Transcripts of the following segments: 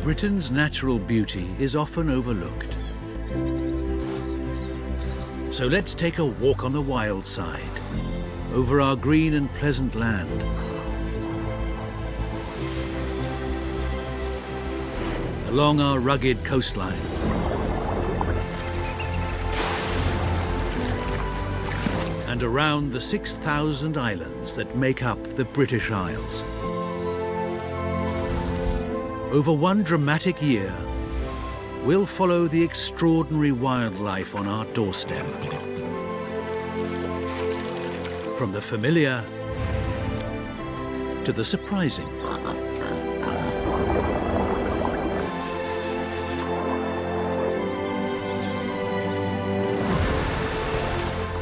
Britain's natural beauty is often overlooked. So let's take a walk on the wild side, over our green and pleasant land. Along our rugged coastline. And around the 6,000 islands that make up the British Isles. Over one dramatic year, we'll follow the extraordinary wildlife on our doorstep. From the familiar to the surprising.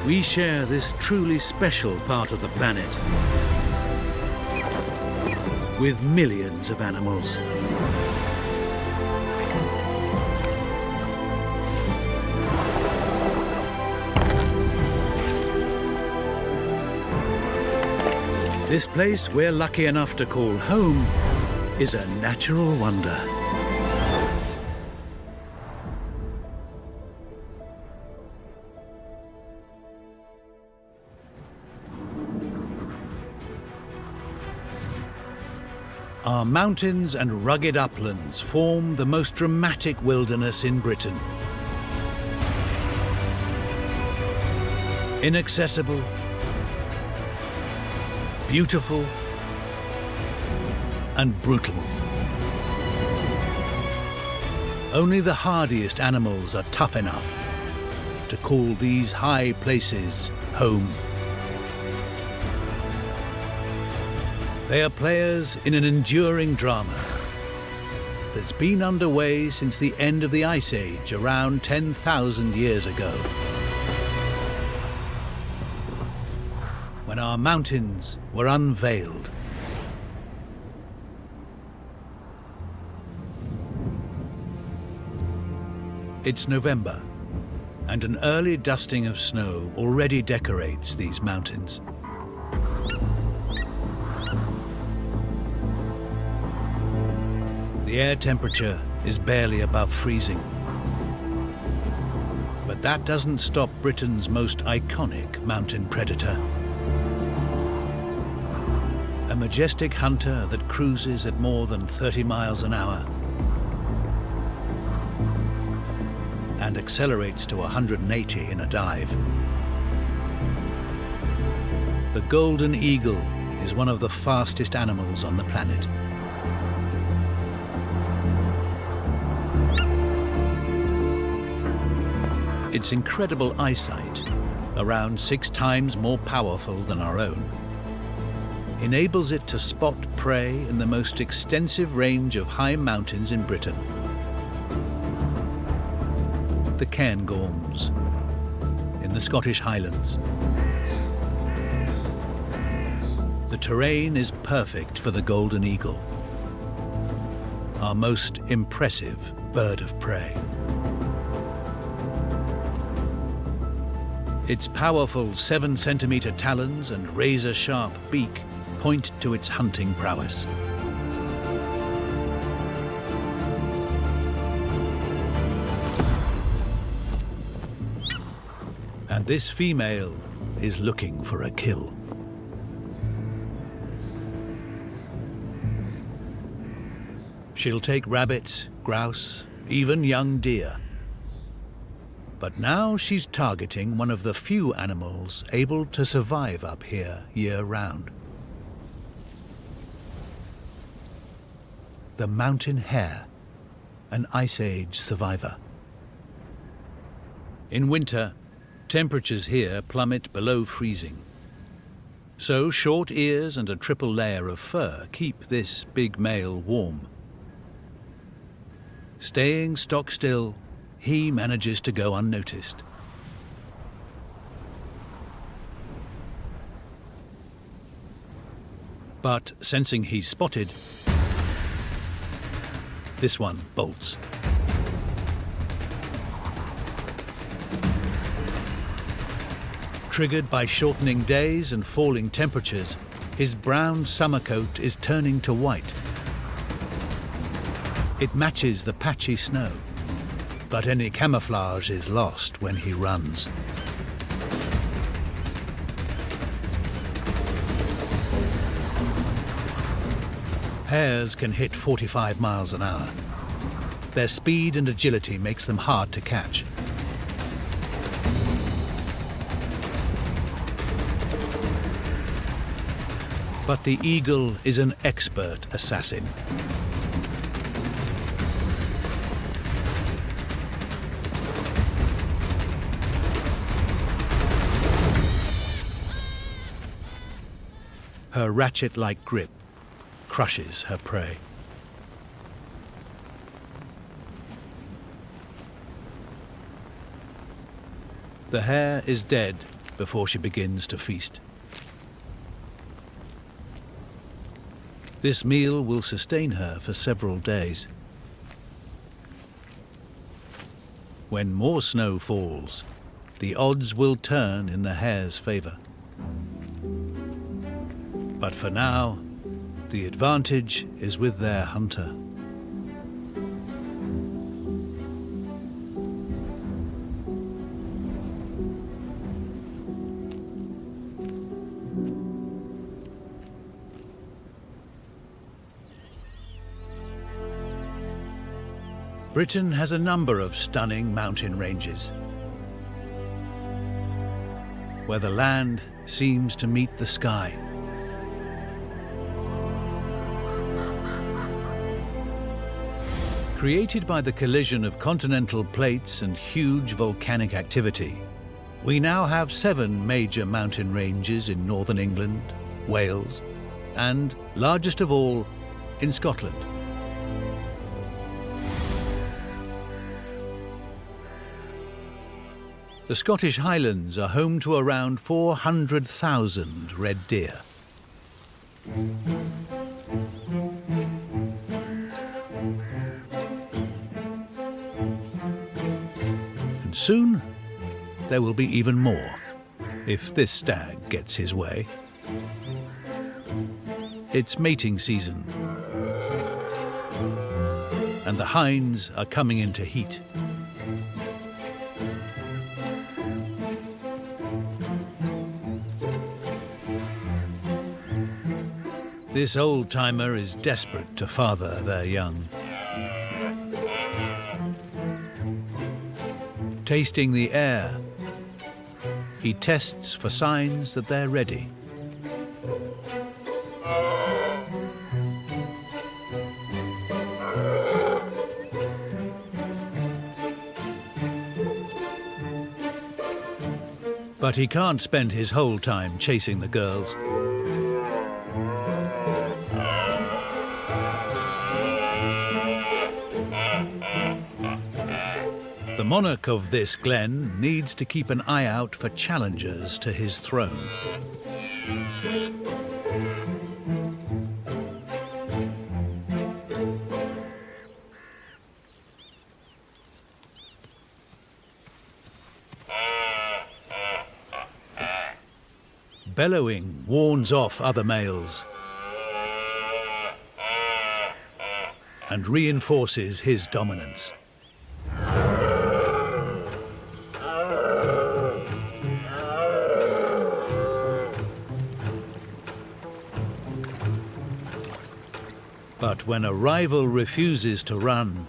We share this truly special part of the planet with millions of animals. This place we're lucky enough to call home is a natural wonder. Our mountains and rugged uplands form the most dramatic wilderness in Britain. Inaccessible, beautiful, and brutal. Only the hardiest animals are tough enough to call these high places home. They are players in an enduring drama that's been underway since the end of the Ice Age around 10,000 years ago, when our mountains were unveiled. It's November, and an early dusting of snow already decorates these mountains. The air temperature is barely above freezing. But that doesn't stop Britain's most iconic mountain predator. A majestic hunter that cruises at more than 30 miles an hour and accelerates to 180 in a dive. The golden eagle is one of the fastest animals on the planet. Its incredible eyesight, around 6 times more powerful than our own, enables it to spot prey in the most extensive range of high mountains in Britain. The Cairngorms in the Scottish Highlands. The terrain is perfect for the golden eagle, our most impressive bird of prey. Its powerful 7-centimeter talons and razor-sharp beak point to its hunting prowess. And this female is looking for a kill. She'll take rabbits, grouse, even young deer. But now she's targeting one of the few animals able to survive up here year-round. The mountain hare, an Ice Age survivor. In winter, temperatures here plummet below freezing. So short ears and a triple layer of fur keep this big male warm. Staying stock still, he manages to go unnoticed. But sensing he's spotted, this one bolts. Triggered by shortening days and falling temperatures, his brown summer coat is turning to white. It matches the patchy snow, but any camouflage is lost when he runs. Hares can hit 45 miles an hour. Their speed and agility makes them hard to catch. But the eagle is an expert assassin. Her ratchet-like grip crushes her prey. The hare is dead before she begins to feast. This meal will sustain her for several days. When more snow falls, the odds will turn in the hare's favor. But for now, the advantage is with their hunter. Britain has a number of stunning mountain ranges, where the land seems to meet the sky. Created by the collision of continental plates and huge volcanic activity, we now have 7 major mountain ranges in northern England, Wales, and, largest of all, in Scotland. The Scottish Highlands are home to around 400,000 red deer. And soon, there will be even more, if this stag gets his way. It's mating season, and the hinds are coming into heat. This old-timer is desperate to father their young. Tasting the air, he tests for signs that they're ready. But he can't spend his whole time chasing the girls. The monarch of this glen needs to keep an eye out for challengers to his throne. Bellowing warns off other males and reinforces his dominance. But when a rival refuses to run,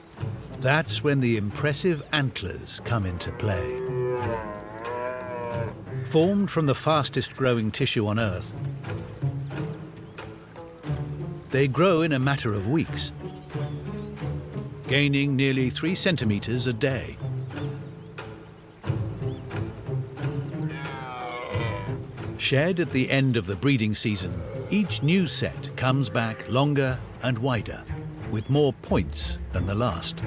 that's when the impressive antlers come into play. Formed from the fastest growing tissue on Earth, they grow in a matter of weeks, gaining nearly 3 centimeters a day. Shed at the end of the breeding season, each new set comes back longer and wider, with more points than the last.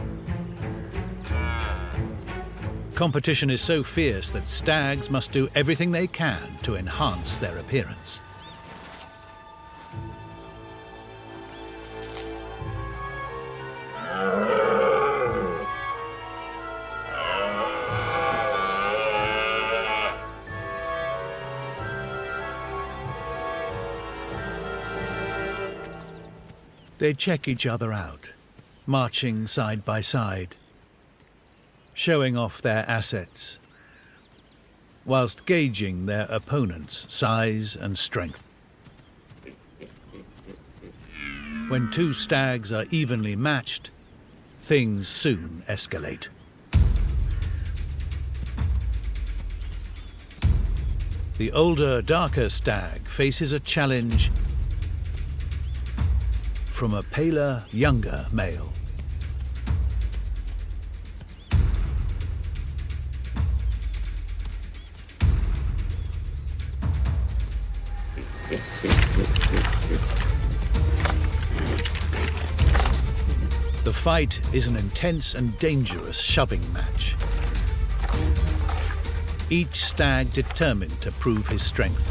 Competition is so fierce that stags must do everything they can to enhance their appearance. They check each other out, marching side by side, showing off their assets, whilst gauging their opponent's size and strength. When two stags are evenly matched, things soon escalate. The older, darker stag faces a challenge from a paler, younger male. The fight is an intense and dangerous shoving match. Each stag determined to prove his strength.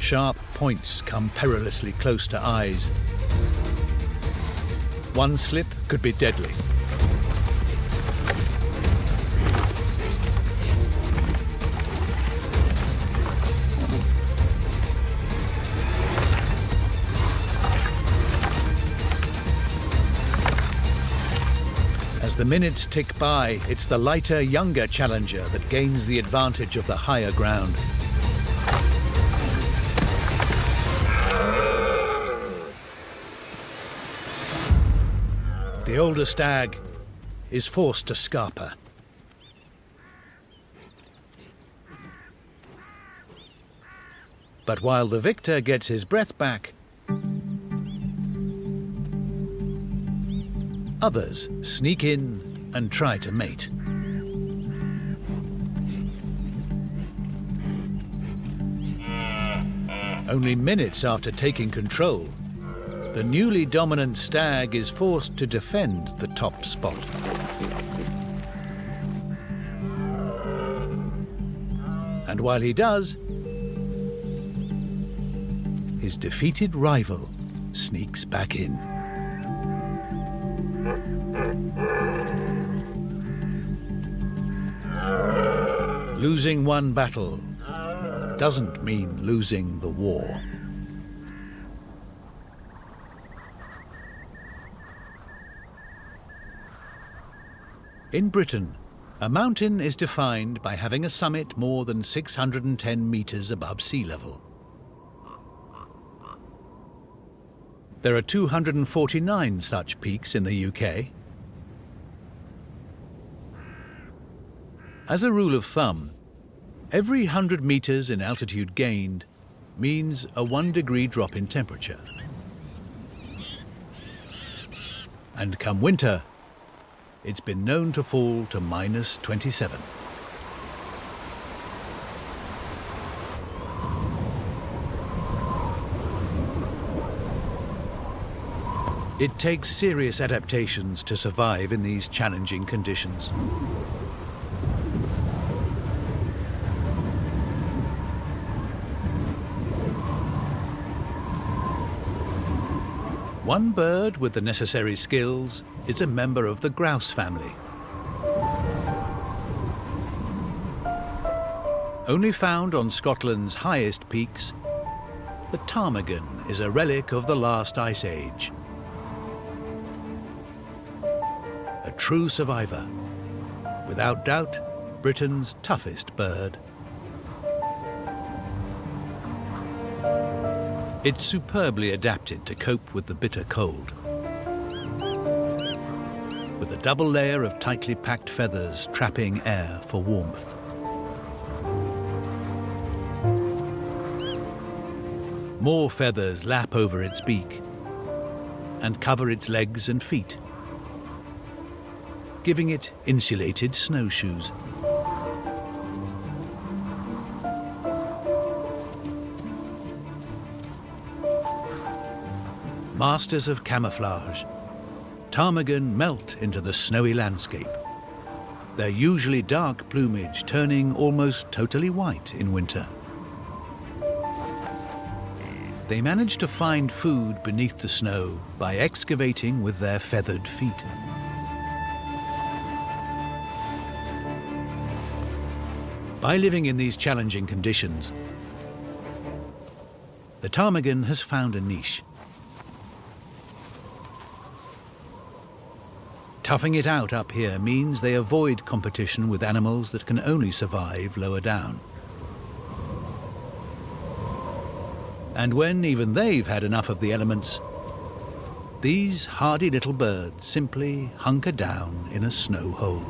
Sharp points come perilously close to eyes. One slip could be deadly. As the minutes tick by, it's the lighter, younger challenger that gains the advantage of the higher ground. The older stag is forced to scarper. But while the victor gets his breath back, others sneak in and try to mate. Only minutes after taking control, the newly dominant stag is forced to defend the top spot. And while he does, his defeated rival sneaks back in. Losing one battle doesn't mean losing the war. In Britain, a mountain is defined by having a summit more than 610 meters above sea level. There are 249 such peaks in the UK. As a rule of thumb, every 100 meters in altitude gained means a 1-degree drop in temperature. And come winter, it's been known to fall to -27. It takes serious adaptations to survive in these challenging conditions. One bird with the necessary skills is a member of the grouse family. Only found on Scotland's highest peaks, the ptarmigan is a relic of the last ice age. A true survivor, without doubt, Britain's toughest bird. It's superbly adapted to cope with the bitter cold. With a double layer of tightly packed feathers trapping air for warmth. More feathers lap over its beak and cover its legs and feet, giving it insulated snowshoes. Masters of camouflage, ptarmigan melt into the snowy landscape, their usually dark plumage turning almost totally white in winter. They manage to find food beneath the snow by excavating with their feathered feet. By living in these challenging conditions, the ptarmigan has found a niche. Toughing it out up here means they avoid competition with animals that can only survive lower down. And when even they've had enough of the elements, these hardy little birds simply hunker down in a snow hole.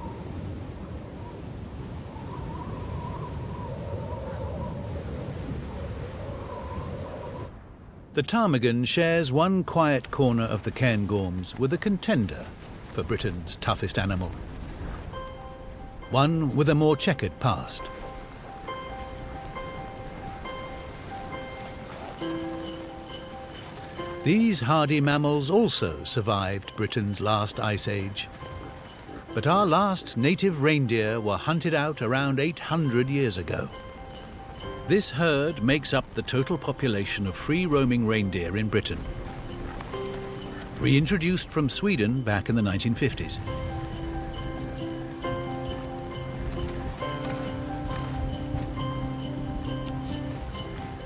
The ptarmigan shares one quiet corner of the Cairngorms with a contender for Britain's toughest animal. One with a more checkered past. These hardy mammals also survived Britain's last ice age. But our last native reindeer were hunted out around 800 years ago. This herd makes up the total population of free-roaming reindeer in Britain, reintroduced from Sweden back in the 1950s.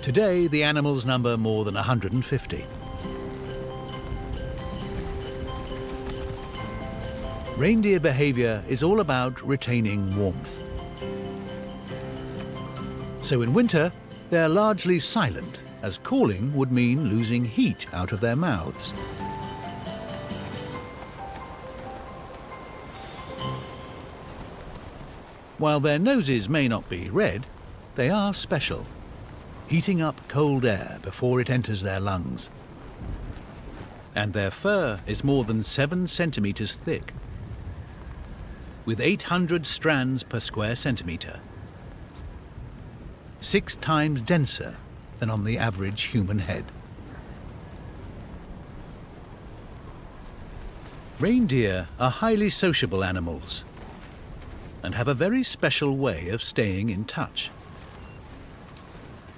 Today, the animals number more than 150. Reindeer behavior is all about retaining warmth. So in winter, they're largely silent, as calling would mean losing heat out of their mouths. While their noses may not be red, they are special, heating up cold air before it enters their lungs. And their fur is more than 7 centimeters thick, with 800 strands per square centimeter, 6 times denser than on the average human head. Reindeer are highly sociable animals and have a very special way of staying in touch.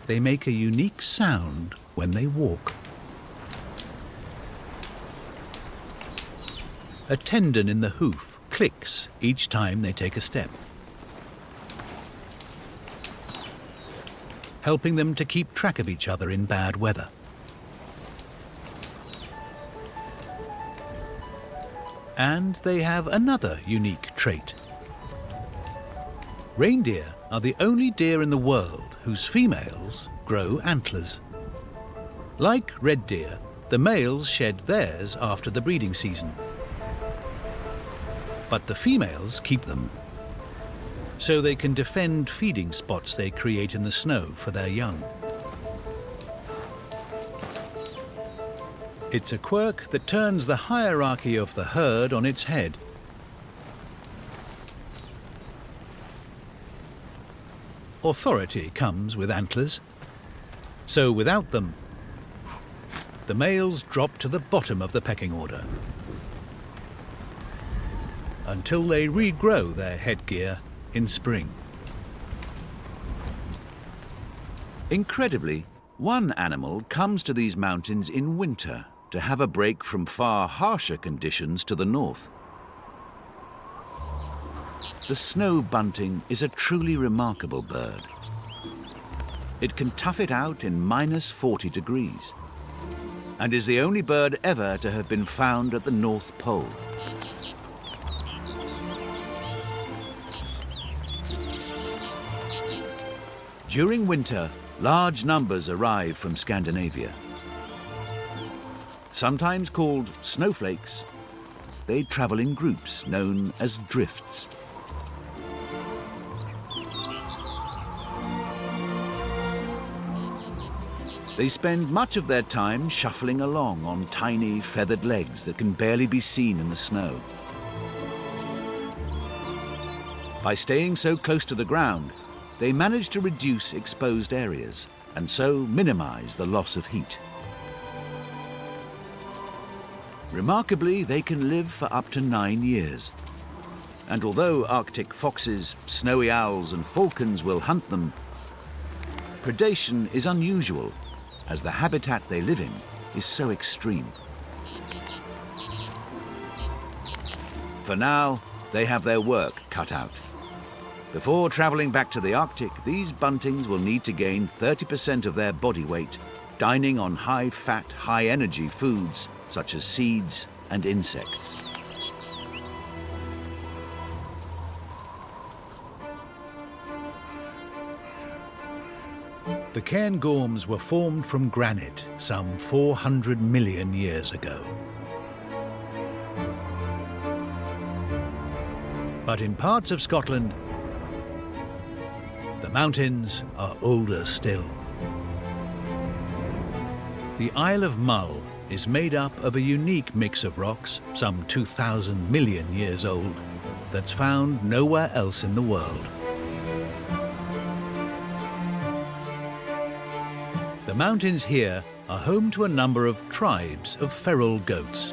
They make a unique sound when they walk. A tendon in the hoof clicks each time they take a step, helping them to keep track of each other in bad weather. And they have another unique trait. Reindeer are the only deer in the world whose females grow antlers. Like red deer, the males shed theirs after the breeding season, but the females keep them, so they can defend feeding spots they create in the snow for their young. It's a quirk that turns the hierarchy of the herd on its head. Authority comes with antlers, so without them, the males drop to the bottom of the pecking order until they regrow their headgear in spring. Incredibly, one animal comes to these mountains in winter to have a break from far harsher conditions to the north. The snow bunting is a truly remarkable bird. It can tough it out in -40 degrees and is the only bird ever to have been found at the North Pole. During winter, large numbers arrive from Scandinavia. Sometimes called snowflakes, they travel in groups known as drifts. They spend much of their time shuffling along on tiny feathered legs that can barely be seen in the snow. By staying so close to the ground, they manage to reduce exposed areas and so minimize the loss of heat. Remarkably, they can live for up to 9 years. And although Arctic foxes, snowy owls and falcons will hunt them, predation is unusual, as the habitat they live in is so extreme. For now, they have their work cut out. Before travelling back to the Arctic, these buntings will need to gain 30% of their body weight, dining on high-fat, high-energy foods such as seeds and insects. The cairngorms were formed from granite some 400 million years ago. But in parts of Scotland, the mountains are older still. The Isle of Mull is made up of a unique mix of rocks, some 2,000 million years old, that's found nowhere else in the world. The mountains here are home to a number of tribes of feral goats.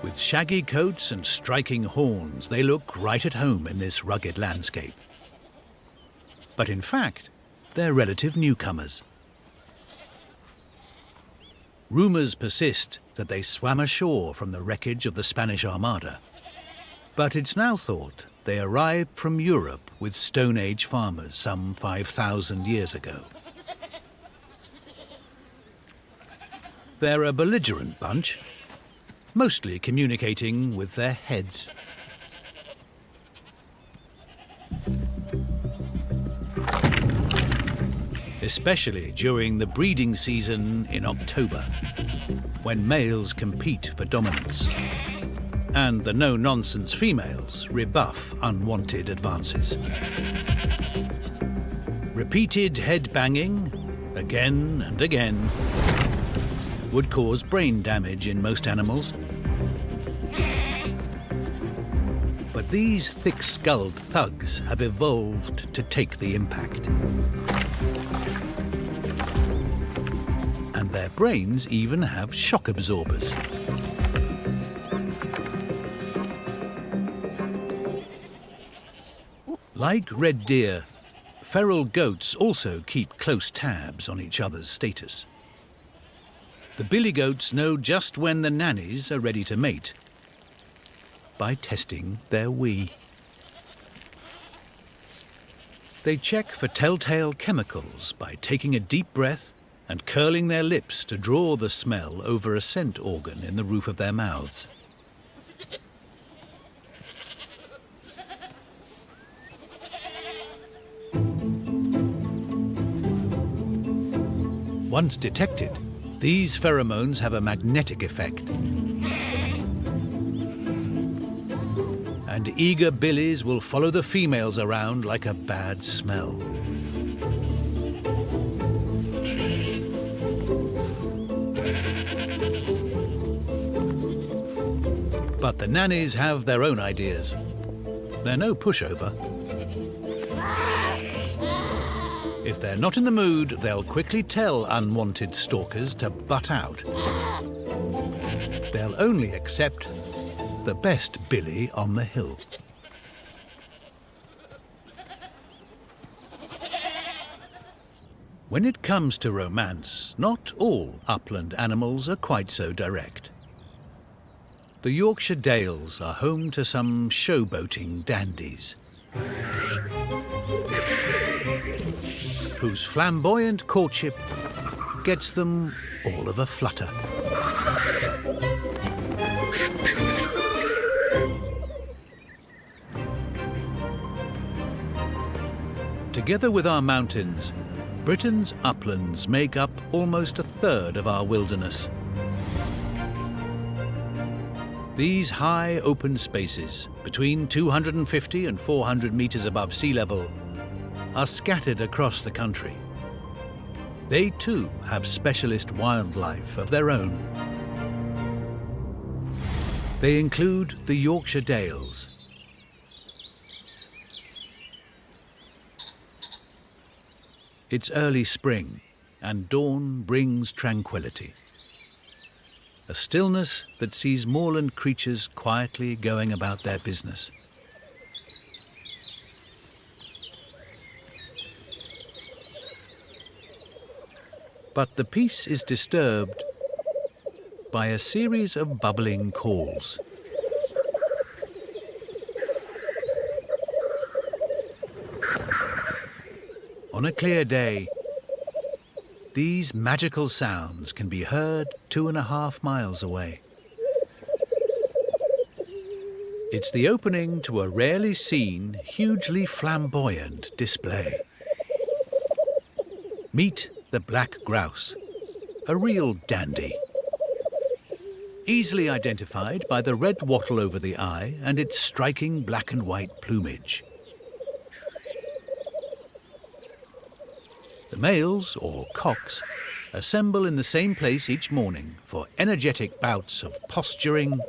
With shaggy coats and striking horns, they look right at home in this rugged landscape. But in fact, they're relative newcomers. Rumours persist that they swam ashore from the wreckage of the Spanish Armada. But it's now thought they arrived from Europe with Stone Age farmers some 5,000 years ago. They're a belligerent bunch, mostly communicating with their heads. Especially during the breeding season in October, when males compete for dominance, and the no-nonsense females rebuff unwanted advances. Repeated head-banging, again and again, would cause brain damage in most animals. But these thick-skulled thugs have evolved to take the impact. And their brains even have shock absorbers. Like red deer, feral goats also keep close tabs on each other's status. The billy goats know just when the nannies are ready to mate by testing their wee. They check for telltale chemicals by taking a deep breath and curling their lips to draw the smell over a scent organ in the roof of their mouths. Once detected, these pheromones have a magnetic effect. And eager billies will follow the females around like a bad smell. But the nannies have their own ideas. They're no pushover. If they're not in the mood, they'll quickly tell unwanted stalkers to butt out. They'll only accept the best billy on the hill. When it comes to romance, not all upland animals are quite so direct. The Yorkshire Dales are home to some showboating dandies, whose flamboyant courtship gets them all of a flutter. Together with our mountains, Britain's uplands make up almost a third of our wilderness. These high open spaces, between 250 and 400 meters above sea level, are scattered across the country. They too have specialist wildlife of their own. They include the Yorkshire Dales. It's early spring, and dawn brings tranquility. A stillness that sees moorland creatures quietly going about their business. But the peace is disturbed by a series of bubbling calls. On a clear day, these magical sounds can be heard 2.5 miles away. It's the opening to a rarely seen, hugely flamboyant display. Meet the black grouse, a real dandy. Easily identified by the red wattle over the eye and its striking black and white plumage. The males, or cocks, assemble in the same place each morning for energetic bouts of posturing,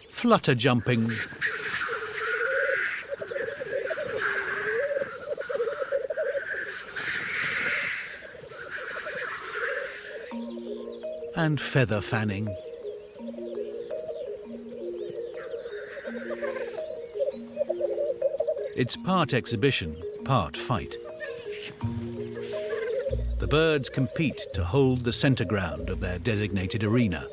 flutter jumping, and feather fanning. It's part exhibition, part fight. The birds compete to hold the centre ground of their designated arena.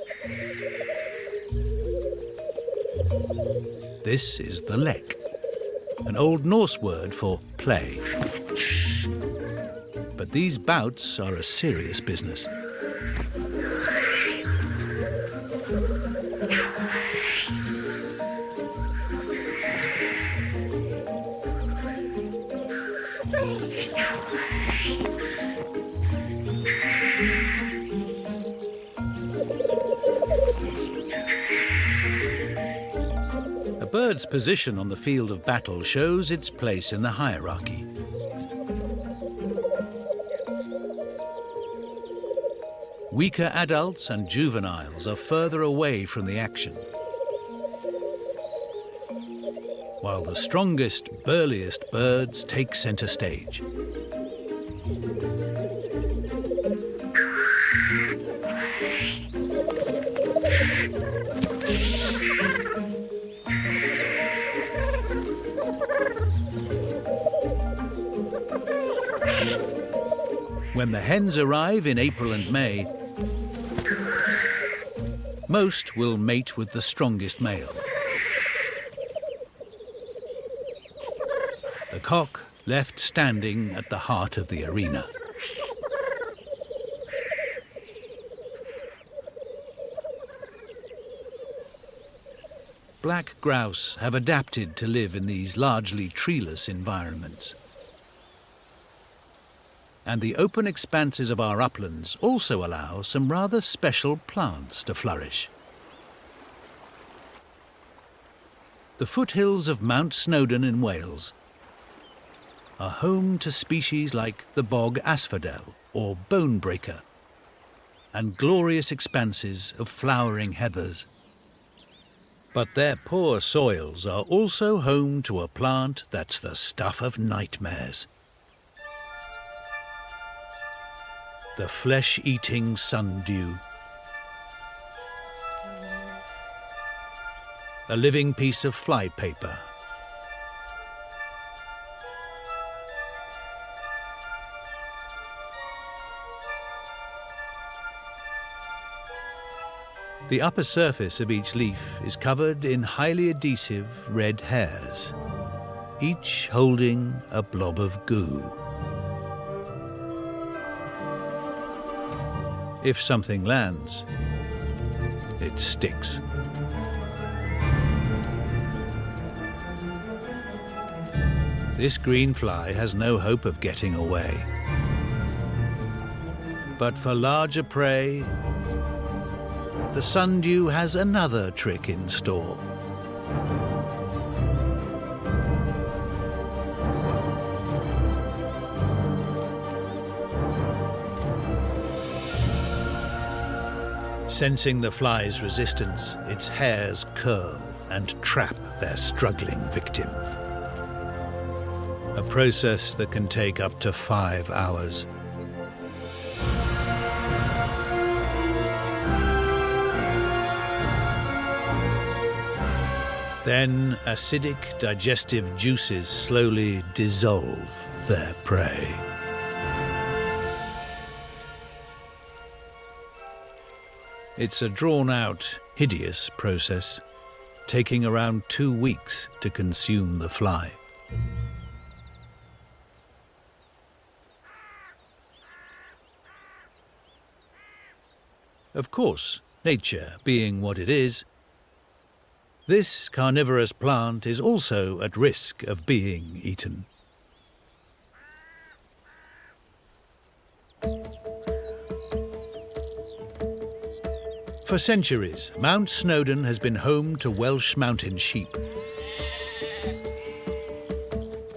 This is the lek, an Old Norse word for play. But these bouts are a serious business. A bird's position on the field of battle shows its place in the hierarchy. Weaker adults and juveniles are further away from the action, while the strongest, burliest birds take centre stage. When the hens arrive in April and May, most will mate with the strongest male. The cock left standing at the heart of the arena. Black grouse have adapted to live in these largely treeless environments. And the open expanses of our uplands also allow some rather special plants to flourish. The foothills of Mount Snowdon in Wales are home to species like the bog asphodel or bonebreaker, and glorious expanses of flowering heathers. But their poor soils are also home to a plant that's the stuff of nightmares. The flesh-eating sundew. A living piece of flypaper. The upper surface of each leaf is covered in highly adhesive red hairs, each holding a blob of goo. If something lands, it sticks. This green fly has no hope of getting away. But for larger prey, the sundew has another trick in store. Sensing the fly's resistance, its hairs curl and trap their struggling victim. A process that can take up to 5 hours. Then acidic digestive juices slowly dissolve their prey. It's a drawn-out, hideous process, taking around 2 weeks to consume the fly. Of course, nature being what it is, this carnivorous plant is also at risk of being eaten. For centuries, Mount Snowdon has been home to Welsh mountain sheep.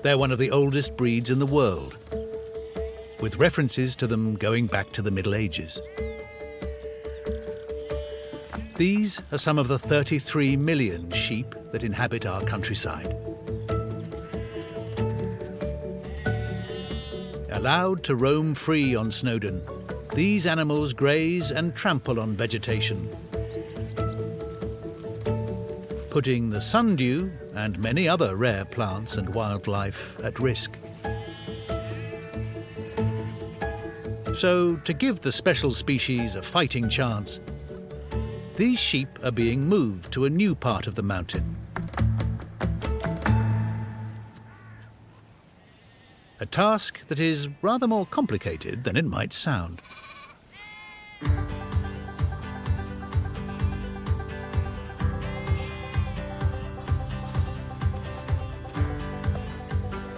They're one of the oldest breeds in the world, with references to them going back to the Middle Ages. These are some of the 33 million sheep that inhabit our countryside. Allowed to roam free on Snowdon, these animals graze and trample on vegetation, putting the sundew and many other rare plants and wildlife at risk. So, to give the special species a fighting chance, these sheep are being moved to a new part of the mountain. A task that is rather more complicated than it might sound.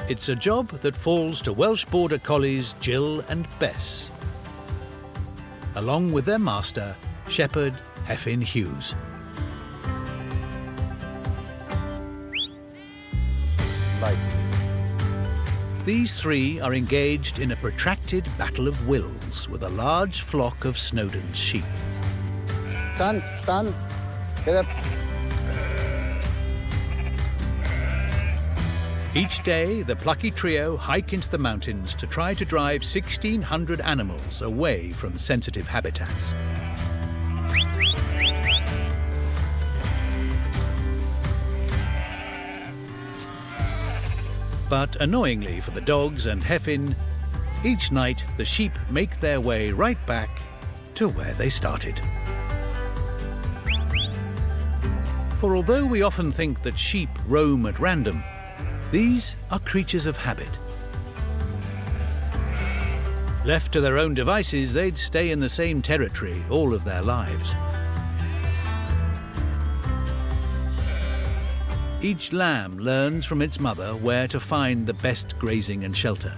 It's a job that falls to Welsh Border Collies Jill and Bess, along with their master, Shepherd Hefin Hughes. These three are engaged in a protracted battle of wills with a large flock of Snowdon's sheep. Stand, get up. Each day, the plucky trio hike into the mountains to try to drive 1,600 animals away from sensitive habitats. But annoyingly for the dogs and Hefin, each night the sheep make their way right back to where they started. For although we often think that sheep roam at random, these are creatures of habit. Left to their own devices, they'd stay in the same territory all of their lives. Each lamb learns from its mother where to find the best grazing and shelter,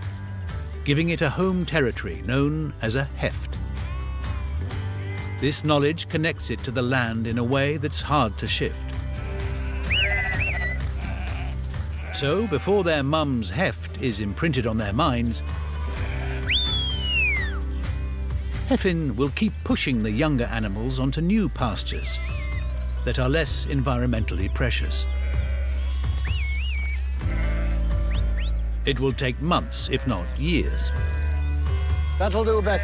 giving it a home territory known as a heft. This knowledge connects it to the land in a way that's hard to shift. So, before their mum's heft is imprinted on their minds, Hefin will keep pushing the younger animals onto new pastures that are less environmentally precious. It will take months, if not years. That'll do, Bess.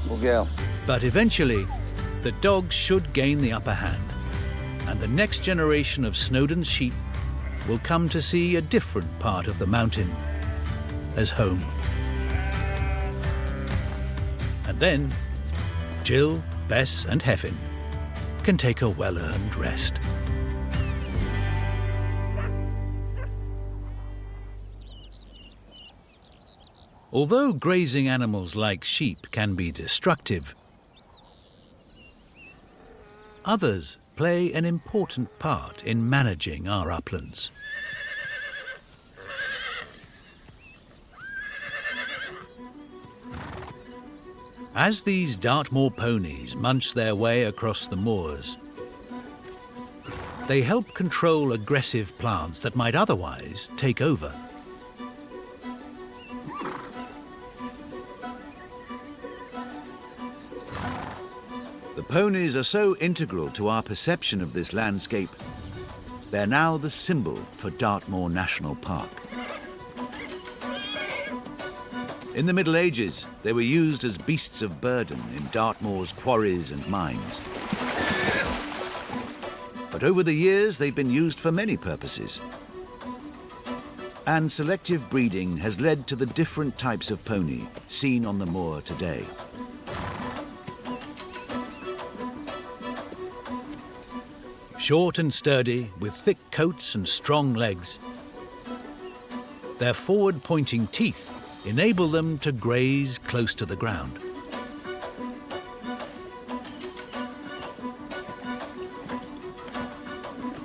Good girl. But eventually, the dogs should gain the upper hand, and the next generation of Snowdon's sheep will come to see a different part of the mountain as home. And then, Jill, Bess and Hefin can take a well-earned rest. Although grazing animals like sheep can be destructive, others play an important part in managing our uplands. As these Dartmoor ponies munch their way across the moors, they help control aggressive plants that might otherwise take over. The ponies are so integral to our perception of this landscape, they're now the symbol for Dartmoor National Park. In the Middle Ages, they were used as beasts of burden in Dartmoor's quarries and mines. But but over the years they've been used for many purposes. And selective breeding has led to the different types of pony seen on the moor today. Short and sturdy, with thick coats and strong legs, their forward-pointing teeth enable them to graze close to the ground.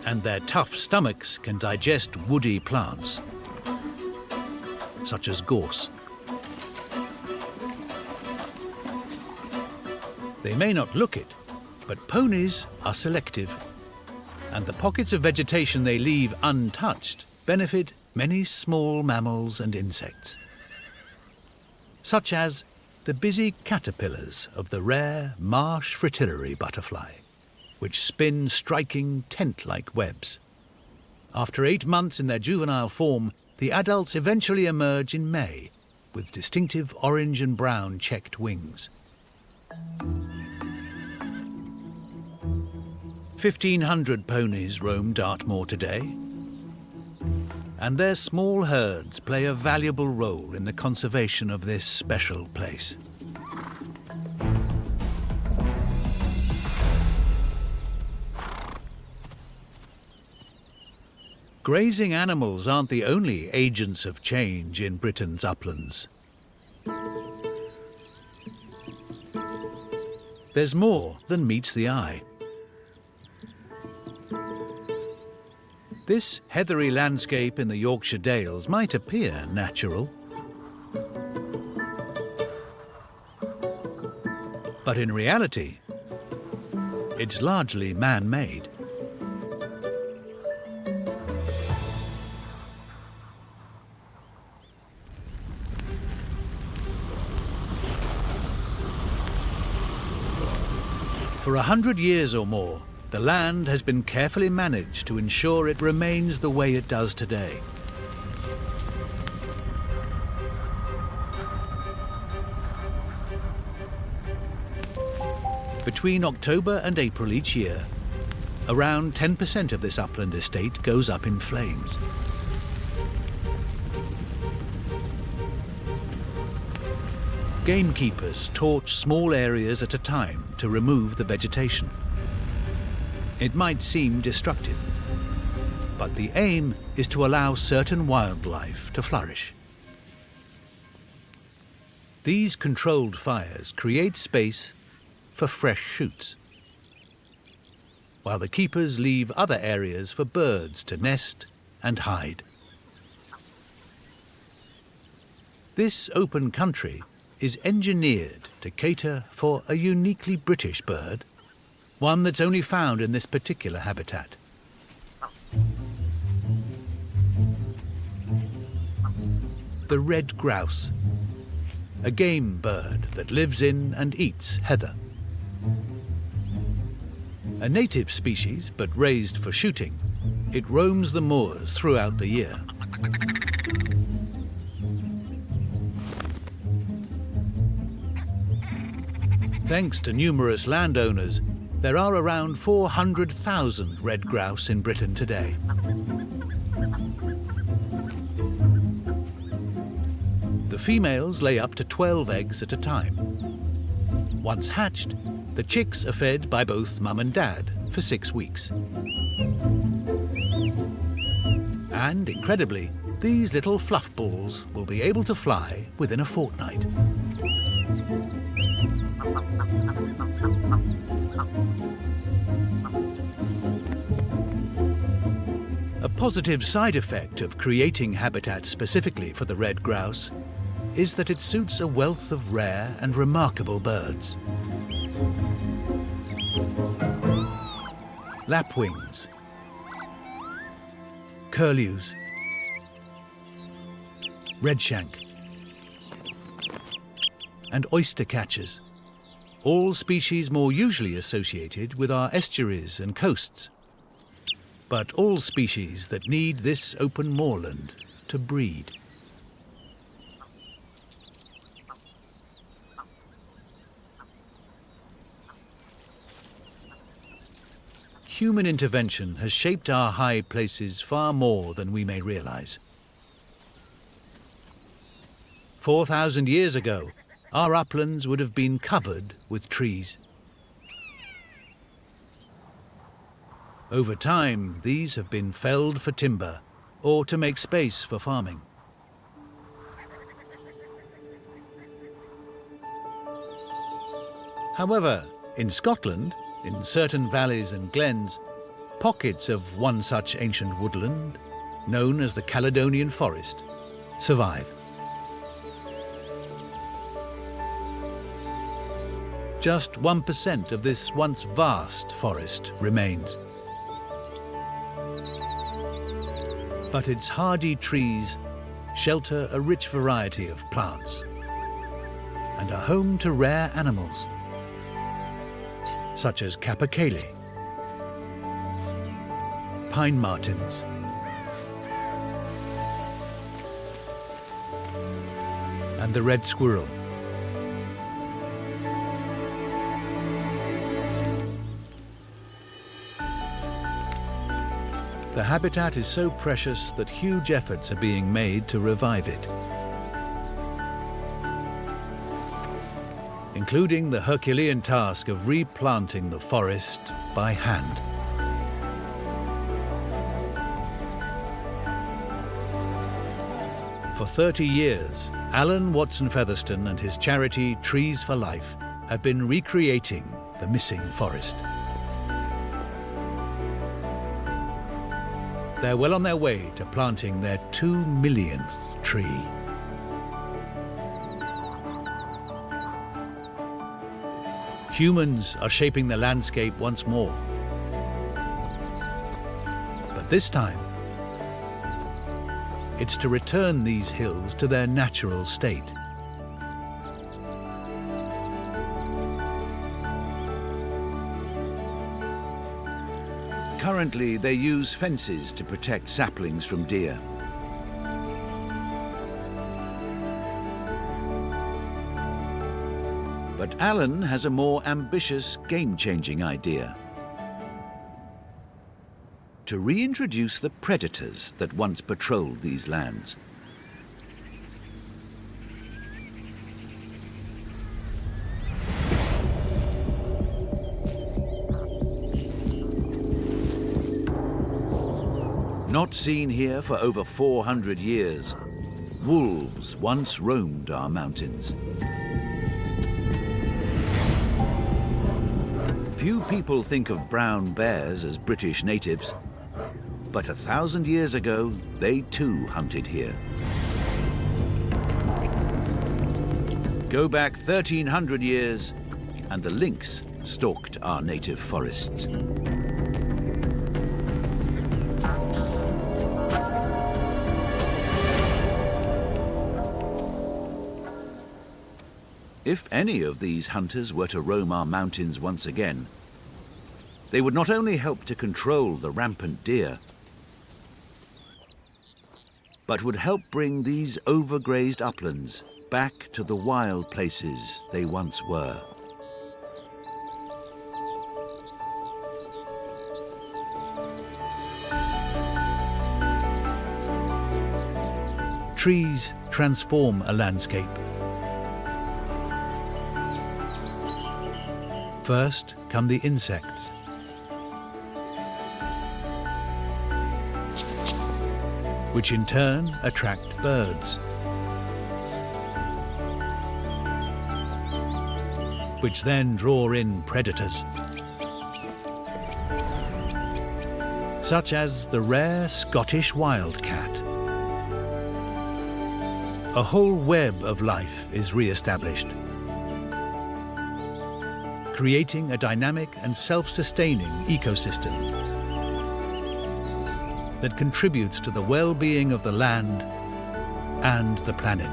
And their tough stomachs can digest woody plants, such as gorse. They may not look it, but ponies are selective, and the pockets of vegetation they leave untouched benefit many small mammals and insects, such as the busy caterpillars of the rare marsh fritillary butterfly, which spin striking tent-like webs. After 8 months in their juvenile form, the adults eventually emerge in May with distinctive orange and brown checked wings. 1,500 ponies roam Dartmoor today, and their small herds play a valuable role in the conservation of this special place. Grazing animals aren't the only agents of change in Britain's uplands. There's more than meets the eye. This heathery landscape in the Yorkshire Dales might appear natural, but in reality, it's largely man-made. For 100 years or more, the land has been carefully managed to ensure it remains the way it does today. Between October and April each year, around 10% of this upland estate goes up in flames. Gamekeepers torch small areas at a time to remove the vegetation. It might seem destructive, but the aim is to allow certain wildlife to flourish. These controlled fires create space for fresh shoots, while the keepers leave other areas for birds to nest and hide. This open country is engineered to cater for a uniquely British bird, one that's only found in this particular habitat. The red grouse, a game bird that lives in and eats heather. A native species, but raised for shooting, it roams the moors throughout the year. Thanks to numerous landowners, there are around 400,000 red grouse in Britain today. The females lay up to 12 eggs at a time. Once hatched, the chicks are fed by both mum and dad for 6 weeks. And incredibly, these little fluff balls will be able to fly within a fortnight. A positive side effect of creating habitat specifically for the red grouse is that it suits a wealth of rare and remarkable birds. Lapwings, curlews, redshank, and oyster catchers, all species more usually associated with our estuaries and coasts, but all species that need this open moorland to breed. human intervention has shaped our high places far more than we may realize. 4,000 years ago, our uplands would have been covered with trees. Over time, these have been felled for timber or to make space for farming. However, in Scotland, in certain valleys and glens, pockets of one such ancient woodland, known as the Caledonian Forest, survive. Just 1% of this once vast forest remains. But its hardy trees shelter a rich variety of plants and are home to rare animals, such as capercaillie, pine martens, and the red squirrel. The habitat is so precious that huge efforts are being made to revive it, including the Herculean task of replanting the forest by hand. For 30 years, Alan Watson Featherstone and his charity Trees for Life have been recreating the missing forest. They're well on their way to planting their 2 millionth tree. Humans are shaping the landscape once more. But this time, it's to return these hills to their natural state. Currently, they use fences to protect saplings from deer. But Alan has a more ambitious, game-changing idea: to reintroduce the predators that once patrolled these lands. Not seen here for over 400 years, wolves once roamed our mountains. Few people think of brown bears as British natives, but 1,000 years ago, they too hunted here. Go back 1,300 years, and the lynx stalked our native forests. If any of these hunters were to roam our mountains once again, they would not only help to control the rampant deer, but would help bring these overgrazed uplands back to the wild places they once were. Trees transform a landscape. First come the insects. Which in turn attract birds. Which then draw in predators. Such as the rare Scottish wildcat. A whole web of life is re-established, creating a dynamic and self-sustaining ecosystem that contributes to the well-being of the land and the planet.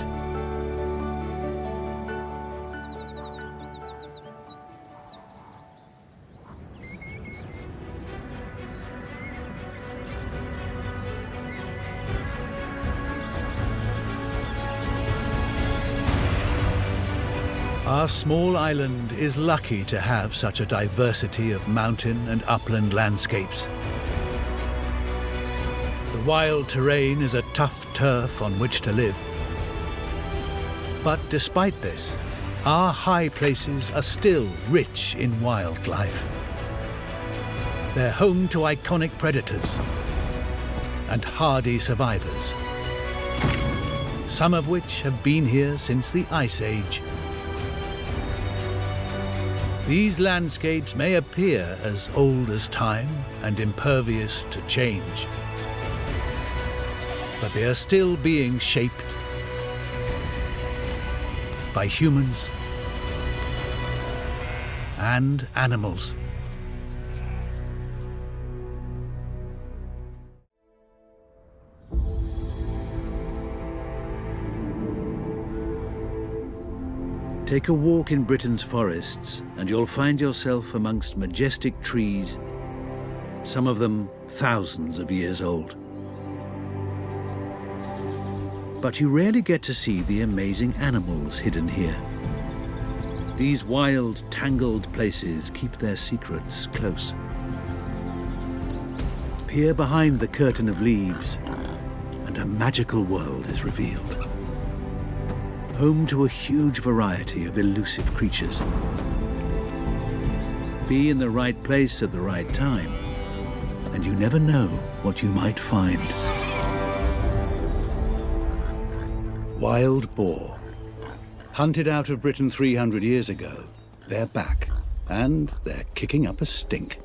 Our small island is lucky to have such a diversity of mountain and upland landscapes. The wild terrain is a tough turf on which to live. But despite this, our high places are still rich in wildlife. They're home to iconic predators and hardy survivors, some of which have been here since the Ice Age. These landscapes may appear as old as time and impervious to change, but they are still being shaped by humans and animals. Take a walk in Britain's forests and you'll find yourself amongst majestic trees, some of them thousands of years old. But you rarely get to see the amazing animals hidden here. These wild, tangled places keep their secrets close. Peer behind the curtain of leaves and a magical world is revealed. Home to a huge variety of elusive creatures. Be in the right place at the right time, and you never know what you might find. Wild boar. Hunted out of Britain 300 years ago, they're back, and they're kicking up a stink.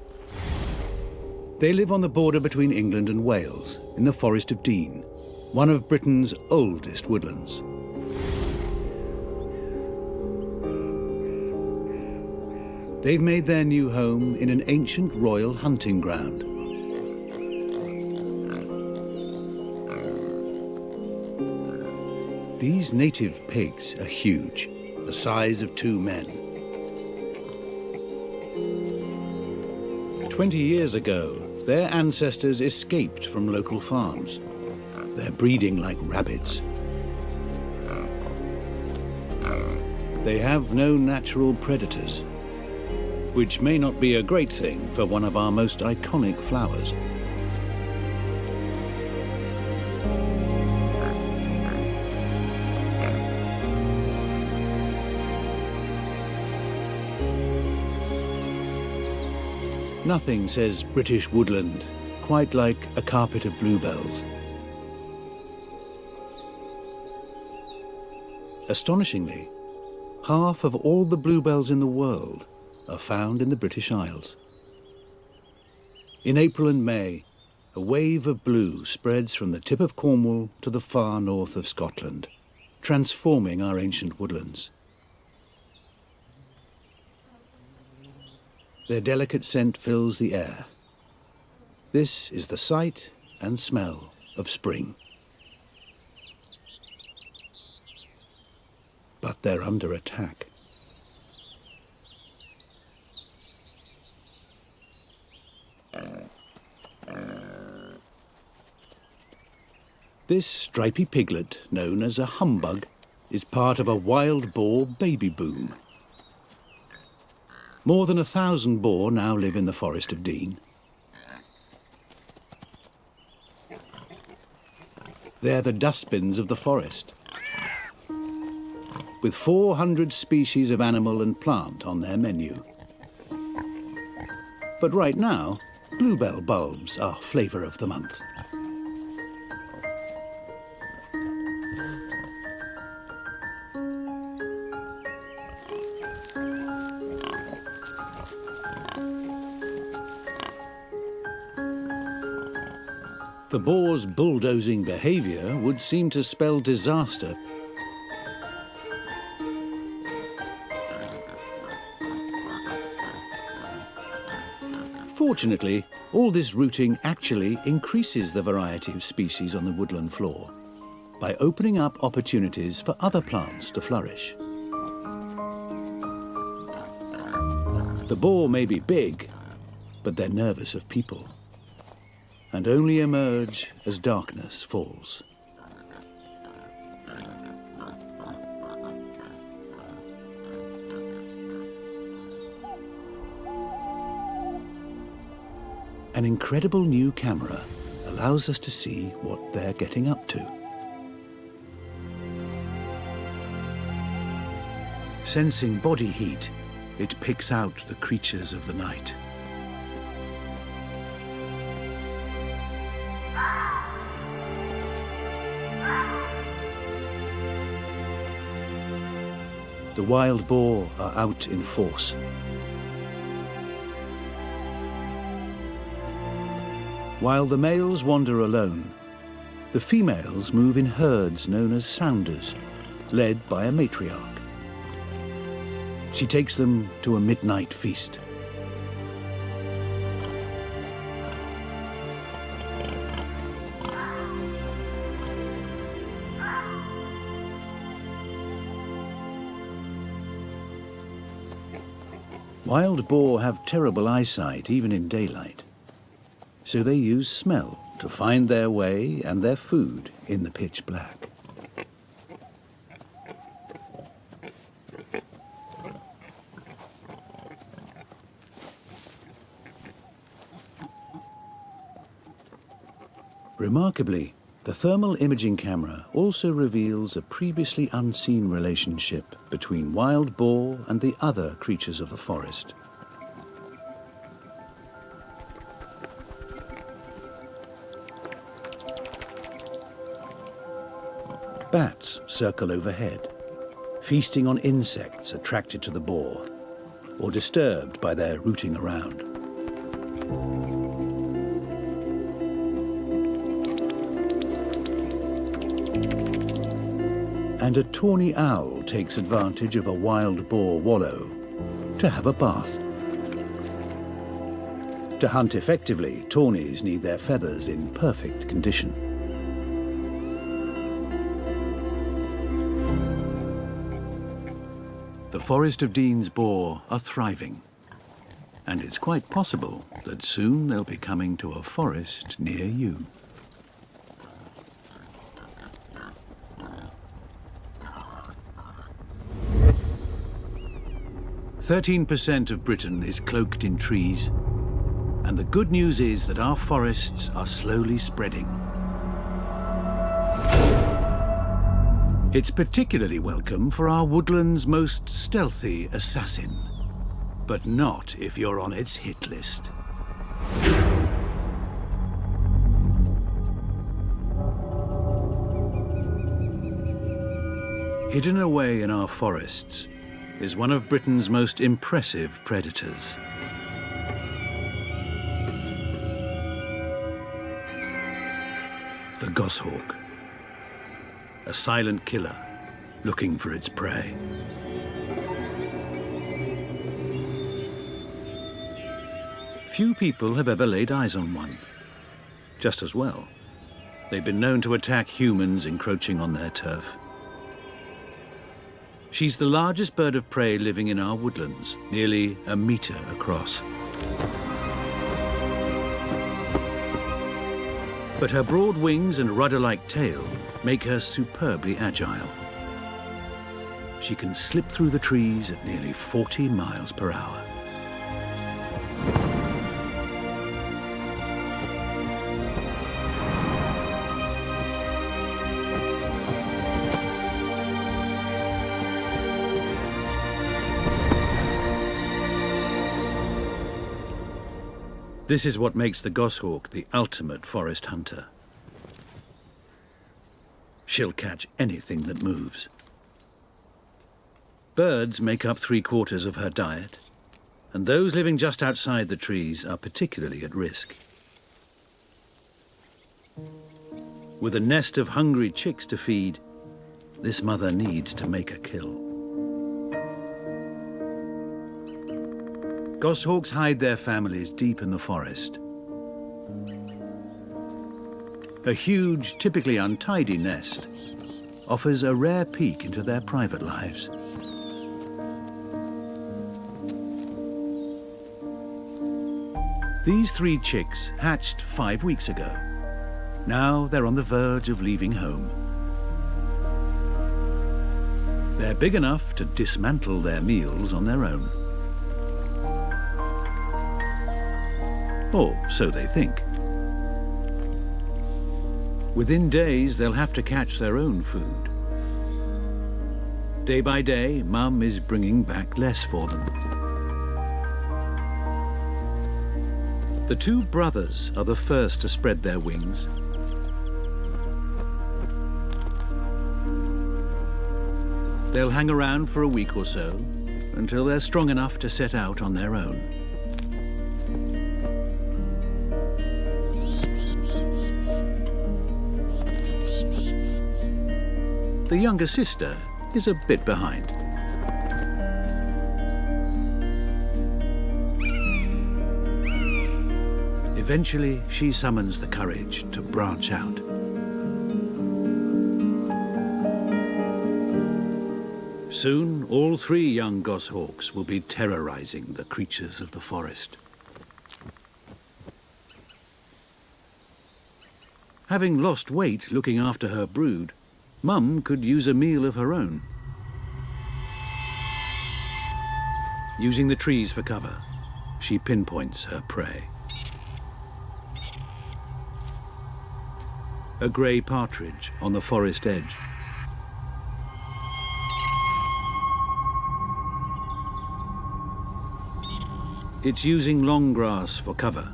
They live on the border between England and Wales, in the Forest of Dean, one of Britain's oldest woodlands. They've made their new home in an ancient royal hunting ground. These native pigs are huge, the size of 2 men. 20 years ago, their ancestors escaped from local farms. They're breeding like rabbits. They have no natural predators, which may not be a great thing for one of our most iconic flowers. Nothing says British woodland quite like a carpet of bluebells. Astonishingly, half of all the bluebells in the world are found in the British Isles. In April and May, a wave of blue spreads from the tip of Cornwall to the far north of Scotland, transforming our ancient woodlands. Their delicate scent fills the air. This is the sight and smell of spring. But they're under attack. This stripy piglet, known as a humbug, is part of a wild boar baby boom. More than 1,000 boar now live in the Forest of Dean. They're the dustbins of the forest, with 400 species of animal and plant on their menu. But right now, bluebell bulbs are flavour of the month. The boar's bulldozing behaviour would seem to spell disaster. Fortunately, all this rooting actually increases the variety of species on the woodland floor by opening up opportunities for other plants to flourish. The boar may be big, but they're nervous of people, and only emerge as darkness falls. An incredible new camera allows us to see what they're getting up to. Sensing body heat, it picks out the creatures of the night. The wild boar are out in force. While the males wander alone, the females move in herds known as sounders, led by a matriarch. She takes them to a midnight feast. Wild boar have terrible eyesight even in daylight, so they use smell to find their way and their food in the pitch black. Remarkably, the thermal imaging camera also reveals a previously unseen relationship between wild boar and the other creatures of the forest. Bats circle overhead, feasting on insects attracted to the boar or disturbed by their rooting around. And a tawny owl takes advantage of a wild boar wallow to have a bath. To hunt effectively, tawnies need their feathers in perfect condition. The Forest of Dean's boar are thriving, and it's quite possible that soon they'll be coming to a forest near you. "13% of Britain is cloaked in trees, and the good news is that our forests are slowly spreading. It's particularly welcome for our woodland's most stealthy assassin, but not if you're on its hit list. Hidden away in our forests is one of Britain's most impressive predators. The goshawk, a silent killer looking for its prey. Few people have ever laid eyes on one. Just as well, they've been known to attack humans encroaching on their turf. She's the largest bird of prey living in our woodlands, nearly a metre across. But her broad wings and rudder-like tail make her superbly agile. She can slip through the trees at nearly 40 miles per hour. This is what makes the goshawk the ultimate forest hunter. She'll catch anything that moves. Birds make up 3/4 of her diet, and those living just outside the trees are particularly at risk. With a nest of hungry chicks to feed, this mother needs to make a kill. Goshawks hide their families deep in the forest. A huge, typically untidy nest offers a rare peek into their private lives. These 3 chicks hatched 5 weeks ago. Now they're on the verge of leaving home. They're big enough to dismantle their meals on their own. Or so they think. Within days, they'll have to catch their own food. Day by day, Mum is bringing back less for them. The two brothers are the first to spread their wings. They'll hang around for a week or so until they're strong enough to set out on their own. The younger sister is a bit behind. Eventually, she summons the courage to branch out. Soon, all three young goshawks will be terrorizing the creatures of the forest. Having lost weight looking after her brood, Mum could use a meal of her own. Using the trees for cover, she pinpoints her prey. A grey partridge on the forest edge. It's using long grass for cover,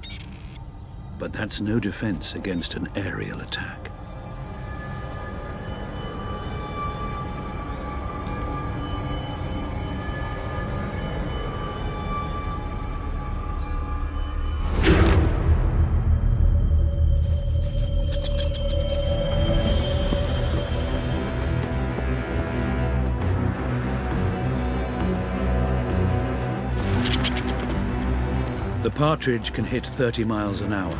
but that's no defense against an aerial attack. The partridge can hit 30 miles an hour,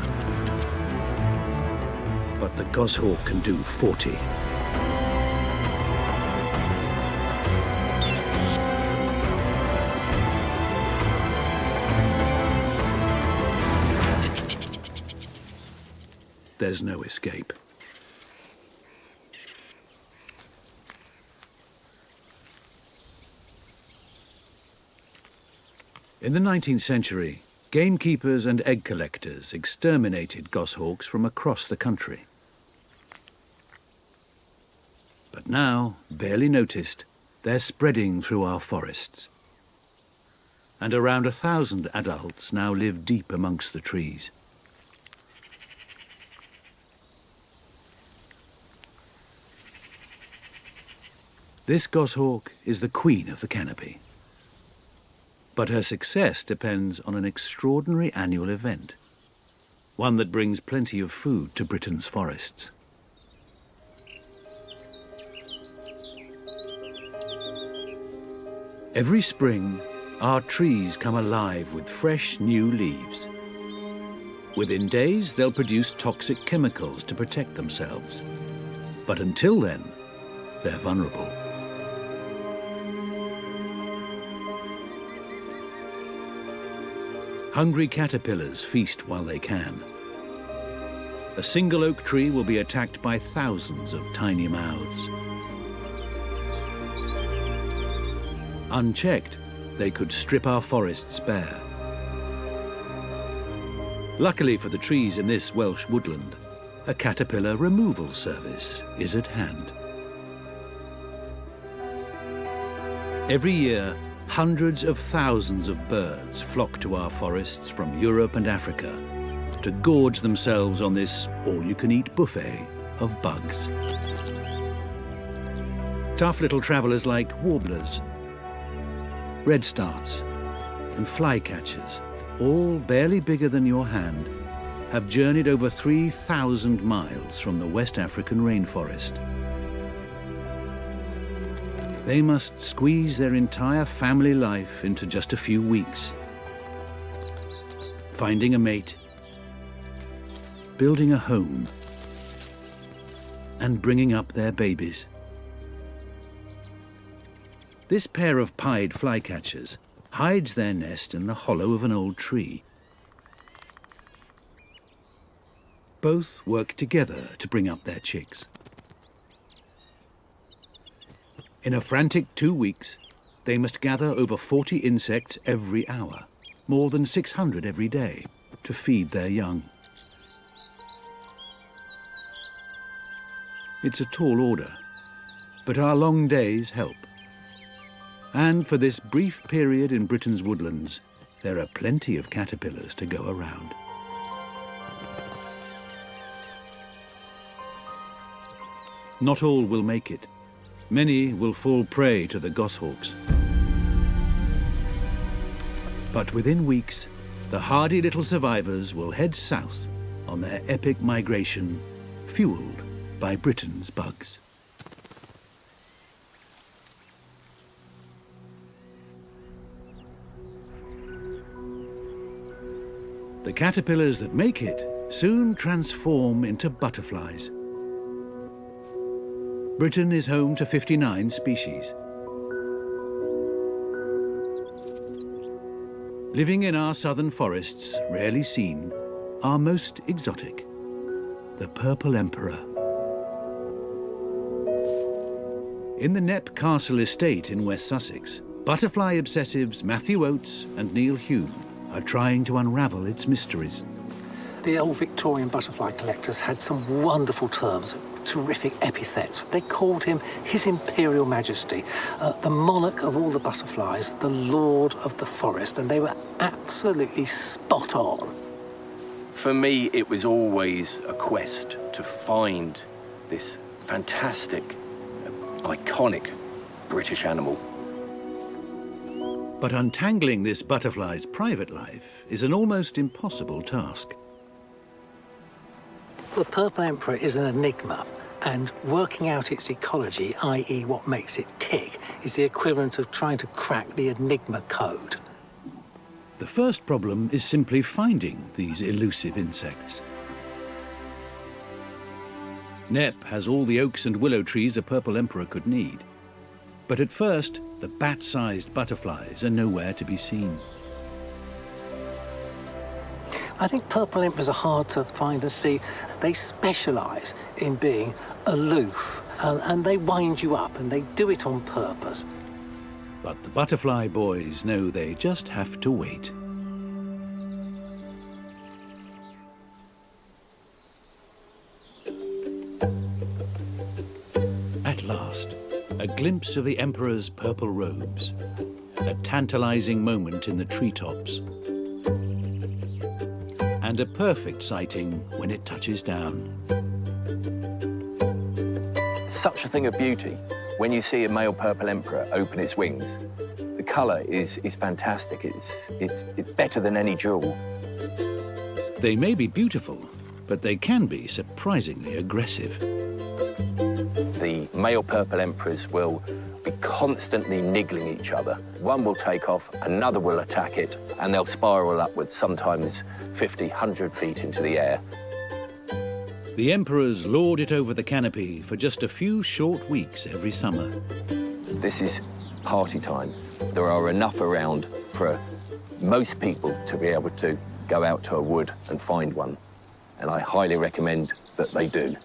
but the goshawk can do 40. There's no escape. In the 19th century, gamekeepers and egg collectors exterminated goshawks from across the country. But now, barely noticed, they're spreading through our forests. And around 1,000 adults now live deep amongst the trees. This goshawk is the queen of the canopy. But her success depends on an extraordinary annual event, one that brings plenty of food to Britain's forests. Every spring, our trees come alive with fresh new leaves. Within days, they'll produce toxic chemicals to protect themselves. But until then, they're vulnerable. Hungry caterpillars feast while they can. A single oak tree will be attacked by thousands of tiny mouths. Unchecked, they could strip our forests bare. Luckily for the trees in this Welsh woodland, a caterpillar removal service is at hand. Every year, hundreds of thousands of birds flock to our forests from Europe and Africa to gorge themselves on this all-you-can-eat buffet of bugs. Tough little travellers like warblers, redstarts, and flycatchers, all barely bigger than your hand, have journeyed over 3,000 miles from the West African rainforest. They must squeeze their entire family life into just a few weeks. Finding a mate, building a home, and bringing up their babies. This pair of pied flycatchers hides their nest in the hollow of an old tree. Both work together to bring up their chicks. In a frantic 2 weeks, they must gather over 40 insects every hour, more than 600 every day. to feed their young. It's a tall order, but our long days help. And for this brief period in Britain's woodlands, there are plenty of caterpillars to go around. Not all will make it. Many will fall prey to the goshawks. But within weeks, the hardy little survivors will head south on their epic migration, fueled by Britain's bugs. The caterpillars that make it soon transform into butterflies. Britain is home to 59 species. Living in our southern forests, rarely seen, are most exotic. The purple emperor. In the Knepp Castle estate in West Sussex, butterfly obsessives Matthew Oates and Neil Hume are trying to unravel its mysteries. The old Victorian butterfly collectors had some wonderful terms, terrific epithets. They called him His Imperial Majesty, the monarch of all the butterflies, the Lord of the Forest, and they were absolutely spot on. For me, it was always a quest to find this fantastic, iconic British animal. But untangling this butterfly's private life is an almost impossible task. The purple emperor is an enigma, and working out its ecology, i.e. what makes it tick, is the equivalent of trying to crack the enigma code. The first problem is simply finding these elusive insects. Knepp has all the oaks and willow trees a purple emperor could need. But at first, the bat-sized butterflies are nowhere to be seen. I think purple emperors are hard to find and see. They specialise in being aloof, and they wind you up, and they do it on purpose. But the butterfly boys know they just have to wait. At last, a glimpse of the emperor's purple robes, a tantalizing moment in the treetops, and a perfect sighting when it touches down. Such a thing of beauty when you see a male purple emperor open its wings. The colour is fantastic. It's better than any jewel. They may be beautiful, but they can be surprisingly aggressive. The male purple emperors will be constantly niggling each other. One will take off, another will attack it, and they'll spiral upwards, sometimes 50, 100 feet into the air. The emperors lord it over the canopy for just a few short weeks every summer. This is party time. There are enough around for most people to be able to go out to a wood and find one, and I highly recommend that they do.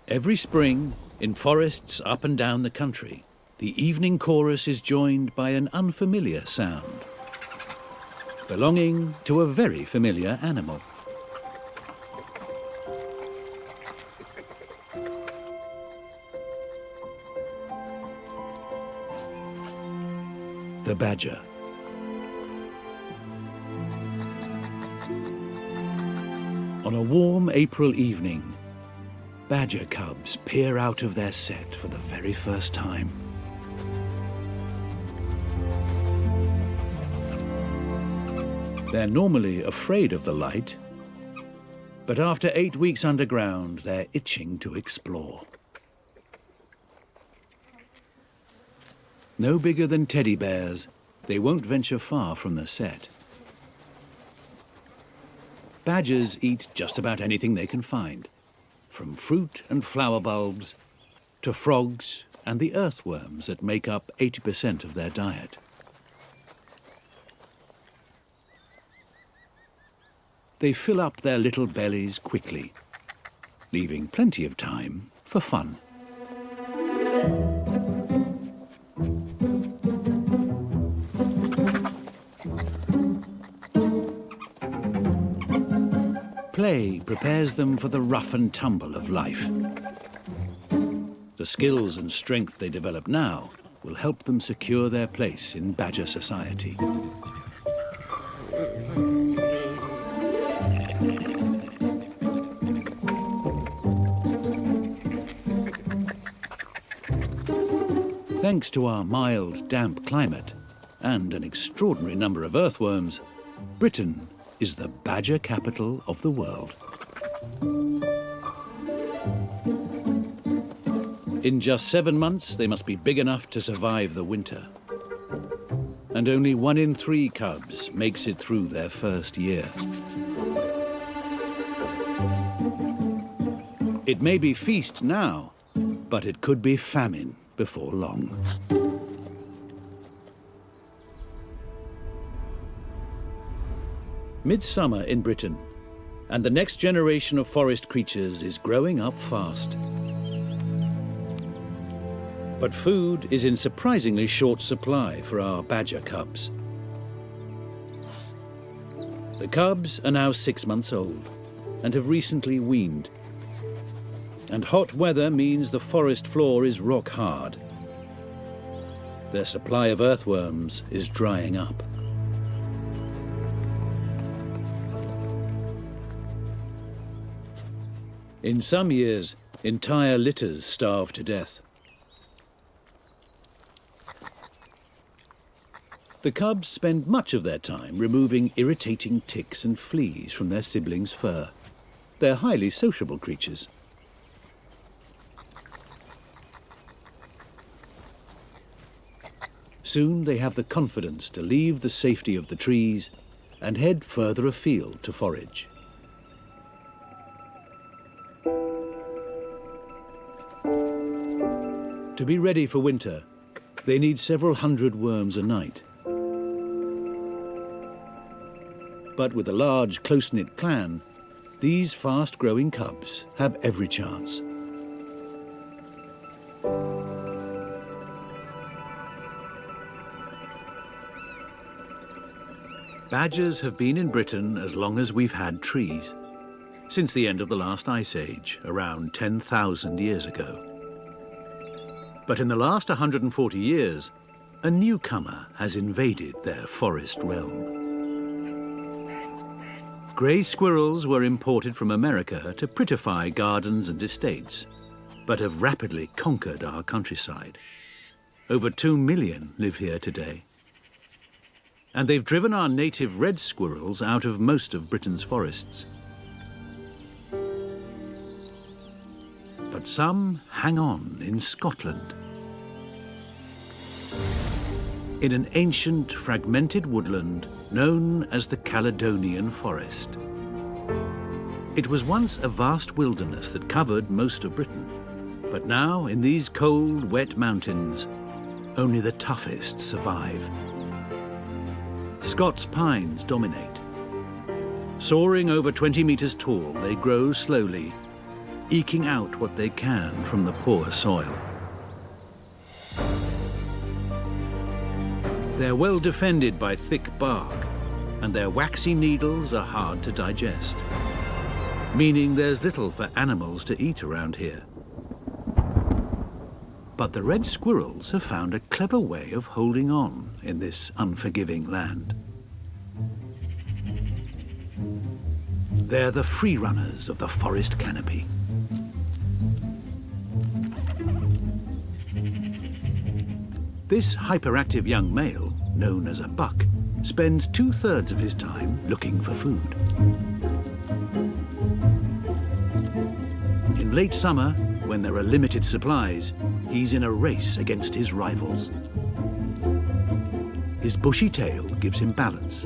Every spring, in forests up and down the country, the evening chorus is joined by an unfamiliar sound, belonging to a very familiar animal. The badger. On a warm April evening, badger cubs peer out of their set for the very first time. They're normally afraid of the light, but after 8 weeks underground, they're itching to explore. No bigger than teddy bears, they won't venture far from the set. Badgers eat just about anything they can find, from fruit and flower bulbs to frogs and the earthworms that make up 80% of their diet. They fill up their little bellies quickly, leaving plenty of time for fun. day prepares them for the rough and tumble of life. The skills and strength they develop now will help them secure their place in badger society. Thanks to our mild, damp climate and an extraordinary number of earthworms, Britain is the badger capital of the world. In just 7 months, they must be big enough to survive the winter. And only 1 in 3 cubs makes it through their first year. It may be feast now, but it could be famine before long. Midsummer in Britain, and the next generation of forest creatures is growing up fast. But food is in surprisingly short supply for our badger cubs. The cubs are now 6 months old and have recently weaned. And hot weather means the forest floor is rock hard. Their supply of earthworms is drying up. In some years, entire litters starve to death. The cubs spend much of their time removing irritating ticks and fleas from their siblings' fur. They're highly sociable creatures. Soon they have the confidence to leave the safety of the trees and head further afield to forage. To be ready for winter, they need several hundred worms a night. But with a large, close-knit clan, these fast-growing cubs have every chance. Badgers have been in Britain as long as we've had trees, since the end of the last ice age, around 10,000 years ago. But in the last 140 years, a newcomer has invaded their forest realm. Grey squirrels were imported from America to prettify gardens and estates, but have rapidly conquered our countryside. Over 2 million live here today. And they've driven our native red squirrels out of most of Britain's forests. But some hang on in Scotland. In an ancient, fragmented woodland known as the Caledonian Forest. It was once a vast wilderness that covered most of Britain, but now, in these cold, wet mountains, only the toughest survive. Scots pines dominate. Soaring over 20 meters tall, they grow slowly, eking out what they can from the poor soil. They're well defended by thick bark, and their waxy needles are hard to digest, meaning there's little for animals to eat around here. But the red squirrels have found a clever way of holding on in this unforgiving land. They're the free runners of the forest canopy. This hyperactive young male, known as a buck, spends 2/3 of his time looking for food. In late summer, when there are limited supplies, he's in a race against his rivals. His bushy tail gives him balance,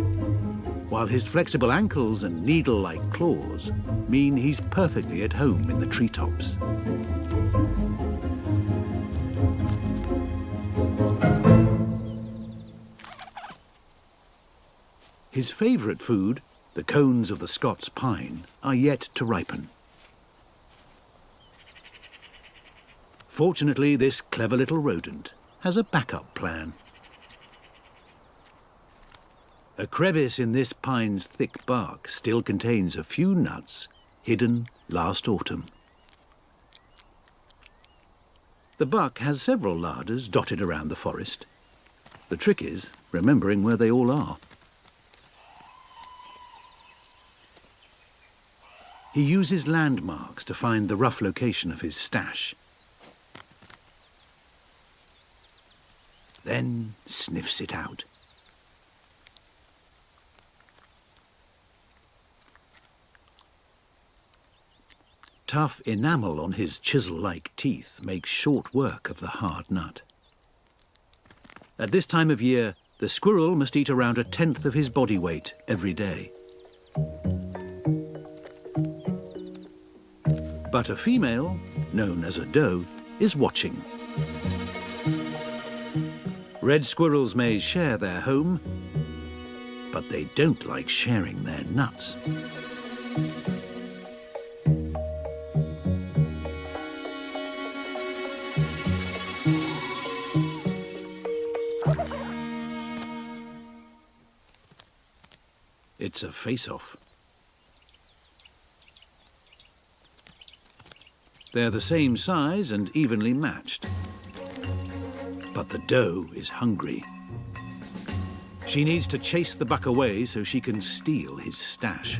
while his flexible ankles and needle-like claws mean he's perfectly at home in the treetops. His favourite food, the cones of the Scots pine, are yet to ripen. Fortunately, this clever little rodent has a backup plan. A crevice in this pine's thick bark still contains a few nuts hidden last autumn. The buck has several larders dotted around the forest. The trick is remembering where they all are. He uses landmarks to find the rough location of his stash. Then sniffs it out. Tough enamel on his chisel-like teeth makes short work of the hard nut. At this time of year, the squirrel must eat around 1/10 of his body weight every day. But a female, known as a doe, is watching. Red squirrels may share their home, but they don't like sharing their nuts. It's a face-off. They're the same size and evenly matched. But the doe is hungry. She needs to chase the buck away so she can steal his stash.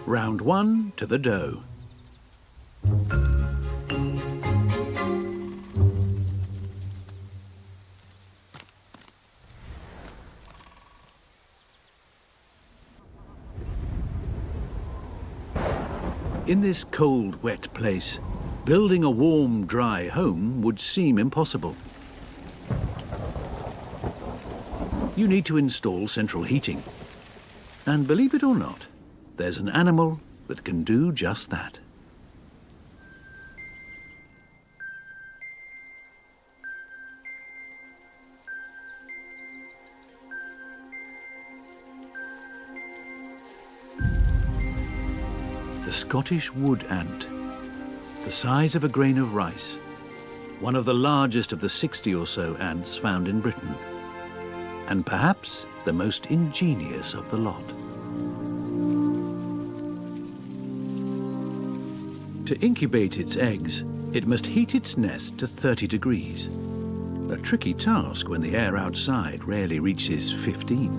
Round 1 to the doe. In this cold, wet place, building a warm, dry home would seem impossible. You need to install central heating. And believe it or not, there's an animal that can do just that. The Scottish wood ant, the size of a grain of rice, one of the largest of the 60 or so ants found in Britain, and perhaps the most ingenious of the lot. To incubate its eggs, it must heat its nest to 30 degrees. A tricky task when the air outside rarely reaches 15.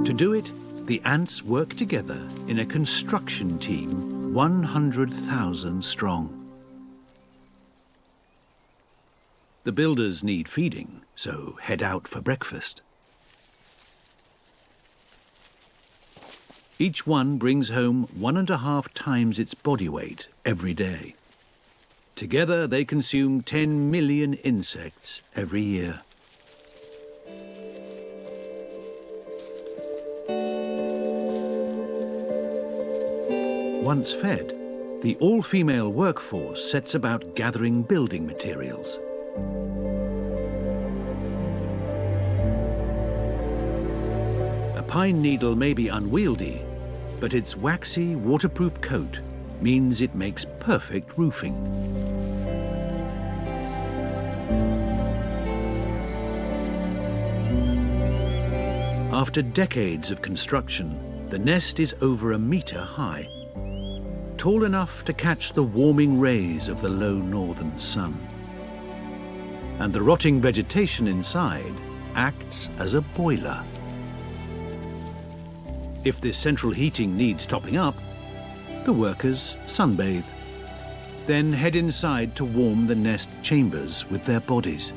To do it, the ants work together in a construction team 100,000 strong. The builders need feeding, so head out for breakfast. Each one brings home 1.5 times its body weight every day. Together they consume 10 million insects every year. Once fed, the all-female workforce sets about gathering building materials. A pine needle may be unwieldy, but its waxy, waterproof coat means it makes perfect roofing. After decades of construction, the nest is over 1 meter high, tall enough to catch the warming rays of the low northern sun. And the rotting vegetation inside acts as a boiler. If this central heating needs topping up, the workers sunbathe, then head inside to warm the nest chambers with their bodies.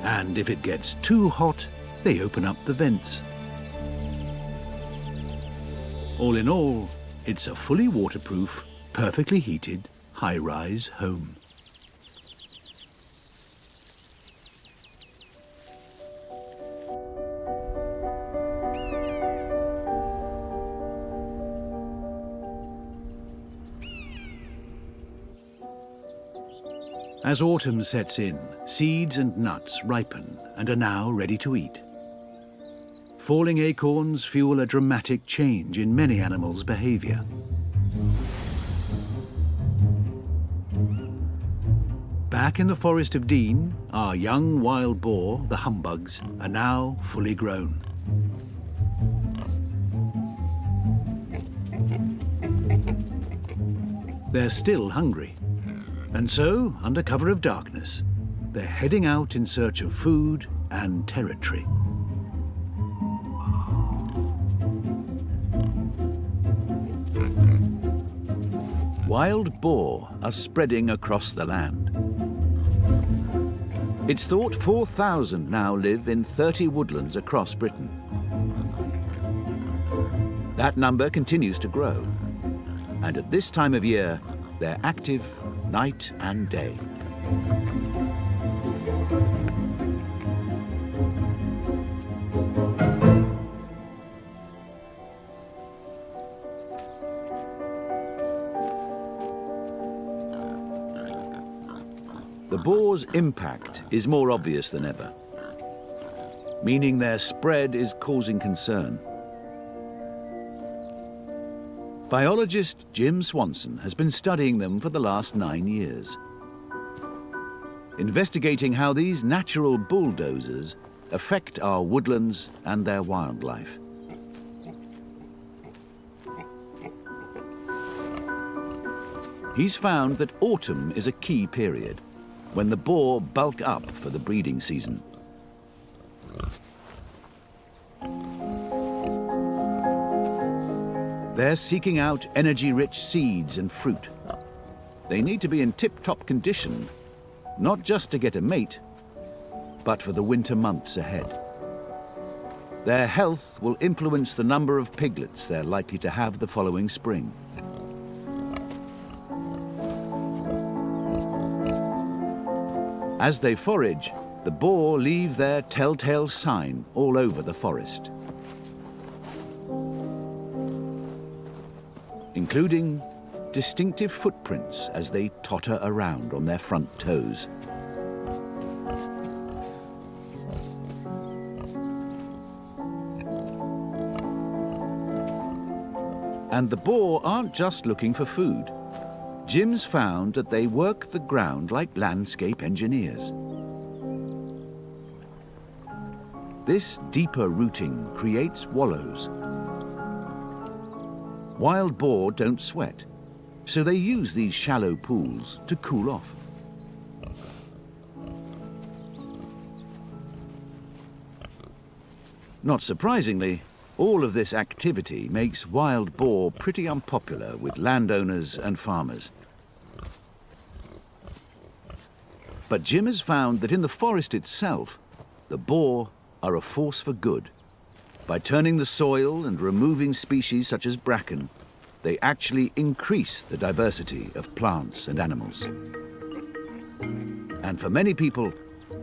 And if it gets too hot, they open up the vents. All in all, it's a fully waterproof, perfectly heated, high-rise home. As autumn sets in, seeds and nuts ripen and are now ready to eat. Falling acorns fuel a dramatic change in many animals' behavior. Back in the forest of Dune, our young wild boar, the humbugs, are now fully grown. They're still hungry, and so, under cover of darkness, they're heading out in search of food and territory. Wild boar are spreading across the land. It's thought 4,000 now live in 30 woodlands across Britain. That number continues to grow, and at this time of year, they're active night and day. The boar's impact is more obvious than ever, meaning their spread is causing concern. Biologist Jim Swanson has been studying them for the last 9 years, investigating how these natural bulldozers affect our woodlands and their wildlife. He's found that autumn is a key period, when the boar bulk up for the breeding season. They're seeking out energy-rich seeds and fruit. They need to be in tip-top condition, not just to get a mate, but for the winter months ahead. Their health will influence the number of piglets they're likely to have the following spring. As they forage, the boar leave their telltale sign all over the forest, including distinctive footprints as they totter around on their front toes. And the boar aren't just looking for food. Jim's found that they work the ground like landscape engineers. This deeper rooting creates wallows. Wild boar don't sweat, so they use these shallow pools to cool off. Not surprisingly, all of this activity makes wild boar pretty unpopular with landowners and farmers. But Jim has found that in the forest itself, the boar are a force for good. By turning the soil and removing species such as bracken, they actually increase the diversity of plants and animals. And for many people,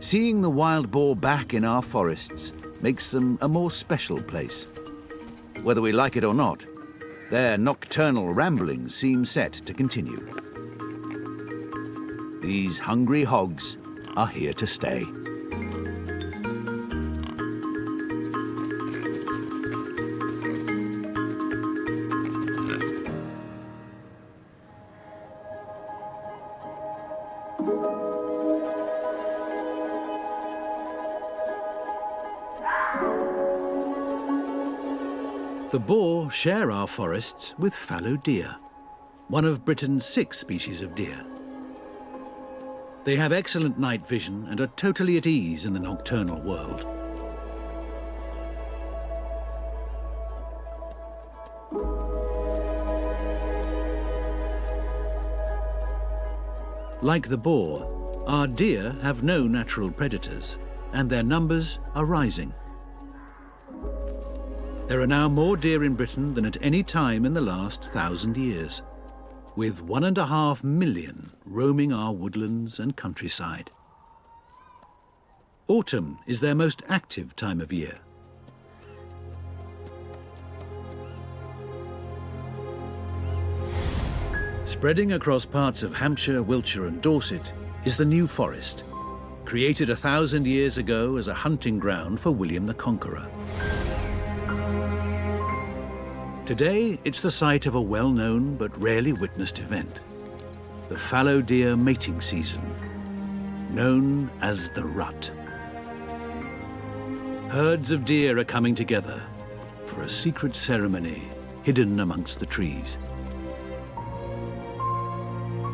seeing the wild boar back in our forests makes them a more special place. Whether we like it or not, their nocturnal ramblings seem set to continue. These hungry hogs are here to stay. The boar share our forests with fallow deer, one of Britain's 6 species of deer. They have excellent night vision and are totally at ease in the nocturnal world. Like the boar, our deer have no natural predators, and their numbers are rising. There are now more deer in Britain than at any time in the last 1,000 years, with 1.5 million roaming our woodlands and countryside. Autumn is their most active time of year. Spreading across parts of Hampshire, Wiltshire and Dorset, is the New Forest, created 1,000 years ago as a hunting ground for William the Conqueror. Today, it's the site of a well-known but rarely witnessed event, the fallow deer mating season, known as the rut. Herds of deer are coming together for a secret ceremony hidden amongst the trees.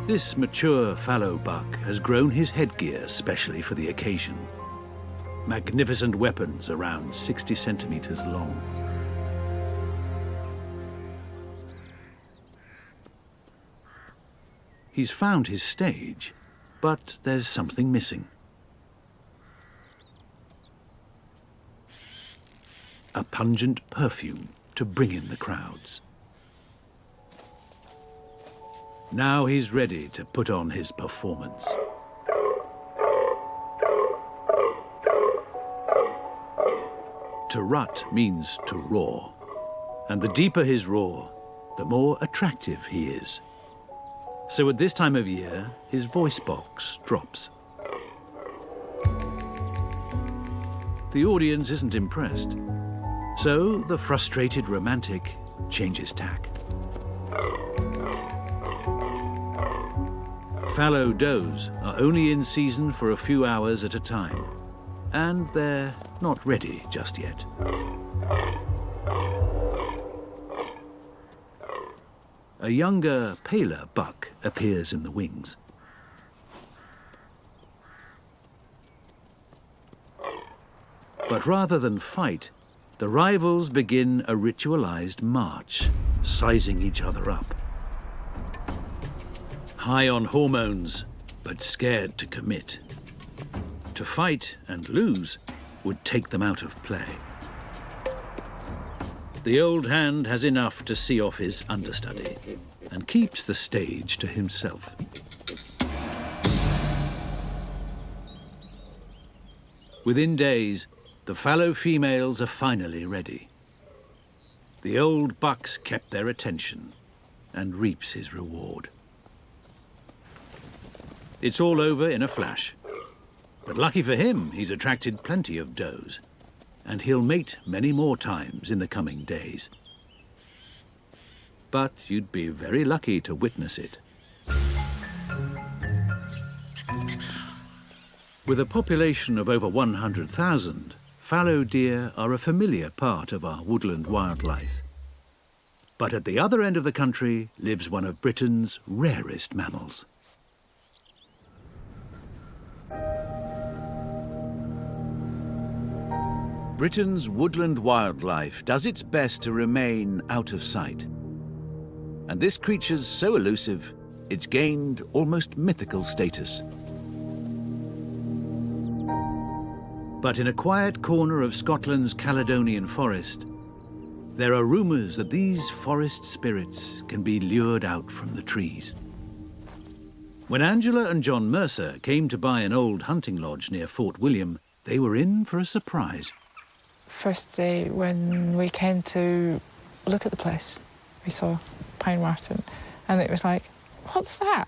This mature fallow buck has grown his headgear specially for the occasion. Magnificent weapons around 60 centimeters long. He's found his stage, but there's something missing. A pungent perfume to bring in the crowds. Now he's ready to put on his performance. To rut means to roar, and the deeper his roar, the more attractive he is. So at this time of year, his voice box drops. The audience isn't impressed, so the frustrated romantic changes tack. Fallow does are only in season for a few hours at a time, and they're not ready just yet. A younger, paler buck appears in the wings. But rather than fight, the rivals begin a ritualized march, sizing each other up. High on hormones, but scared to commit. To fight and lose would take them out of play. The old hand has enough to see off his understudy and keeps the stage to himself. Within days, the fallow females are finally ready. The old buck's kept their attention and reaps his reward. It's all over in a flash. But lucky for him, he's attracted plenty of does, and he'll mate many more times in the coming days. But you'd be very lucky to witness it. With a population of over 100,000, fallow deer are a familiar part of our woodland wildlife. But at the other end of the country lives one of Britain's rarest mammals. Britain's woodland wildlife does its best to remain out of sight. And this creature's so elusive, it's gained almost mythical status. But in a quiet corner of Scotland's Caledonian forest, there are rumours that these forest spirits can be lured out from the trees. When Angela and John Mercer came to buy an old hunting lodge near Fort William, they were in for a surprise. First day when we came to look at the place, we saw pine marten, and it was like, what's that?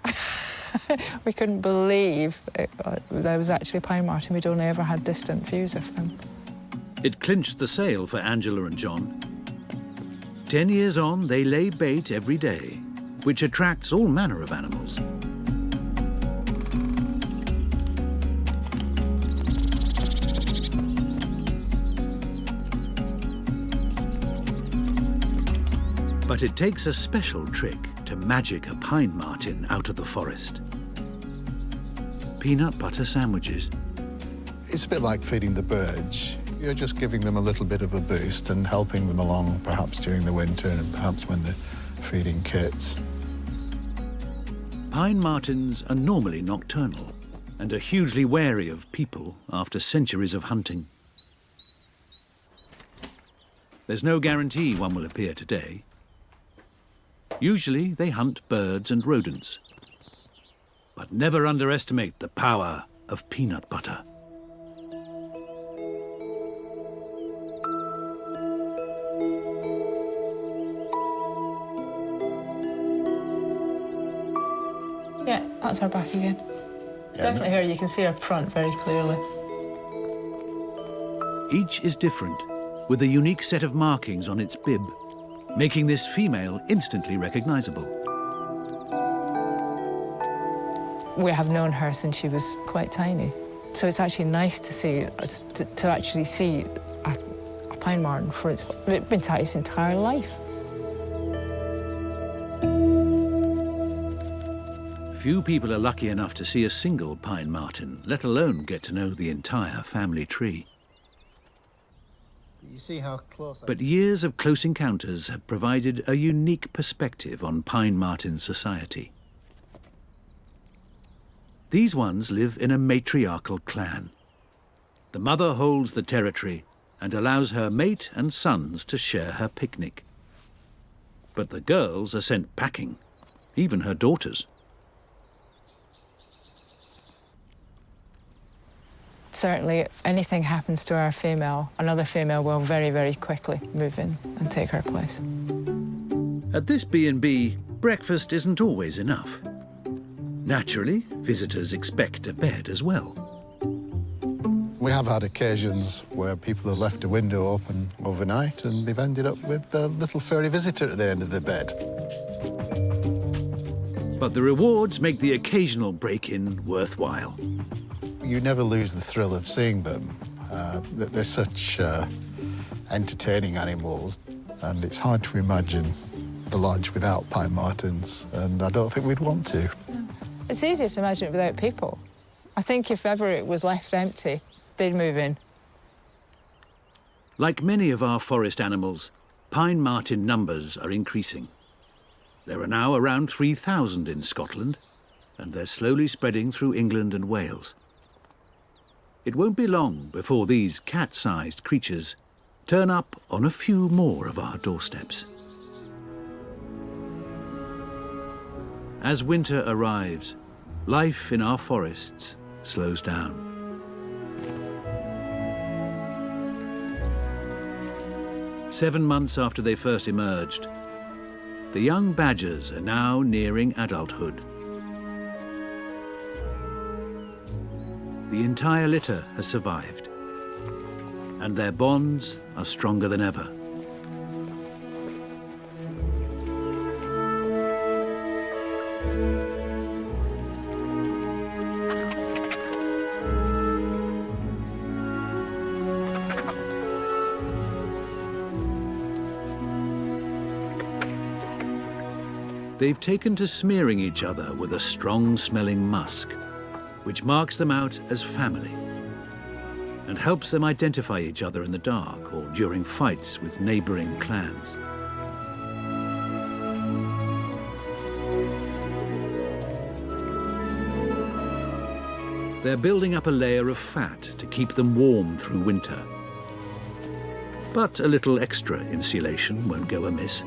We couldn't believe there was actually pine marten. We'd only ever had distant views of them. It clinched the sale for Angela and John. 10 years on, they lay bait every day, which attracts all manner of animals. But it takes a special trick to magic a pine marten out of the forest. Peanut butter sandwiches. It's a bit like feeding the birds. You're just giving them a little bit of a boost and helping them along, perhaps during the winter and perhaps when they're feeding kits. Pine martens are normally nocturnal and are hugely wary of people after centuries of hunting. There's no guarantee one will appear today. Usually they hunt birds and rodents. But never underestimate the power of peanut butter. Yeah, that's our back again. definitely her. You can see her front very clearly. Each is different, with a unique set of markings on its bib, making this female instantly recognizable. We have known her since she was quite tiny. So it's actually nice to see, to actually see a pine marten for its entire life. Few people are lucky enough to see a single pine marten, let alone get to know the entire family tree. You see how close. But years of close encounters have provided a unique perspective on pine marten society. These ones live in a matriarchal clan. The mother holds the territory and allows her mate and sons to share her picnic. But the girls are sent packing, even her daughters. Certainly, if anything happens to our female, another female will very, very quickly move in and take her place. At this B&B, breakfast isn't always enough. Naturally, visitors expect a bed as well. We have had occasions where people have left a window open overnight and they've ended up with a little furry visitor at the end of the bed. But the rewards make the occasional break-in worthwhile. You never lose the thrill of seeing them. They're such entertaining animals, and it's hard to imagine the lodge without pine martens, and I don't think we'd want to. It's easier to imagine it without people. I think if ever it was left empty, they'd move in. Like many of our forest animals, pine marten numbers are increasing. There are now around 3,000 in Scotland, and they're slowly spreading through England and Wales. It won't be long before these cat-sized creatures turn up on a few more of our doorsteps. As winter arrives, life in our forests slows down. Seven months after they first emerged, the young badgers are now nearing adulthood. The entire litter has survived, and their bonds are stronger than ever. They've taken to smearing each other with a strong-smelling musk, which marks them out as family and helps them identify each other in the dark or during fights with neighboring clans. They're building up a layer of fat to keep them warm through winter. But a little extra insulation won't go amiss.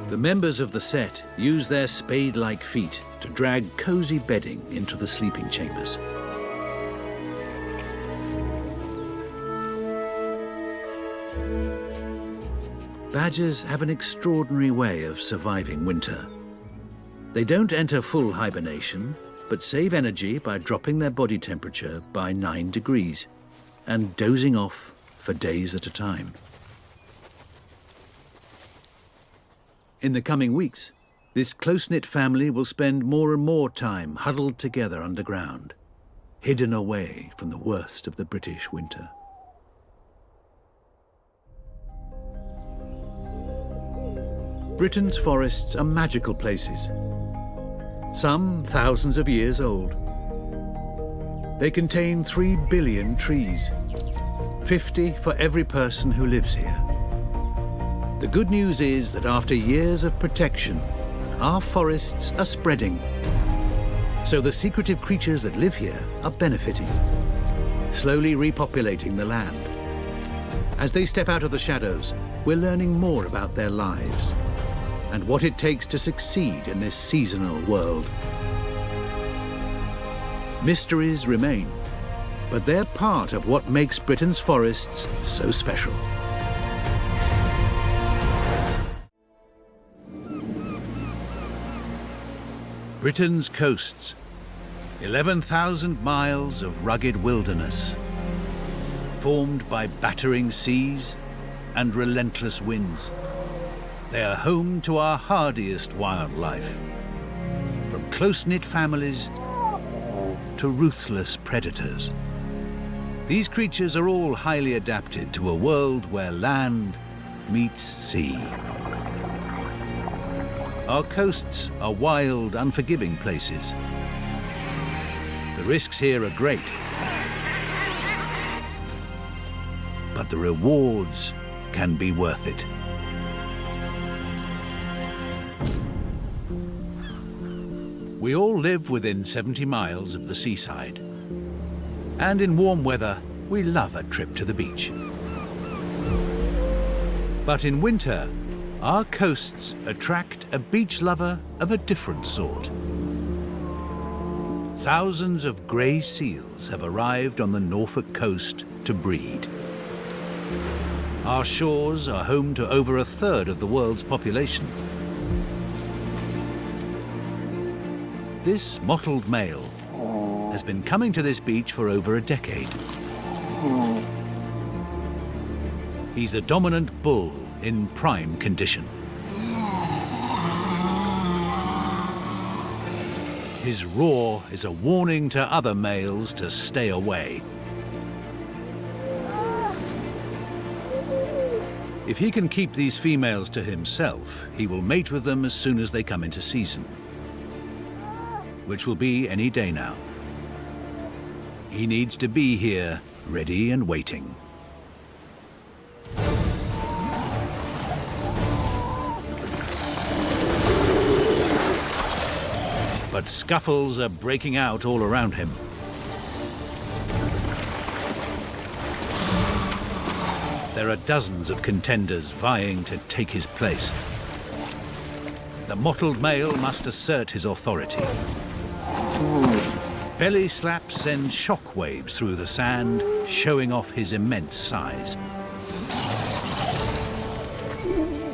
The members of the set use their spade-like feet to drag cozy bedding into the sleeping chambers. Badgers have an extraordinary way of surviving winter. They don't enter full hibernation, but save energy by dropping their body temperature by 9 degrees and dozing off for days at a time. In the coming weeks, this close-knit family will spend more and more time huddled together underground, hidden away from the worst of the British winter. Britain's forests are magical places, some thousands of years old. They contain 3 billion trees, 50 for every person who lives here. The good news is that after years of protection, our forests are spreading. So the secretive creatures that live here are benefiting, slowly repopulating the land. As they step out of the shadows, we're learning more about their lives and what it takes to succeed in this seasonal world. Mysteries remain, but they're part of what makes Britain's forests so special. Britain's coasts, 11,000 miles of rugged wilderness, formed by battering seas and relentless winds. They are home to our hardiest wildlife, from close-knit families to ruthless predators. These creatures are all highly adapted to a world where land meets sea. Our coasts are wild, unforgiving places. The risks here are great, but the rewards can be worth it. We all live within 70 miles of the seaside, and in warm weather, we love a trip to the beach. But in winter, our coasts attract a beach lover of a different sort. Thousands of grey seals have arrived on the Norfolk coast to breed. Our shores are home to over a third of the world's population. This mottled male has been coming to this beach for over a decade. He's a dominant bull in prime condition. His roar is a warning to other males to stay away. If he can keep these females to himself, he will mate with them as soon as they come into season, which will be any day now. He needs to be here, ready and waiting. But scuffles are breaking out all around him. There are dozens of contenders vying to take his place. The mottled male must assert his authority. Belly slaps send shock waves through the sand, showing off his immense size.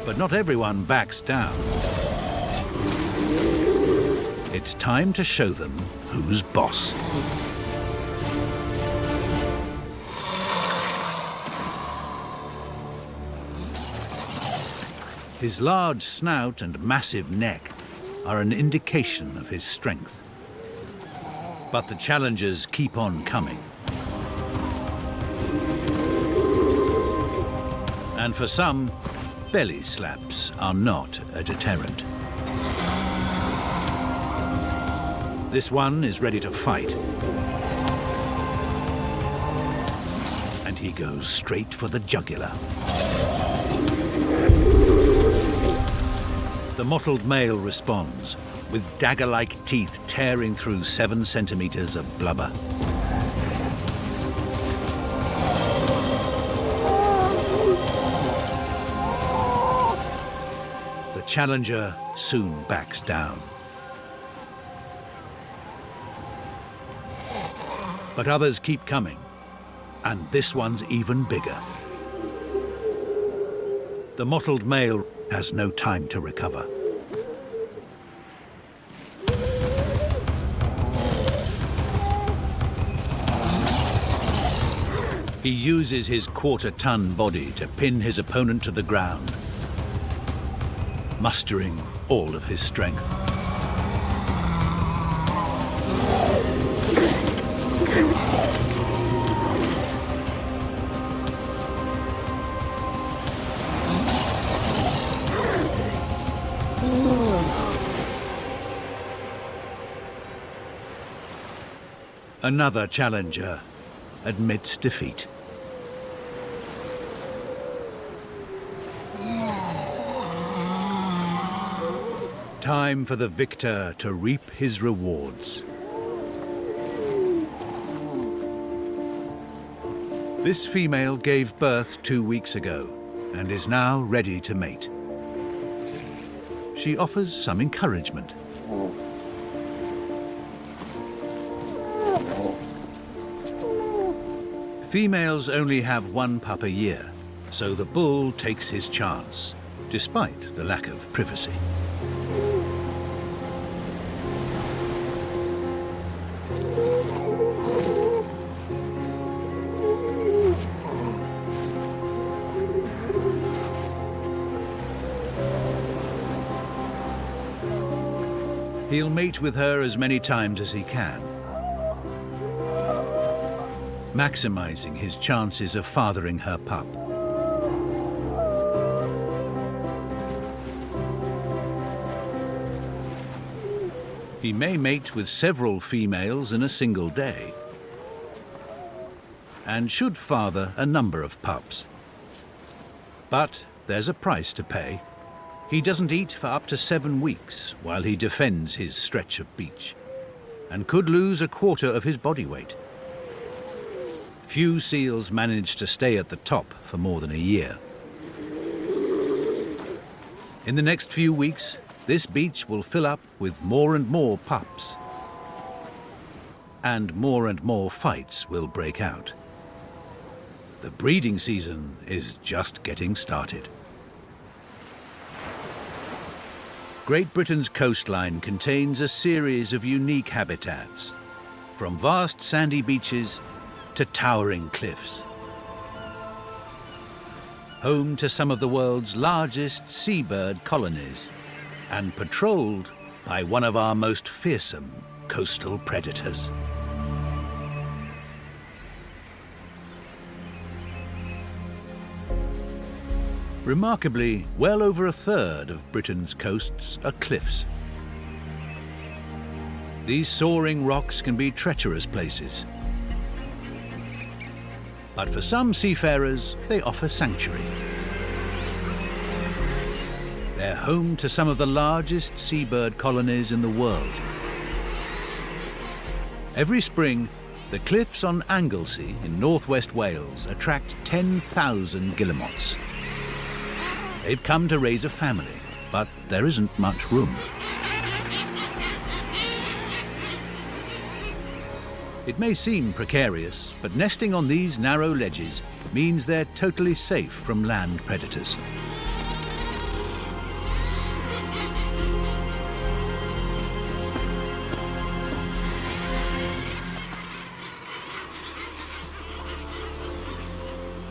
But not everyone backs down. It's time to show them who's boss. His large snout and massive neck are an indication of his strength. But the challengers keep on coming. And for some, belly slaps are not a deterrent. This one is ready to fight. And he goes straight for the jugular. The mottled male responds, with dagger-like teeth tearing through 7 centimeters of blubber. The challenger soon backs down. But others keep coming, and this one's even bigger. The mottled male has no time to recover. He uses his quarter-ton body to pin his opponent to the ground, mustering all of his strength. Another challenger admits defeat. Time for the victor to reap his rewards. This female gave birth 2 weeks ago and is now ready to mate. She offers some encouragement. Females only have 1 pup a year, so the bull takes his chance, despite the lack of privacy. He'll mate with her as many times as he can, maximizing his chances of fathering her pup. He may mate with several females in a single day, and should father a number of pups. But there's a price to pay. He doesn't eat for up to 7 weeks while he defends his stretch of beach, and could lose a quarter of his body weight. Few seals manage to stay at the top for more than a year. In the next few weeks, this beach will fill up with more and more pups, and more fights will break out. The breeding season is just getting started. Great Britain's coastline contains a series of unique habitats, from vast sandy beaches to towering cliffs. Home to some of the world's largest seabird colonies, and patrolled by one of our most fearsome coastal predators. Remarkably, well over a third of Britain's coasts are cliffs. These soaring rocks can be treacherous places. But for some seafarers, they offer sanctuary. They're home to some of the largest seabird colonies in the world. Every spring, the cliffs on Anglesey in northwest Wales attract 10,000 guillemots. They've come to raise a family, but there isn't much room. It may seem precarious, but nesting on these narrow ledges means they're totally safe from land predators.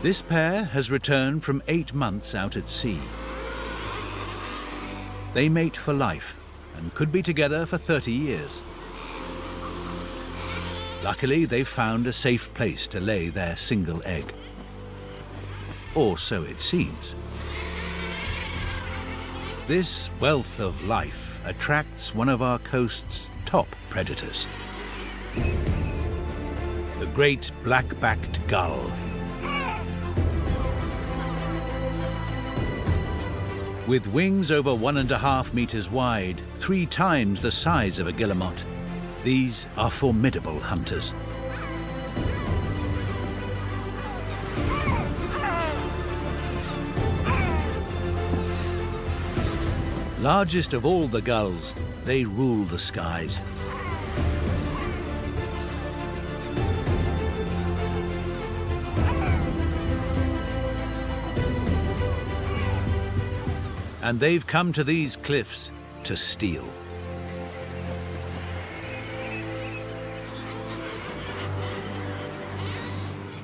This pair has returned from 8 months out at sea. They mate for life and could be together for 30 years. Luckily, they've found a safe place to lay their single egg. Or so it seems. This wealth of life attracts one of our coast's top predators. The great black-backed gull. With wings over 1.5 meters wide, 3 times the size of a guillemot, these are formidable hunters. Largest of all the gulls, they rule the skies. And they've come to these cliffs to steal.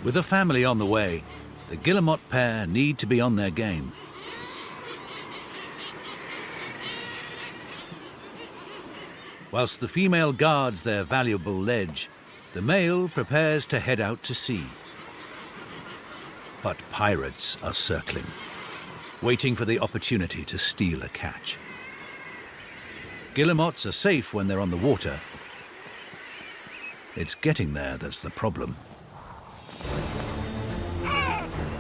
With a family on the way, the guillemot pair need to be on their game. Whilst the female guards their valuable ledge, the male prepares to head out to sea. But pirates are circling, waiting for the opportunity to steal a catch. Guillemots are safe when they're on the water. It's getting there that's the problem.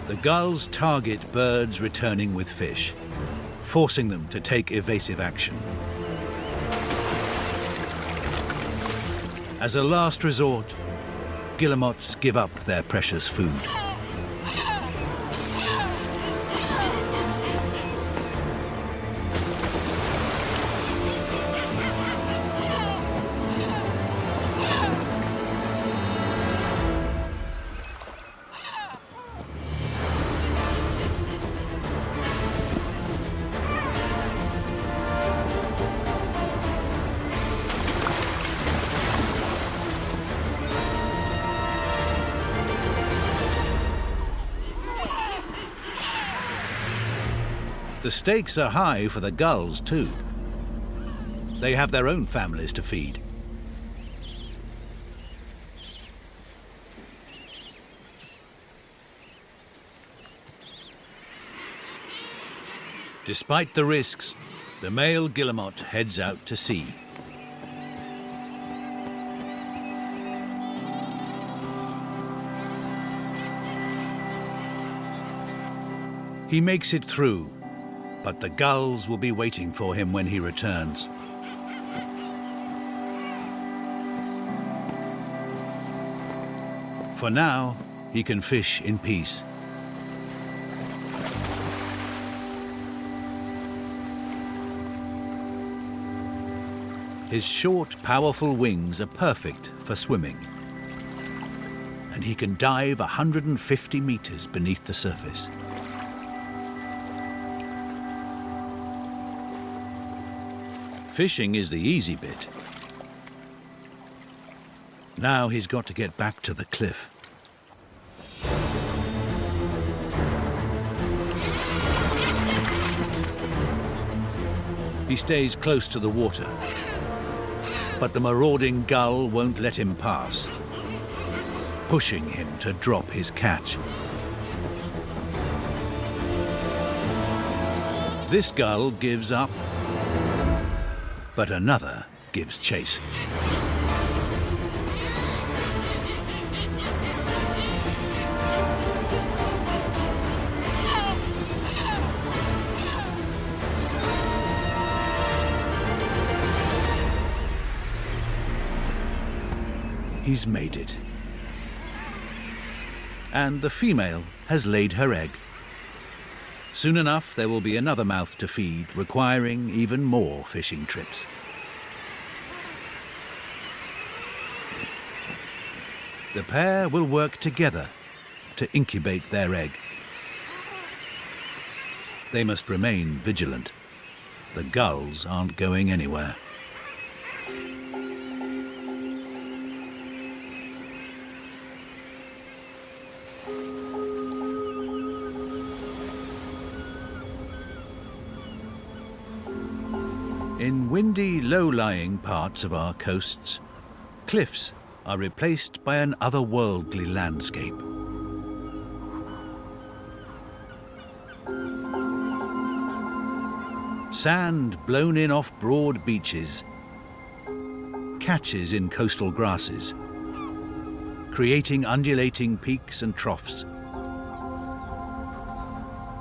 The gulls target birds returning with fish, forcing them to take evasive action. As a last resort, guillemots give up their precious food. The stakes are high for the gulls too. They have their own families to feed. Despite the risks, the male guillemot heads out to sea. He makes it through, but the gulls will be waiting for him when he returns. For now, he can fish in peace. His short, powerful wings are perfect for swimming, and he can dive 150 meters beneath the surface. Fishing is the easy bit. Now he's got to get back to the cliff. He stays close to the water, but the marauding gull won't let him pass, pushing him to drop his catch. This gull gives up, but another gives chase. He's made it. And the female has laid her egg. Soon enough, there will be another mouth to feed, requiring even more fishing trips. The pair will work together to incubate their egg. They must remain vigilant. The gulls aren't going anywhere. In windy, low-lying parts of our coasts, cliffs are replaced by an otherworldly landscape. Sand blown in off broad beaches catches in coastal grasses, creating undulating peaks and troughs.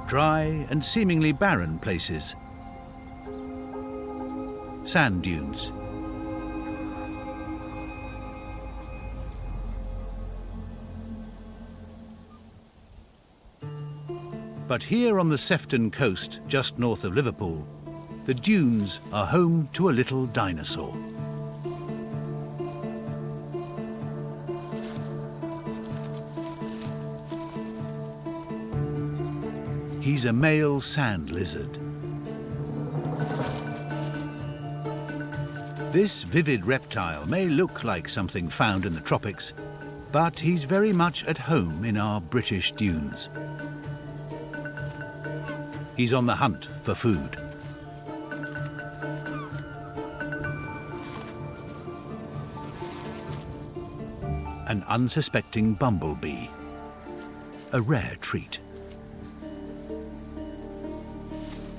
Dry and seemingly barren places, sand dunes. But here on the Sefton coast, just north of Liverpool, the dunes are home to a little dinosaur. He's a male sand lizard. This vivid reptile may look like something found in the tropics, but he's very much at home in our British dunes. He's on the hunt for food. An unsuspecting bumblebee, a rare treat.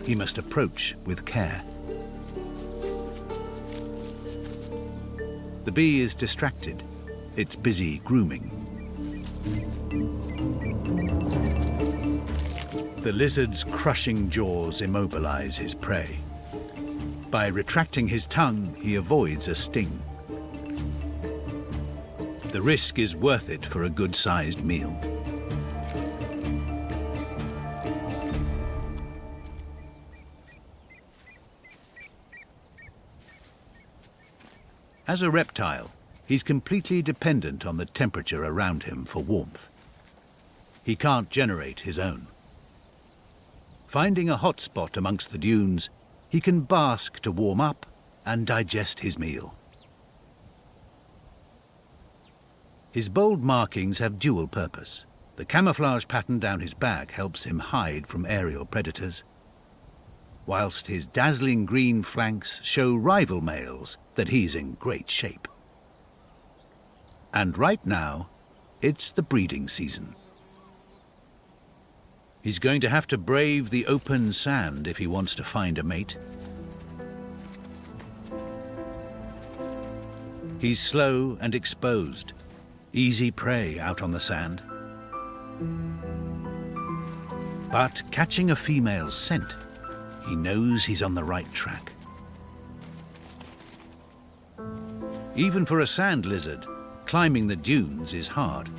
He must approach with care. The bee is distracted. It's busy grooming. The lizard's crushing jaws immobilize his prey. By retracting his tongue, he avoids a sting. The risk is worth it for a good-sized meal. As a reptile, he's completely dependent on the temperature around him for warmth. He can't generate his own. Finding a hot spot amongst the dunes, he can bask to warm up and digest his meal. His bold markings have dual purpose. The camouflage pattern down his back helps him hide from aerial predators. whilst his dazzling green flanks show rival males that he's in great shape. And right now, it's the breeding season. He's going to have to brave the open sand if he wants to find a mate. He's slow and exposed, easy prey out on the sand. But catching a female's scent, he knows he's on the right track. Even for a sand lizard, climbing the dunes is hard.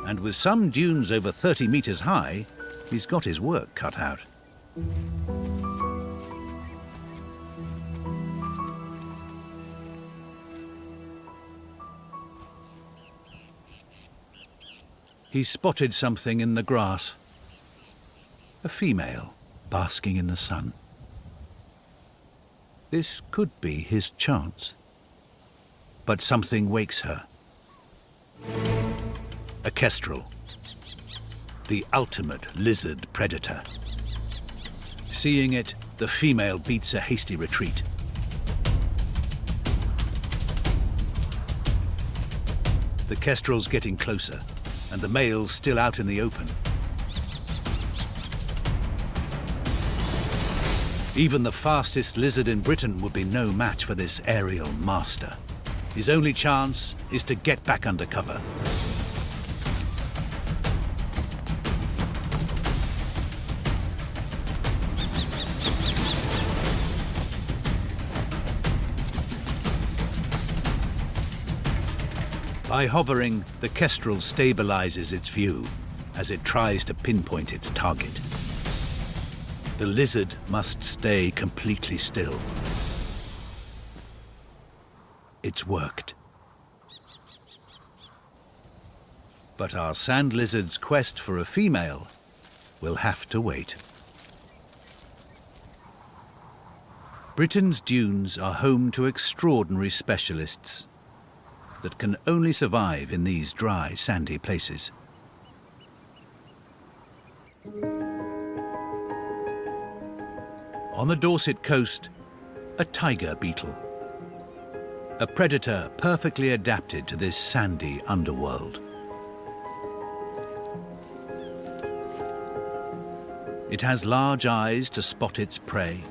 And with some dunes over 30 meters high, he's got his work cut out. He spotted something in the grass. A female basking in the sun. This could be his chance. But something wakes her. A kestrel, the ultimate lizard predator. Seeing it, the female beats a hasty retreat. The kestrel's getting closer, and the male's still out in the open. Even the fastest lizard in Britain would be no match for this aerial master. His only chance is to get back under cover. By hovering, the kestrel stabilizes its view as it tries to pinpoint its target. The lizard must stay completely still. It's worked. But our sand lizard's quest for a female will have to wait. Britain's dunes are home to extraordinary specialists that can only survive in these dry, sandy places. On the Dorset coast, a tiger beetle. A predator perfectly adapted to this sandy underworld. It has large eyes to spot its prey,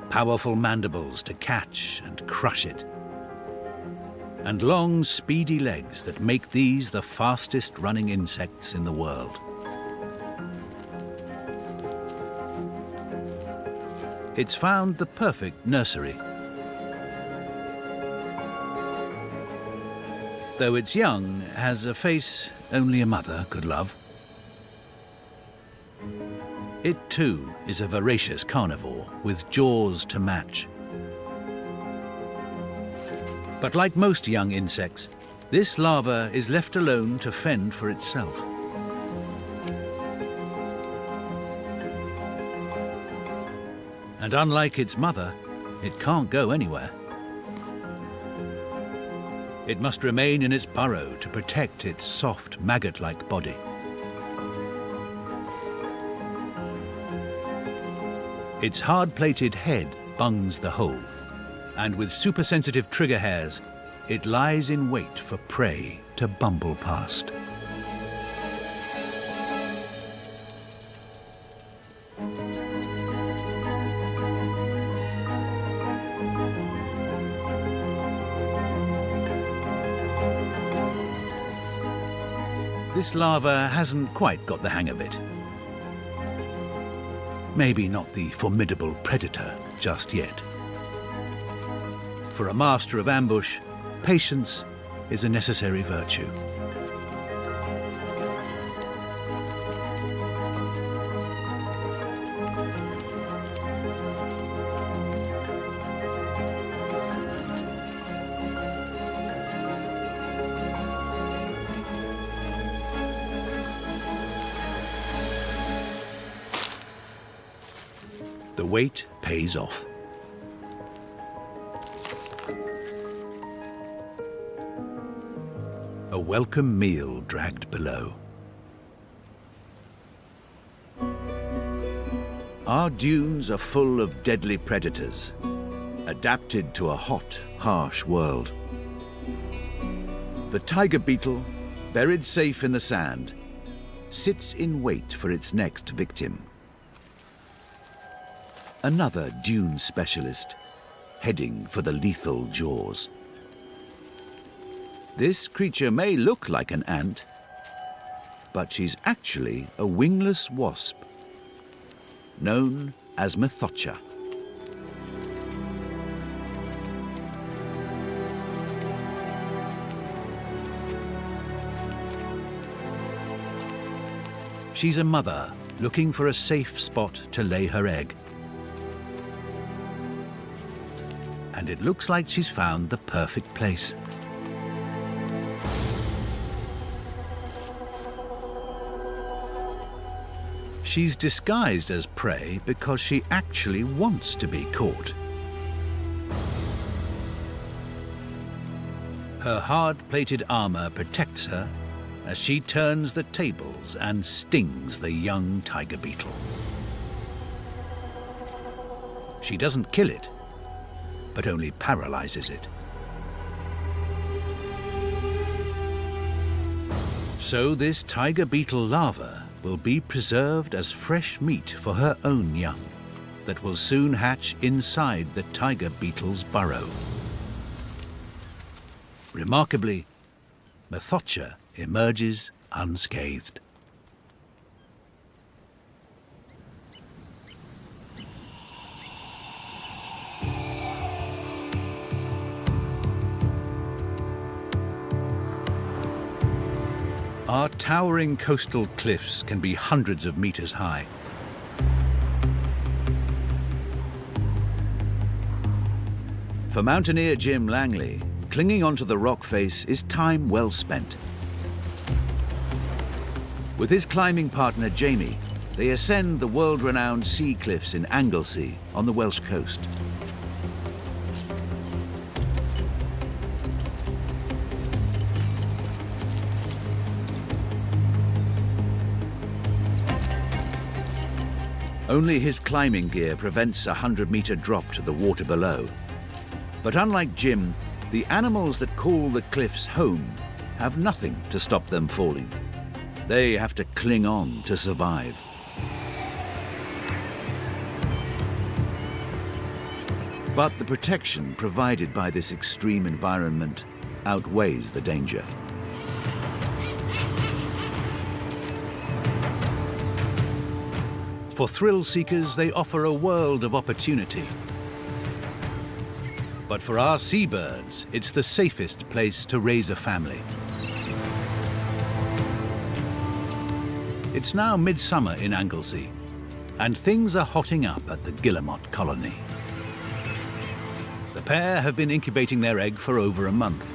powerful mandibles to catch and crush it, and long, speedy legs that make these the fastest running insects in the world. It's found the perfect nursery. Though its young has a face only a mother could love. It too is a voracious carnivore with jaws to match. But like most young insects, this larva is left alone to fend for itself. And unlike its mother, it can't go anywhere. It must remain in its burrow to protect its soft, maggot-like body. Its hard-plated head bungs the hole, and with super-sensitive trigger hairs, it lies in wait for prey to bumble past. This larva hasn't quite got the hang of it. Maybe not the formidable predator just yet. For a master of ambush, patience is a necessary virtue. The wait pays off. A welcome meal dragged below. Our dunes are full of deadly predators, adapted to a hot, harsh world. The tiger beetle, buried safe in the sand, sits in wait for its next victim. Another dune specialist, heading for the lethal jaws. This creature may look like an ant, but she's actually a wingless wasp, known as Methocha. She's a mother looking for a safe spot to lay her egg. And it looks like she's found the perfect place. She's disguised as prey because she actually wants to be caught. Her hard-plated armor protects her as she turns the tables and stings the young tiger beetle. She doesn't kill it, but only paralyzes it. So this tiger beetle larva will be preserved as fresh meat for her own young that will soon hatch inside the tiger beetle's burrow. Remarkably, Methocha emerges unscathed. Our towering coastal cliffs can be hundreds of meters high. For mountaineer Jim Langley, clinging onto the rock face is time well spent. With his climbing partner Jamie, they ascend the world-renowned sea cliffs in Anglesey on the Welsh coast. Only his climbing gear prevents a 100-meter drop to the water below. But unlike Jim, the animals that call the cliffs home have nothing to stop them falling. They have to cling on to survive. But the protection provided by this extreme environment outweighs the danger. For thrill seekers, they offer a world of opportunity. But for our seabirds, it's the safest place to raise a family. It's now midsummer in Anglesey, and things are hotting up at the guillemot colony. The pair have been incubating their egg for over a month.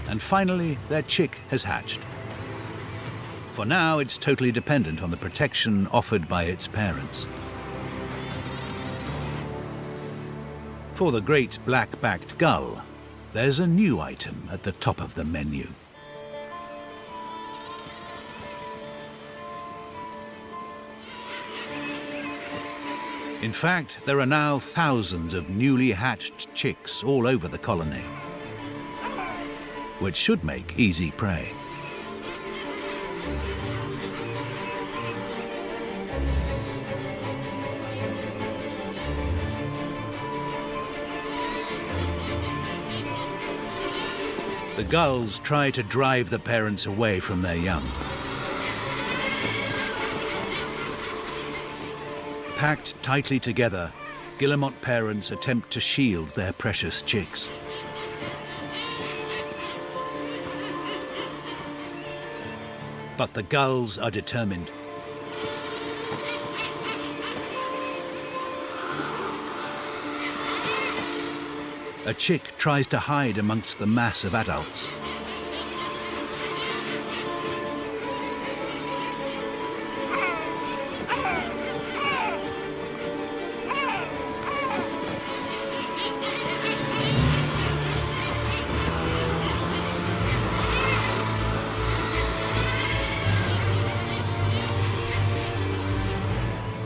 And finally, their chick has hatched. For now, it's totally dependent on the protection offered by its parents. For the great black-backed gull, there's a new item at the top of the menu. In fact, there are now thousands of newly hatched chicks all over the colony, which should make easy prey. The gulls try to drive the parents away from their young. Packed tightly together, guillemot parents attempt to shield their precious chicks. But the gulls are determined. A chick tries to hide amongst the mass of adults.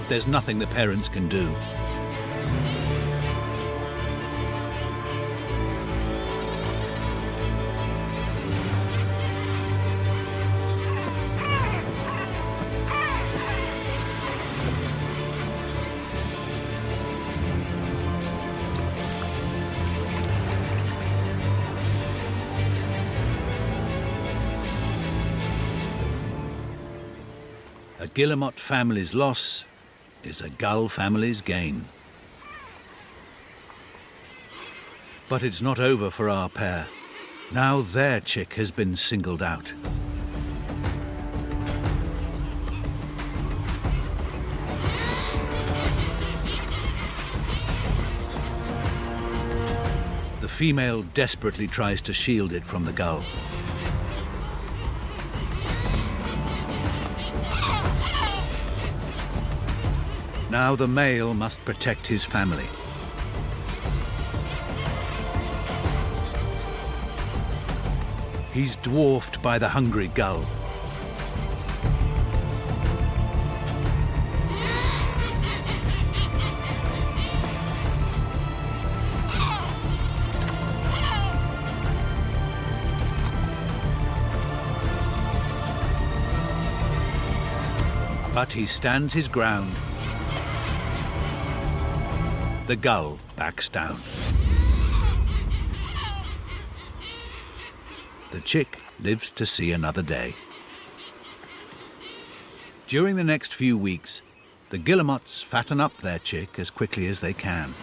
but there's nothing the parents can do. A guillemot family's loss is a gull family's gain. But it's not over for our pair. Now their chick has been singled out. The female desperately tries to shield it from the gull. Now the male must protect his family. He's dwarfed by the hungry gull. But he stands his ground. The gull backs down. The chick lives to see another day. During the next few weeks, the guillemots fatten up their chick as quickly as they can.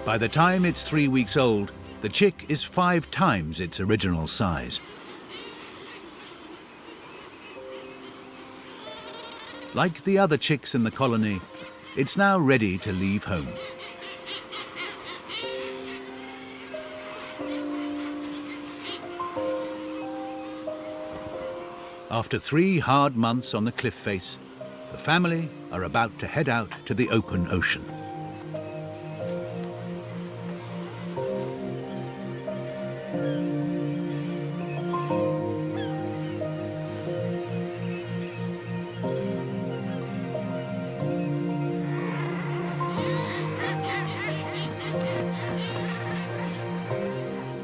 By the time it's 3 weeks old, the chick is 5 times its original size. Like the other chicks in the colony, it's now ready to leave home. After 3 hard months on the cliff face, the family are about to head out to the open ocean.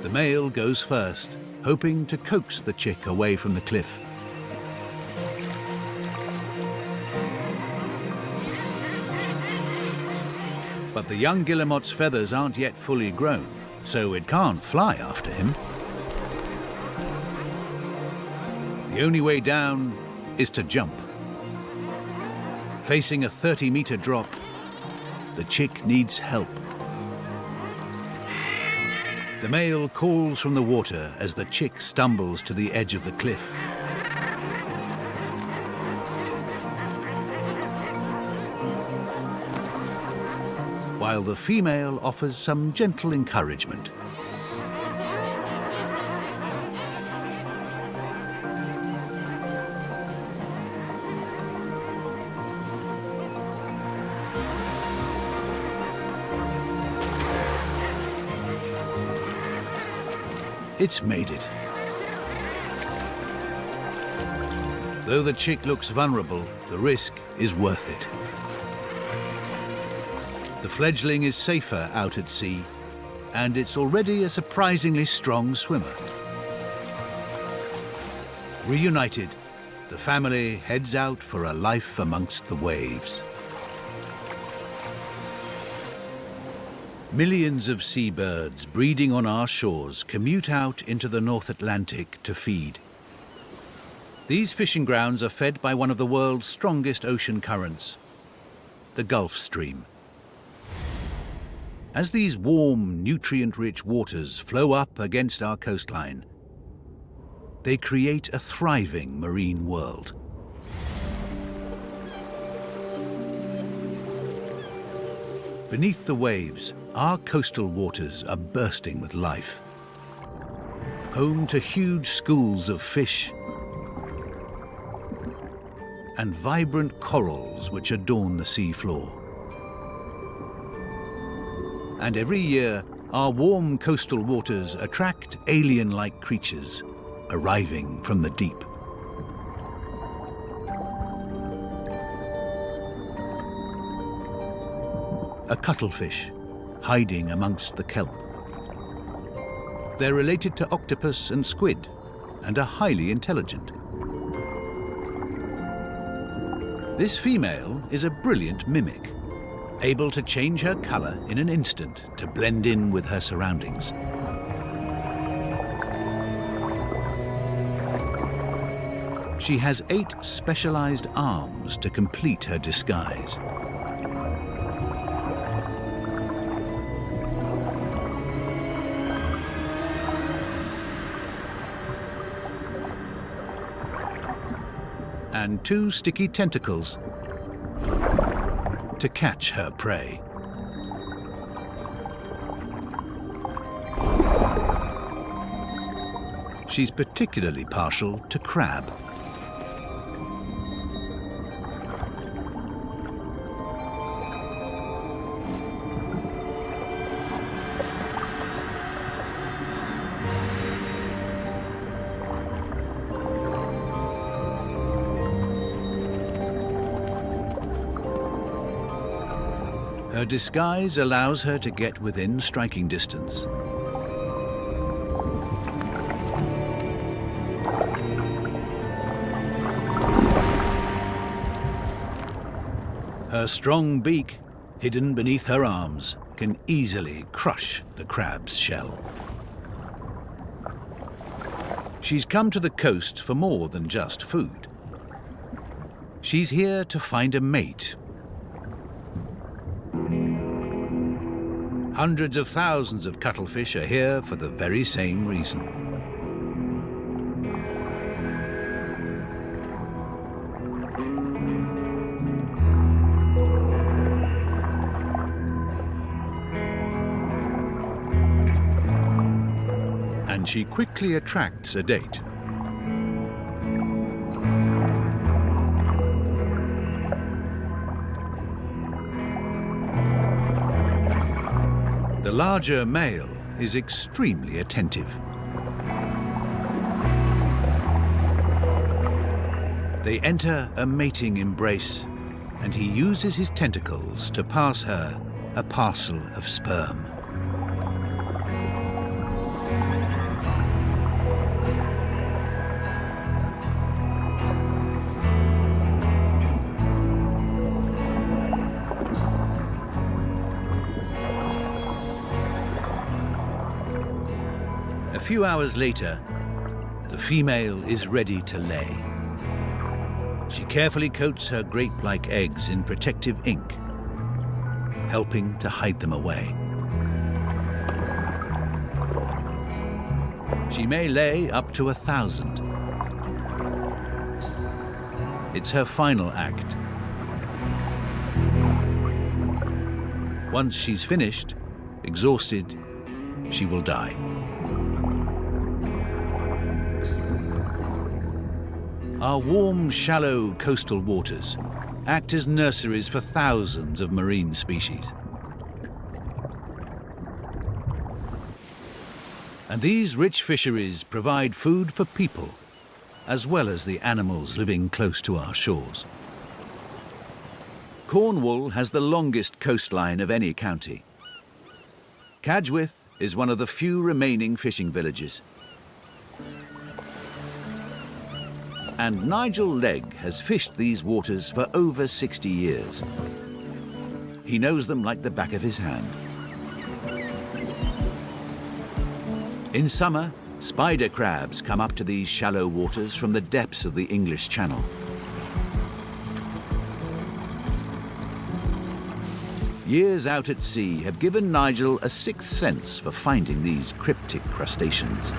The male goes first, hoping to coax the chick away from the cliff. But the young guillemot's feathers aren't yet fully grown, so it can't fly after him. The only way down is to jump. Facing a 30-meter drop, the chick needs help. The male calls from the water as the chick stumbles to the edge of the cliff. While the female offers some gentle encouragement. It's made it. Though the chick looks vulnerable, the risk is worth it. The fledgling is safer out at sea, and it's already a surprisingly strong swimmer. Reunited, the family heads out for a life amongst the waves. Millions of seabirds breeding on our shores commute out into the North Atlantic to feed. These fishing grounds are fed by one of the world's strongest ocean currents, the Gulf Stream. As these warm, nutrient-rich waters flow up against our coastline, they create a thriving marine world. Beneath the waves, our coastal waters are bursting with life. Home to huge schools of fish and vibrant corals which adorn the sea floor. And every year, our warm coastal waters attract alien-like creatures arriving from the deep. A cuttlefish hiding amongst the kelp. They're related to octopus and squid and are highly intelligent. This female is a brilliant mimic, able to change her color in an instant to blend in with her surroundings. She has 8 specialized arms to complete her disguise. And 2 sticky tentacles to catch her prey. She's particularly partial to crab. Her disguise allows her to get within striking distance. Her strong beak, hidden beneath her arms, can easily crush the crab's shell. She's come to the coast for more than just food. She's here to find a mate. Hundreds of thousands of cuttlefish are here for the very same reason. And she quickly attracts a date. The larger male is extremely attentive. They enter a mating embrace, and he uses his tentacles to pass her a parcel of sperm. A few hours later, the female is ready to lay. She carefully coats her grape-like eggs in protective ink, helping to hide them away. She may lay up to 1,000. It's her final act. Once she's finished, exhausted, she will die. Our warm, shallow coastal waters act as nurseries for thousands of marine species. And these rich fisheries provide food for people, as well as the animals living close to our shores. Cornwall has the longest coastline of any county. Cadgwith is one of the few remaining fishing villages. And Nigel Legg has fished these waters for over 60 years. He knows them like the back of his hand. In summer, spider crabs come up to these shallow waters from the depths of the English Channel. Years out at sea have given Nigel a sixth sense for finding these cryptic crustaceans.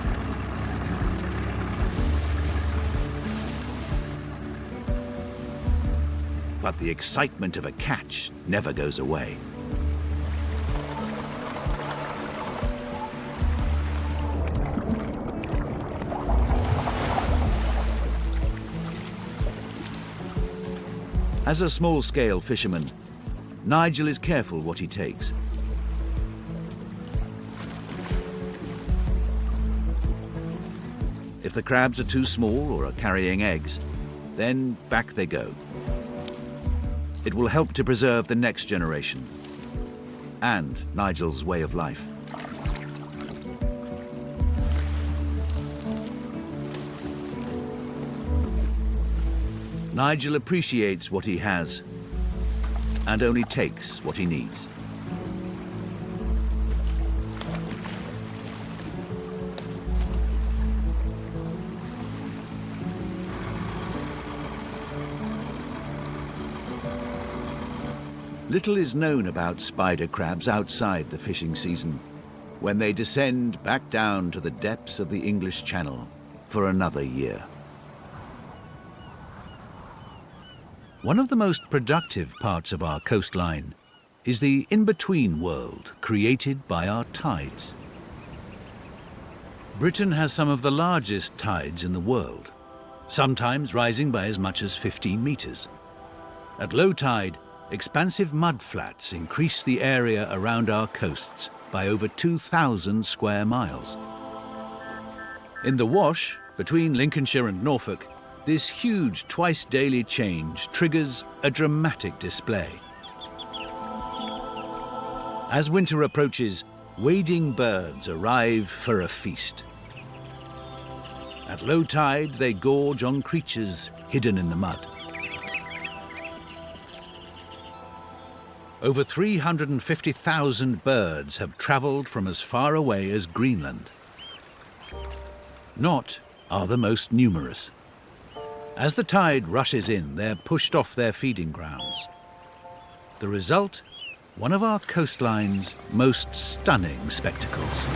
But the excitement of a catch never goes away. As a small-scale fisherman, Nigel is careful what he takes. If the crabs are too small or are carrying eggs, then back they go. It will help to preserve the next generation and Nigel's way of life. Nigel appreciates what he has and only takes what he needs. Little is known about spider crabs outside the fishing season, when they descend back down to the depths of the English Channel for another year. One of the most productive parts of our coastline is the in-between world created by our tides. Britain has some of the largest tides in the world, sometimes rising by as much as 15 meters. At low tide, expansive mudflats increase the area around our coasts by over 2,000 square miles. In the Wash, between Lincolnshire and Norfolk, this huge twice-daily change triggers a dramatic display. As winter approaches, wading birds arrive for a feast. At low tide, they gorge on creatures hidden in the mud. Over 350,000 birds have travelled from as far away as Greenland. Not are the most numerous. As the tide rushes in, they're pushed off their feeding grounds. The result? One of our coastline's most stunning spectacles.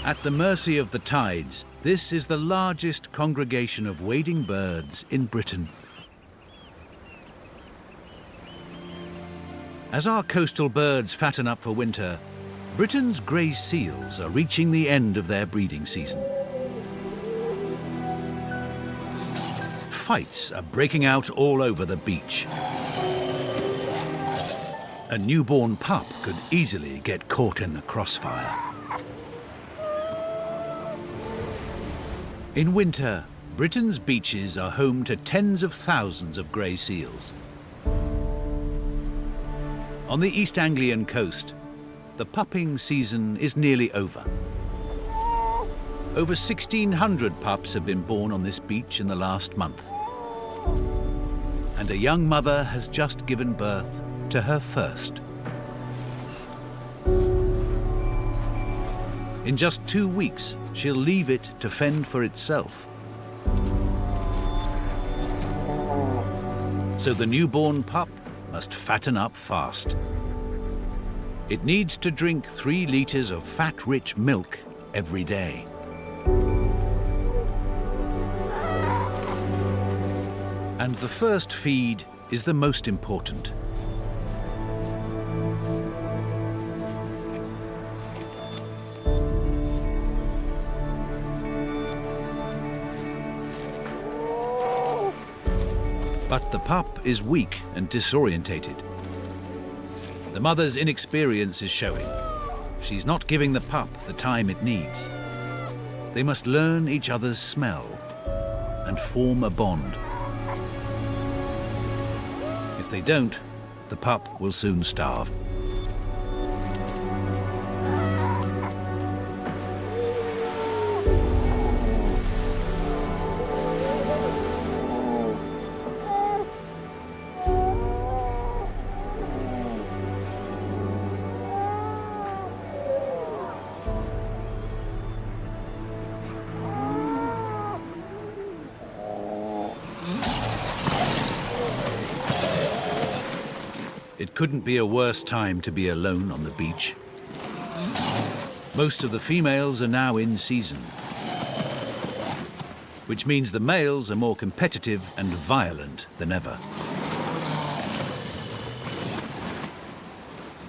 At the mercy of the tides, this is the largest congregation of wading birds in Britain. As our coastal birds fatten up for winter, Britain's grey seals are reaching the end of their breeding season. Fights are breaking out all over the beach. A newborn pup could easily get caught in the crossfire. In winter, Britain's beaches are home to tens of thousands of grey seals. On the East Anglian coast, the pupping season is nearly over. Over 1,600 pups have been born on this beach in the last month. And a young mother has just given birth to her first. In just 2 weeks, she'll leave it to fend for itself. So the newborn pup must fatten up fast. It needs to drink 3 litres of fat-rich milk every day. And the first feed is the most important. But the pup is weak and disorientated. The mother's inexperience is showing. She's not giving the pup the time it needs. They must learn each other's smell and form a bond. If they don't, the pup will soon starve. It couldn't be a worse time to be alone on the beach. Most of the females are now in season, which means the males are more competitive and violent than ever.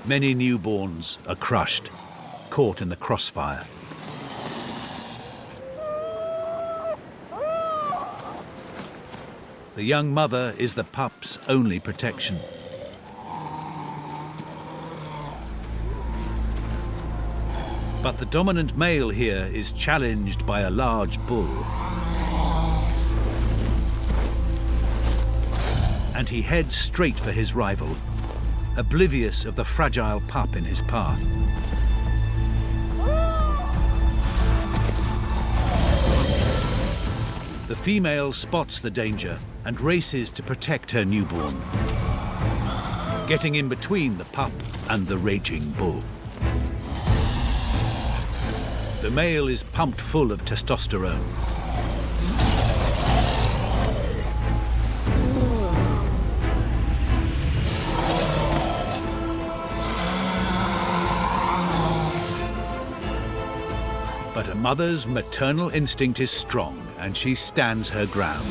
Many newborns are crushed, caught in the crossfire. The young mother is the pup's only protection. But the dominant male here is challenged by a large bull. And he heads straight for his rival, oblivious of the fragile pup in his path. The female spots the danger and races to protect her newborn, getting in between the pup and the raging bull. The male is pumped full of testosterone. But a mother's maternal instinct is strong, and she stands her ground.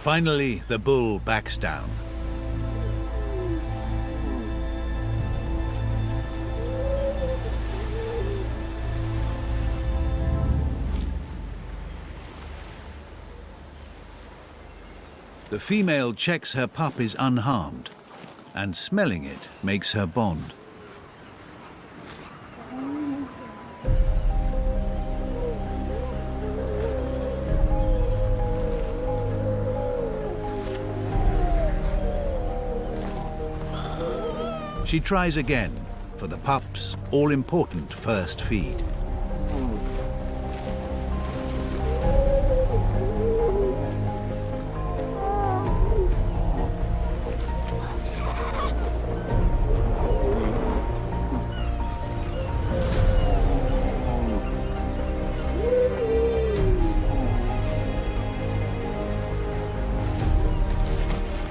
Finally, the bull backs down. The female checks her pup is unharmed, and smelling it makes her bond. She tries again for the pup's all-important first feed.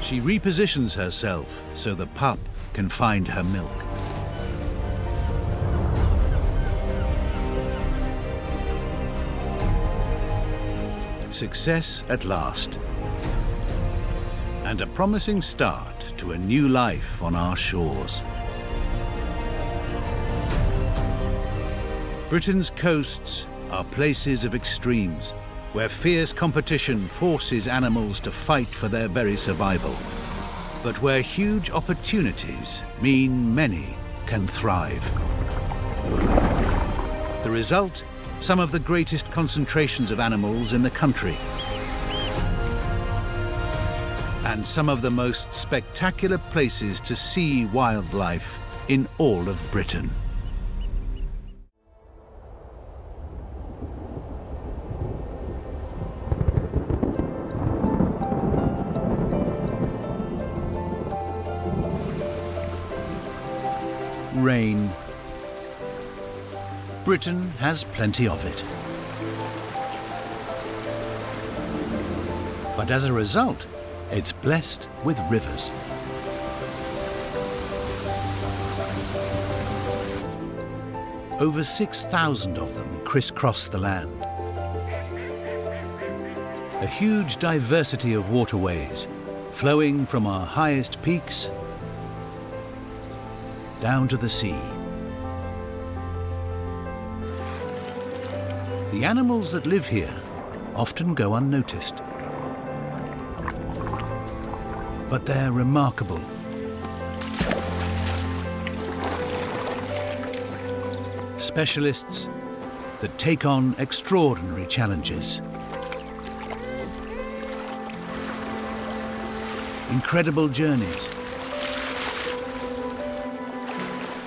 She repositions herself so the pup can find her milk. Success at last, and a promising start to a new life on our shores. Britain's coasts are places of extremes, where fierce competition forces animals to fight for their very survival, but where huge opportunities mean many can thrive. The result? Some of the greatest concentrations of animals in the country, and some of the most spectacular places to see wildlife in all of Britain. Rain. Britain has plenty of it. But as a result, it's blessed with rivers. Over 6,000 of them crisscross the land. A huge diversity of waterways flowing from our highest peaks down to the sea. The animals that live here often go unnoticed, but they're remarkable. Specialists that take on extraordinary challenges. Incredible journeys.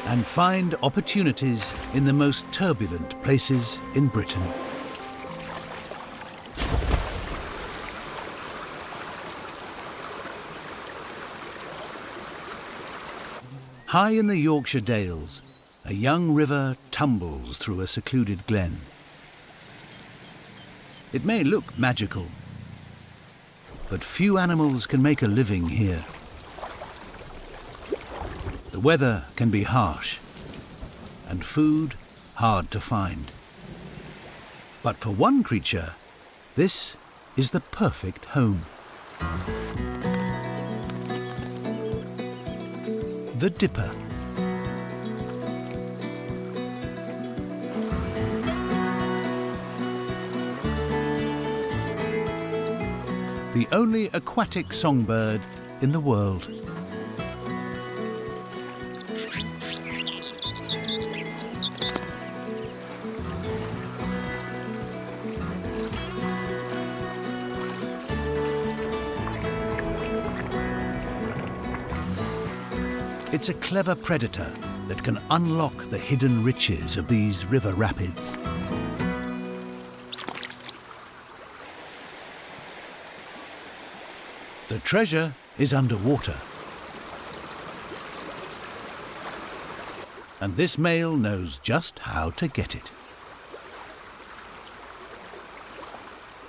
And find opportunities in the most turbulent places in Britain. High in the Yorkshire Dales, a young river tumbles through a secluded glen. It may look magical, but few animals can make a living here. The weather can be harsh, and food hard to find. But for one creature, this is the perfect home. The dipper. The only aquatic songbird in the world. It's a clever predator that can unlock the hidden riches of these river rapids. The treasure is underwater. And this male knows just how to get it.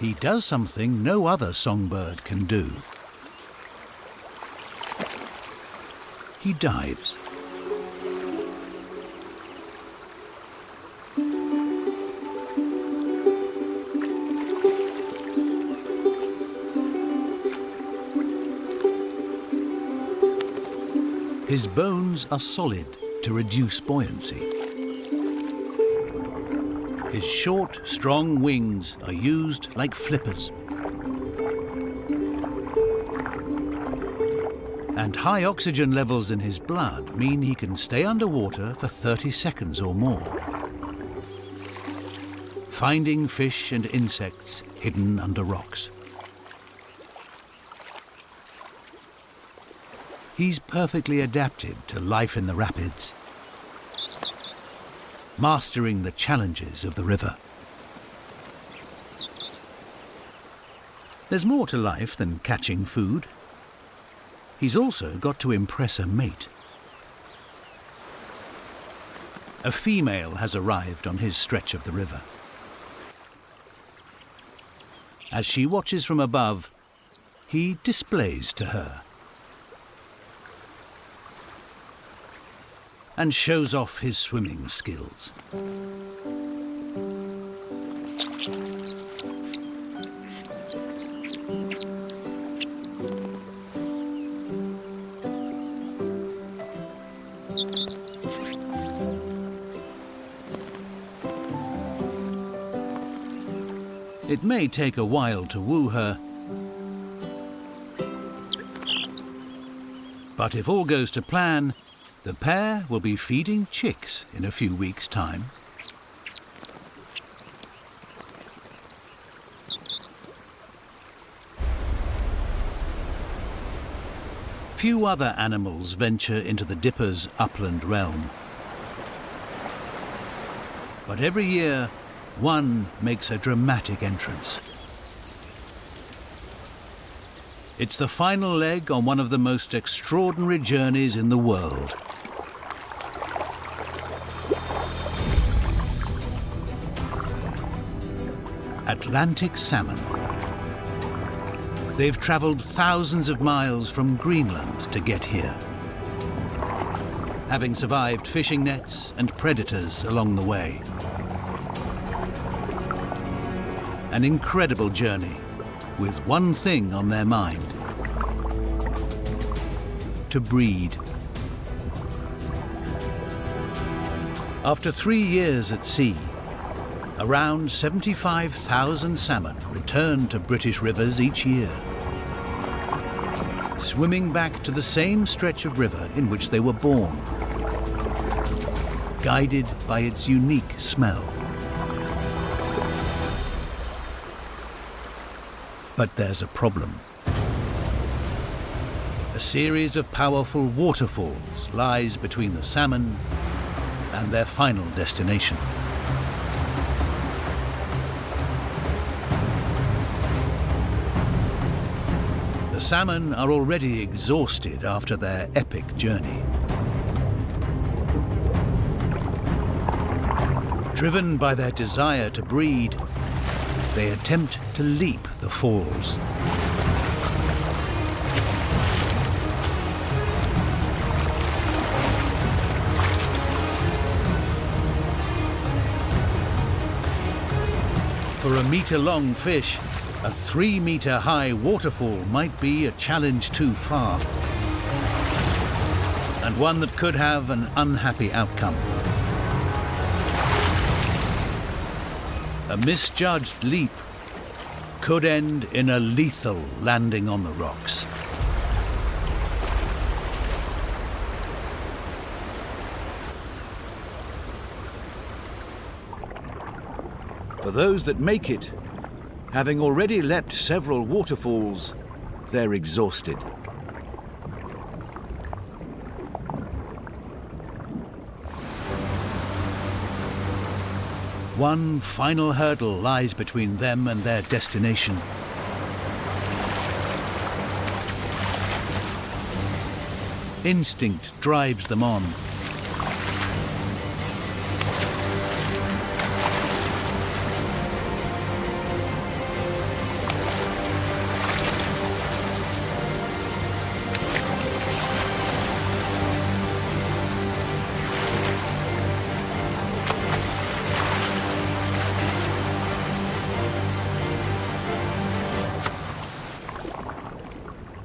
He does something no other songbird can do. He dives. His bones are solid to reduce buoyancy. His short, strong wings are used like flippers. And high oxygen levels in his blood mean he can stay underwater for 30 seconds or more, finding fish and insects hidden under rocks. He's perfectly adapted to life in the rapids, mastering the challenges of the river. There's more to life than catching food. He's also got to impress a mate. A female has arrived on his stretch of the river. As she watches from above, he displays to her and shows off his swimming skills. It may take a while to woo her, but if all goes to plan, the pair will be feeding chicks in a few weeks' time. Few other animals venture into the dipper's upland realm. But every year, one makes a dramatic entrance. It's the final leg on one of the most extraordinary journeys in the world. Atlantic salmon. They've travelled thousands of miles from Greenland to get here, having survived fishing nets and predators along the way. An incredible journey, with one thing on their mind: to breed. After 3 years at sea, around 75,000 salmon return to British rivers each year, swimming back to the same stretch of river in which they were born, guided by its unique smell. But there's a problem. A series of powerful waterfalls lies between the salmon and their final destination. The salmon are already exhausted after their epic journey. Driven by their desire to breed, they attempt to leap the falls. For a metre-long fish, a 3-metre-high waterfall might be a challenge too far, and one that could have an unhappy outcome. A misjudged leap could end in a lethal landing on the rocks. For those that make it, having already leapt several waterfalls, they're exhausted. One final hurdle lies between them and their destination. Instinct drives them on.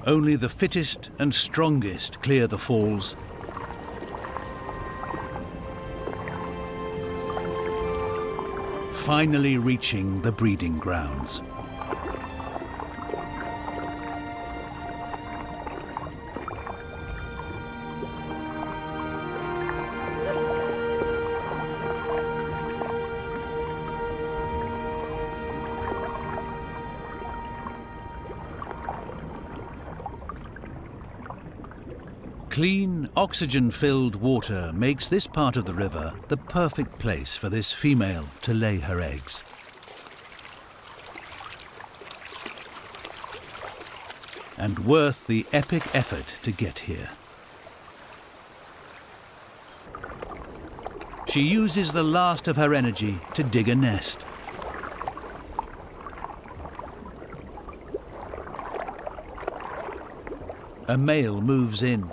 Only the fittest and strongest clear the falls. Finally reaching the breeding grounds. Clean, oxygen-filled water makes this part of the river the perfect place for this female to lay her eggs. And worth the epic effort to get here. She uses the last of her energy to dig a nest. A male moves in.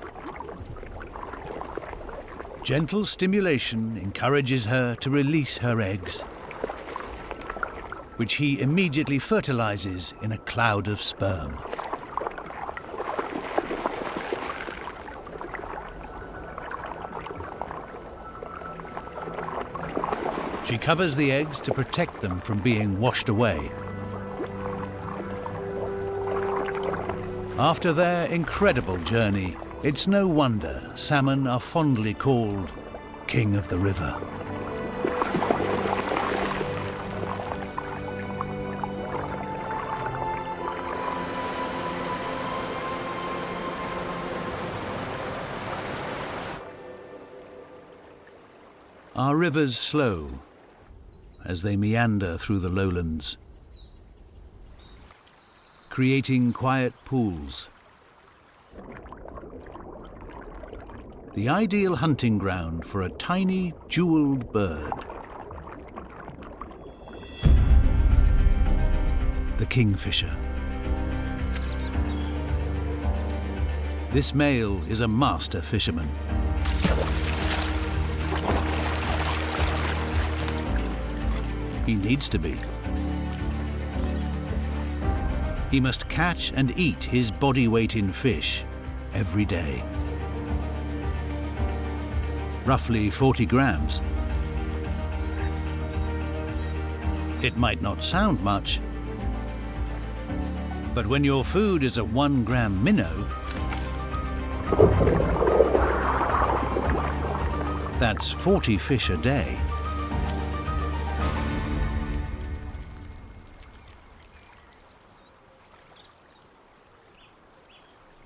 Gentle stimulation encourages her to release her eggs, which he immediately fertilizes in a cloud of sperm. She covers the eggs to protect them from being washed away. After their incredible journey, it's no wonder salmon are fondly called King of the River. Our rivers slow as they meander through the lowlands, creating quiet pools. The ideal hunting ground for a tiny, jeweled bird. The kingfisher. This male is a master fisherman. He needs to be. He must catch and eat his body weight in fish every day. Roughly 40 grams. It might not sound much, but when your food is a 1-gram minnow, that's 40 fish a day.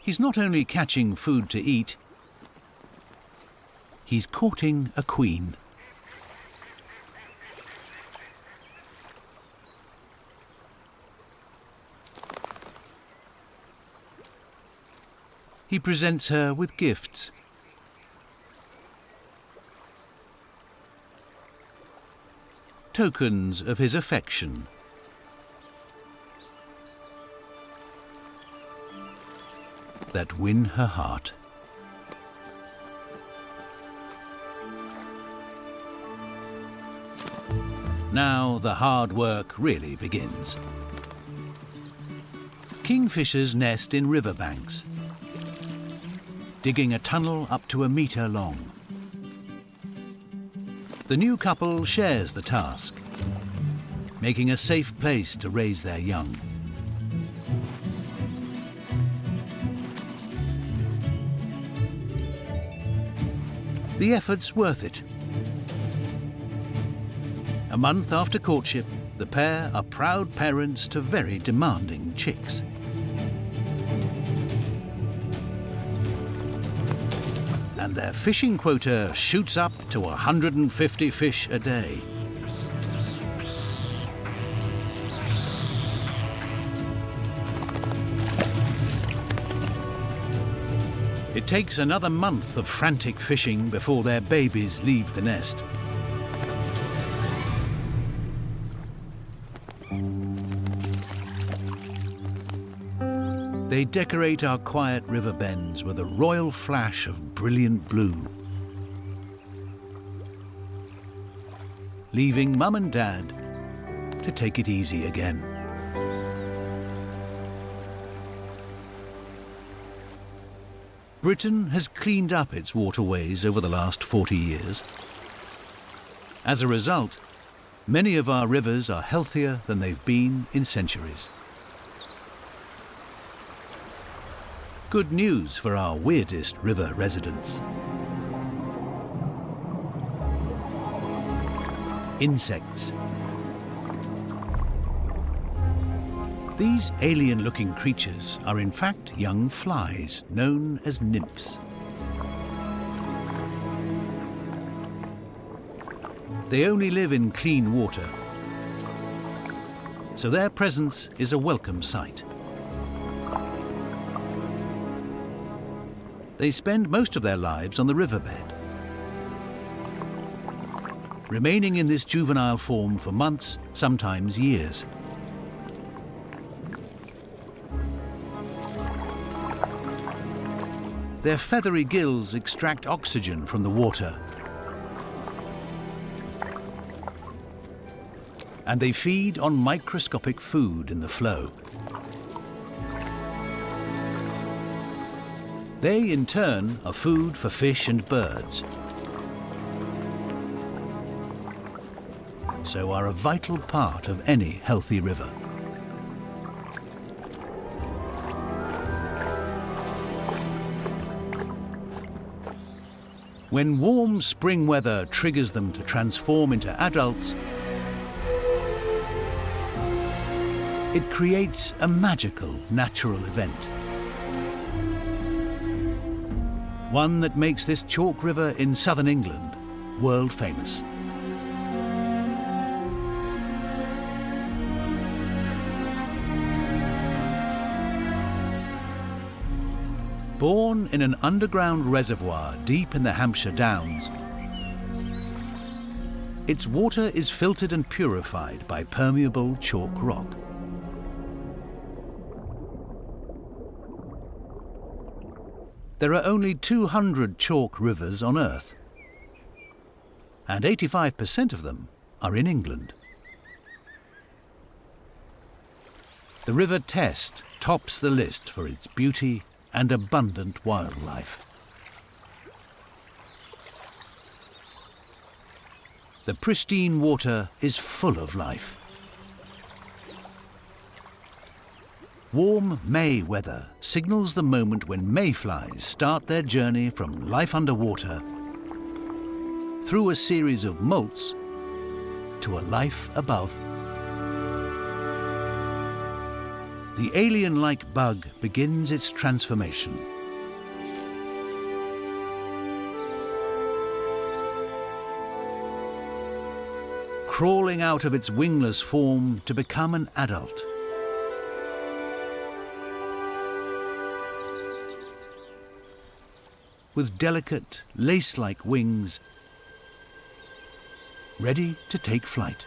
He's not only catching food to eat, he's courting a queen. He presents her with gifts. tokens of his affection. That win her heart. Now the hard work really begins. Kingfishers nest in riverbanks, digging a tunnel up to 1 metre long. The new couple shares the task, making a safe place to raise their young. The effort's worth it. A month after courtship, the pair are proud parents to very demanding chicks. And their fishing quota shoots up to 150 fish a day. It takes another month of frantic fishing before their babies leave the nest. They decorate our quiet river bends with a royal flash of brilliant blue, leaving Mum and Dad to take it easy again. Britain has cleaned up its waterways over the last 40 years. As a result, many of our rivers are healthier than they've been in centuries. Good news for our weirdest river residents. Insects. These alien-looking creatures are in fact young flies known as nymphs. They only live in clean water, so their presence is a welcome sight. They spend most of their lives on the riverbed, remaining in this juvenile form for months, sometimes years. Their feathery gills extract oxygen from the water, and they feed on microscopic food in the flow. They, in turn, are food for fish and birds, so are a vital part of any healthy river. When warm spring weather triggers them to transform into adults, it creates a magical natural event. One that makes this chalk river in southern England world famous. Born in an underground reservoir deep in the Hampshire Downs, its water is filtered and purified by permeable chalk rock. There are only 200 chalk rivers on Earth, and 85% of them are in England. The River Test tops the list for its beauty and abundant wildlife. The pristine water is full of life. Warm May weather signals the moment when mayflies start their journey from life underwater through a series of molts to a life above. The alien-like bug begins its transformation. Crawling out of its wingless form to become an adult. With delicate, lace-like wings, ready to take flight.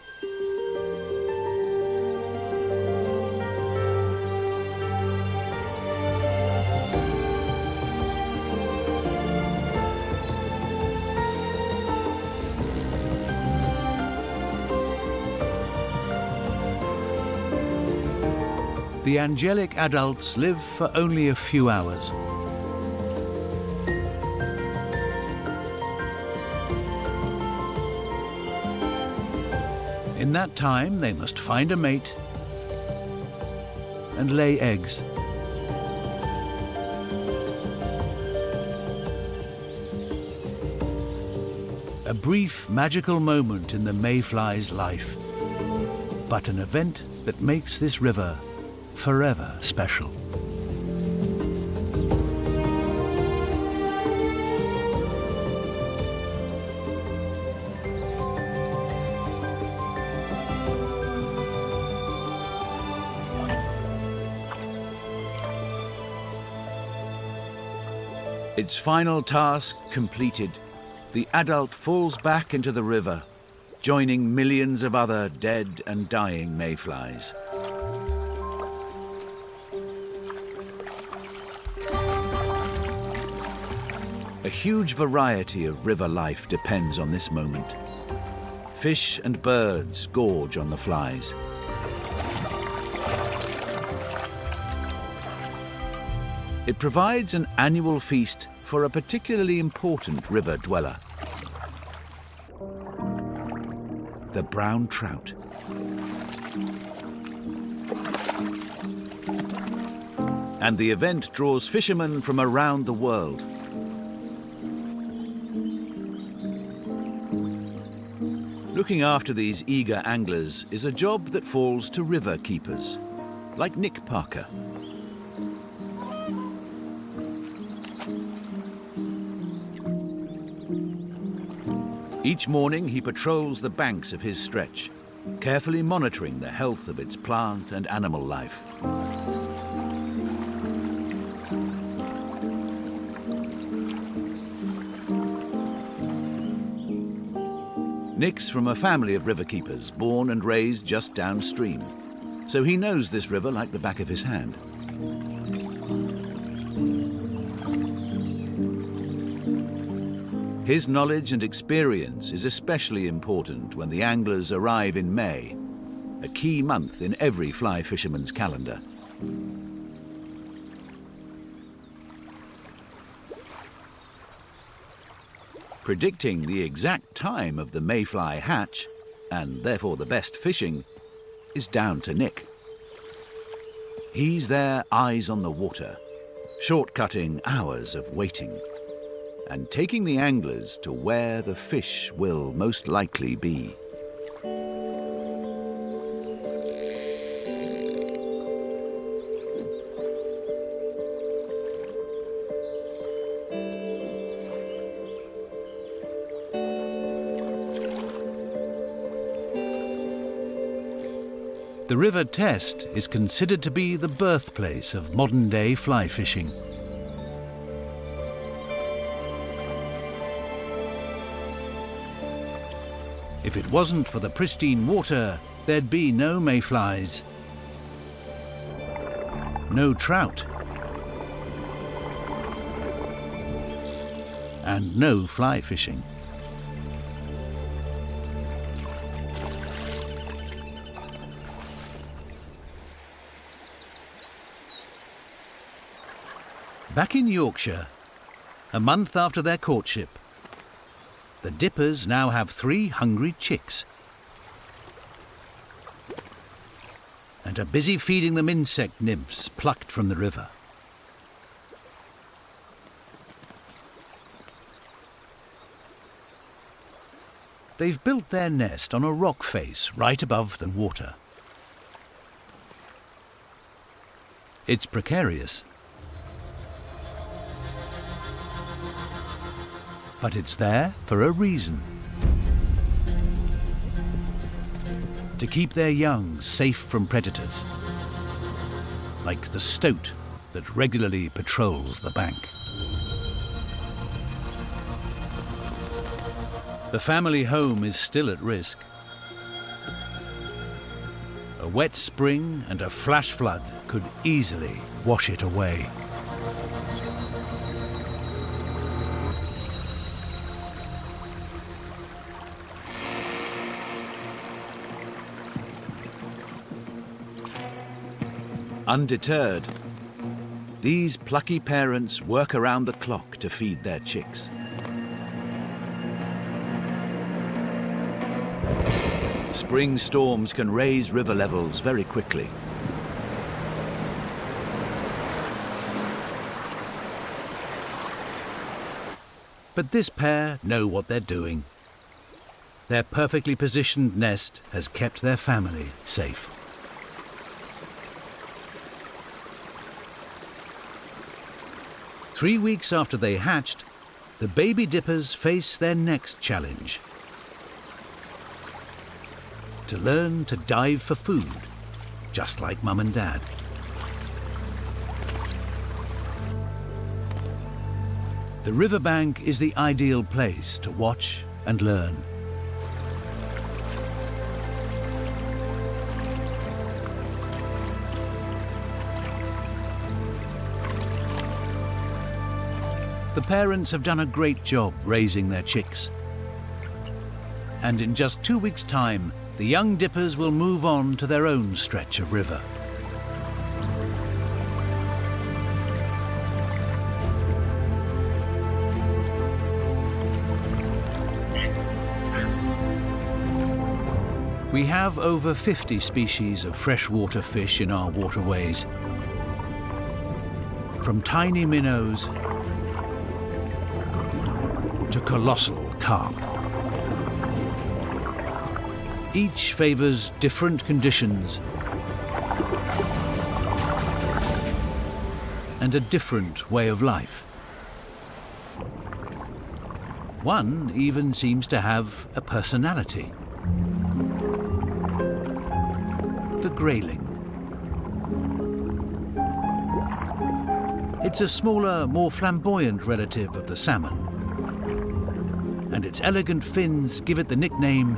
The angelic adults live for only a few hours. In that time, they must find a mate and lay eggs. A brief, magical moment in the mayfly's life, but an event that makes this river forever special. Its final task completed, the adult falls back into the river, joining millions of other dead and dying mayflies. A huge variety of river life depends on this moment. Fish and birds gorge on the flies. It provides an annual feast for a particularly important river dweller, the brown trout. And the event draws fishermen from around the world. Looking after these eager anglers is a job that falls to river keepers, like Nick Parker. Each morning he patrols the banks of his stretch, carefully monitoring the health of its plant and animal life. Nick's from a family of riverkeepers, born and raised just downstream, so he knows this river like the back of his hand. His knowledge and experience is especially important when the anglers arrive in May, a key month in every fly fisherman's calendar. Predicting the exact time of the mayfly hatch, and therefore the best fishing, is down to Nick. He's there, eyes on the water, shortcutting hours of waiting, and taking the anglers to where the fish will most likely be. The River Test is considered to be the birthplace of modern-day fly fishing. If it wasn't for the pristine water, there'd be no mayflies, no trout, and no fly fishing. Back in Yorkshire, a month after their courtship, the dippers now have 3 hungry chicks and are busy feeding them insect nymphs plucked from the river. They've built their nest on a rock face right above the water. It's precarious, but it's there for a reason. To keep their young safe from predators, like the stoat that regularly patrols the bank. The family home is still at risk. A wet spring and a flash flood could easily wash it away. Undeterred, these plucky parents work around the clock to feed their chicks. Spring storms can raise river levels very quickly. But this pair know what they're doing. Their perfectly positioned nest has kept their family safe. Three weeks after they hatched, the baby dippers face their next challenge: to learn to dive for food, just like Mum and Dad. The riverbank is the ideal place to watch and learn. The parents have done a great job raising their chicks. And in just 2 weeks' time, the young dippers will move on to their own stretch of river. We have over 50 species of freshwater fish in our waterways, from tiny minnows to colossal carp. Each favours different conditions and a different way of life. One even seems to have a personality. The grayling. It's a smaller, more flamboyant relative of the salmon, and its elegant fins give it the nickname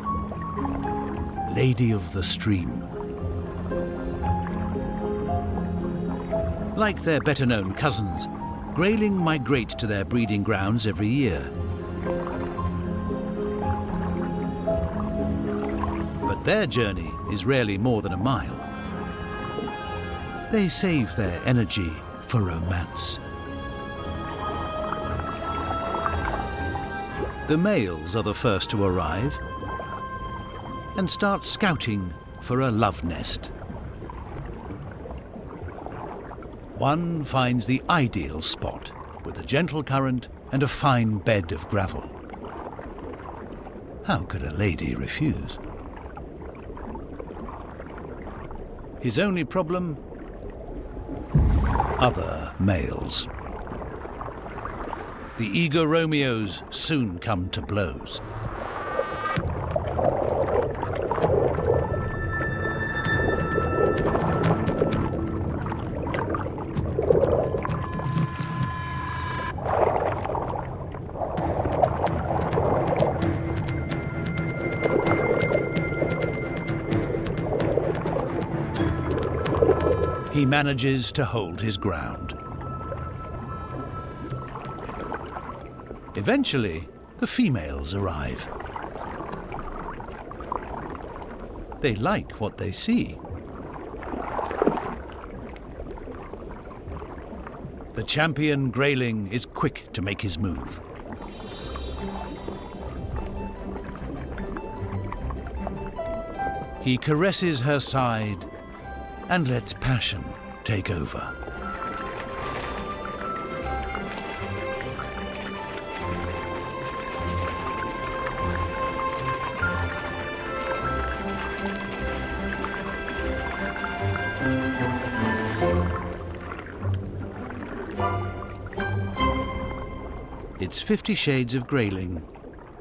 Lady of the Stream. Like their better-known cousins, grayling migrate to their breeding grounds every year. But their journey is rarely more than a mile. They save their energy for romance. The males are the first to arrive and start scouting for a love nest. One finds the ideal spot with a gentle current and a fine bed of gravel. How could a lady refuse? His only problem? Other males. The eager Romeos soon come to blows. He manages to hold his ground. Eventually, the females arrive. They like what they see. The champion grayling is quick to make his move. He caresses her side and lets passion take over. It's 50 shades of grayling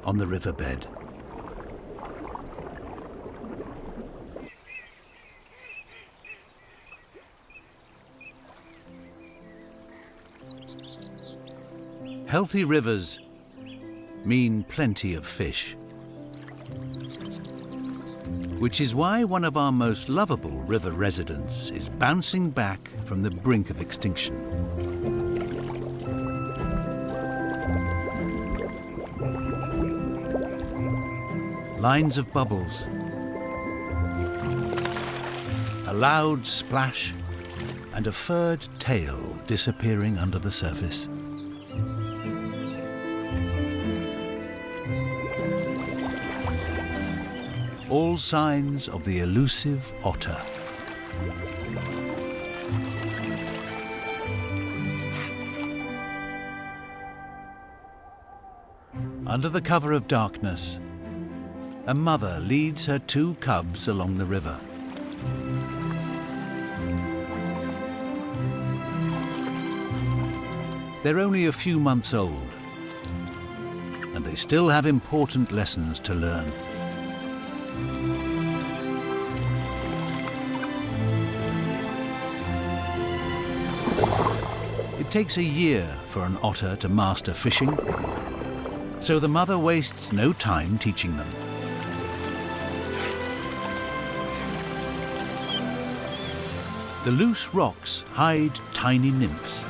on the riverbed. Healthy rivers mean plenty of fish, which is why one of our most lovable river residents is bouncing back from the brink of extinction. Lines of bubbles, a loud splash, and a furred tail disappearing under the surface. All signs of the elusive otter. Under the cover of darkness, a mother leads her 2 cubs along the river. They're only a few months old, and they still have important lessons to learn. It takes a year for an otter to master fishing, so the mother wastes no time teaching them. The loose rocks hide tiny nymphs.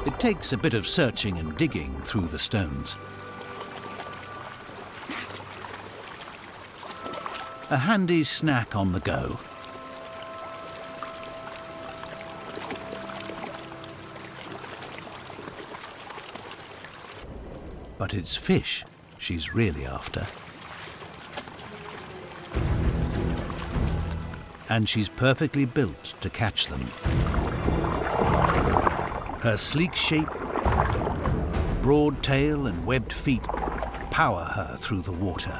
It takes a bit of searching and digging through the stones. A handy snack on the go. But it's fish she's really after. And she's perfectly built to catch them. Her sleek shape, broad tail and webbed feet power her through the water.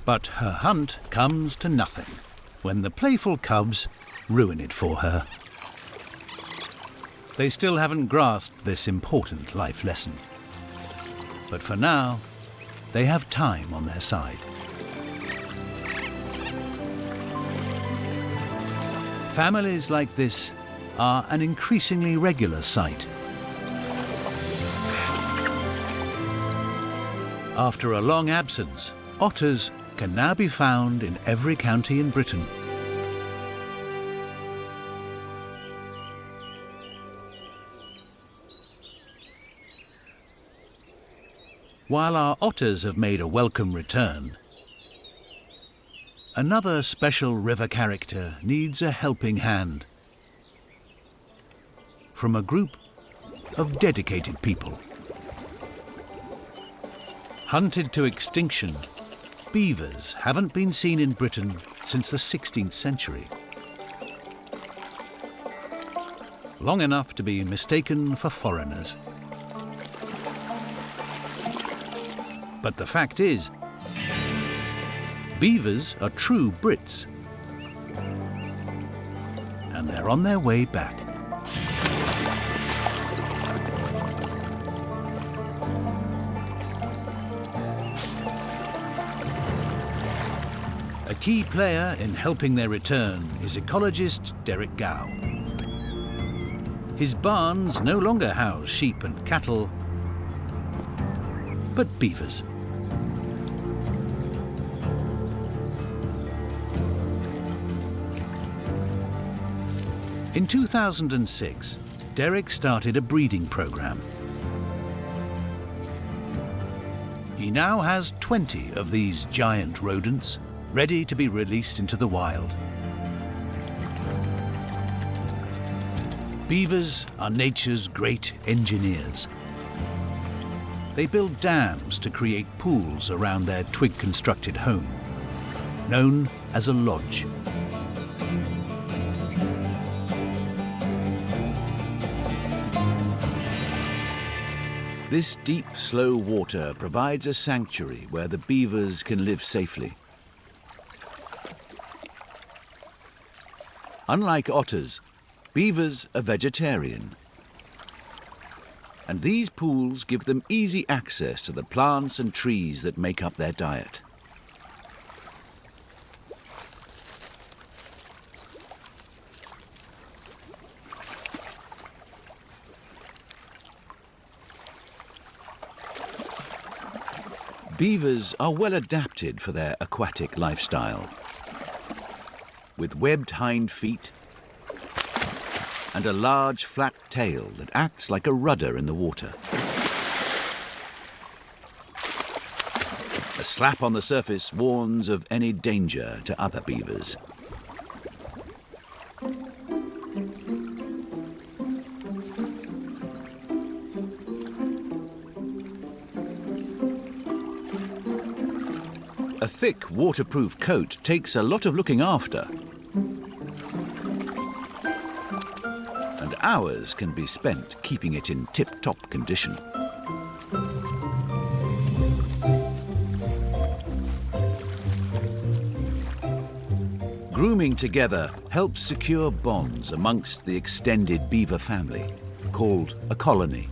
But her hunt comes to nothing when the playful cubs ruin it for her. They still haven't grasped this important life lesson. But for now, they have time on their side. Families like this are an increasingly regular sight. After a long absence, otters can now be found in every county in Britain. While our otters have made a welcome return, another special river character needs a helping hand from a group of dedicated people. Hunted to extinction, beavers haven't been seen in Britain since the 16th century. Long enough to be mistaken for foreigners. But the fact is, beavers are true Brits. And they're on their way back. A key player in helping their return is ecologist Derek Gow. His barns no longer house sheep and cattle, but beavers. In 2006, Derek started a breeding program. He now has 20 of these giant rodents ready to be released into the wild. Beavers are nature's great engineers. They build dams to create pools around their twig-constructed home, known as a lodge. This deep, slow water provides a sanctuary where the beavers can live safely. Unlike otters, beavers are vegetarian. And these pools give them easy access to the plants and trees that make up their diet. Beavers are well adapted for their aquatic lifestyle. With webbed hind feet, and a large flat tail that acts like a rudder in the water. A slap on the surface warns of any danger to other beavers. A thick, waterproof coat takes a lot of looking after. And hours can be spent keeping it in tip-top condition. Grooming together helps secure bonds amongst the extended beaver family, called a colony.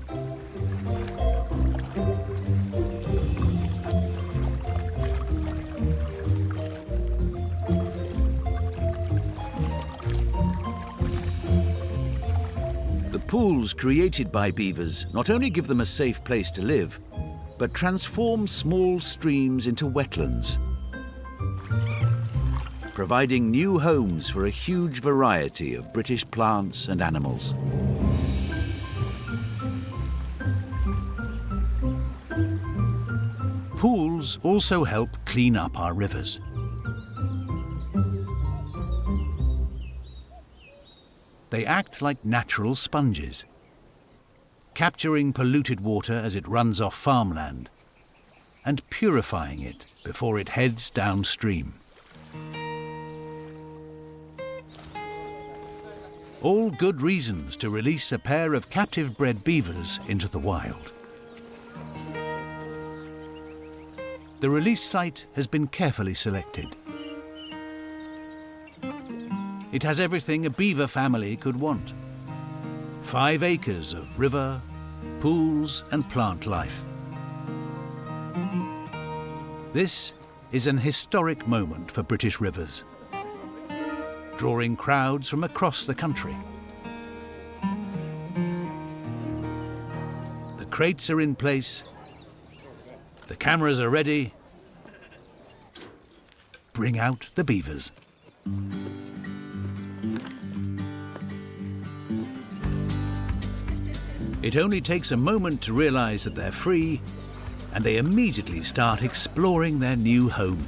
The pools created by beavers not only give them a safe place to live, but transform small streams into wetlands, providing new homes for a huge variety of British plants and animals. Pools also help clean up our rivers. They act like natural sponges, capturing polluted water as it runs off farmland and purifying it before it heads downstream. All good reasons to release a pair of captive-bred beavers into the wild. The release site has been carefully selected. It has everything a beaver family could want. 5 acres of river, pools and plant life. This is an historic moment for British rivers, drawing crowds from across the country. The crates are in place, the cameras are ready. Bring out the beavers. It only takes a moment to realize that they're free, and they immediately start exploring their new home.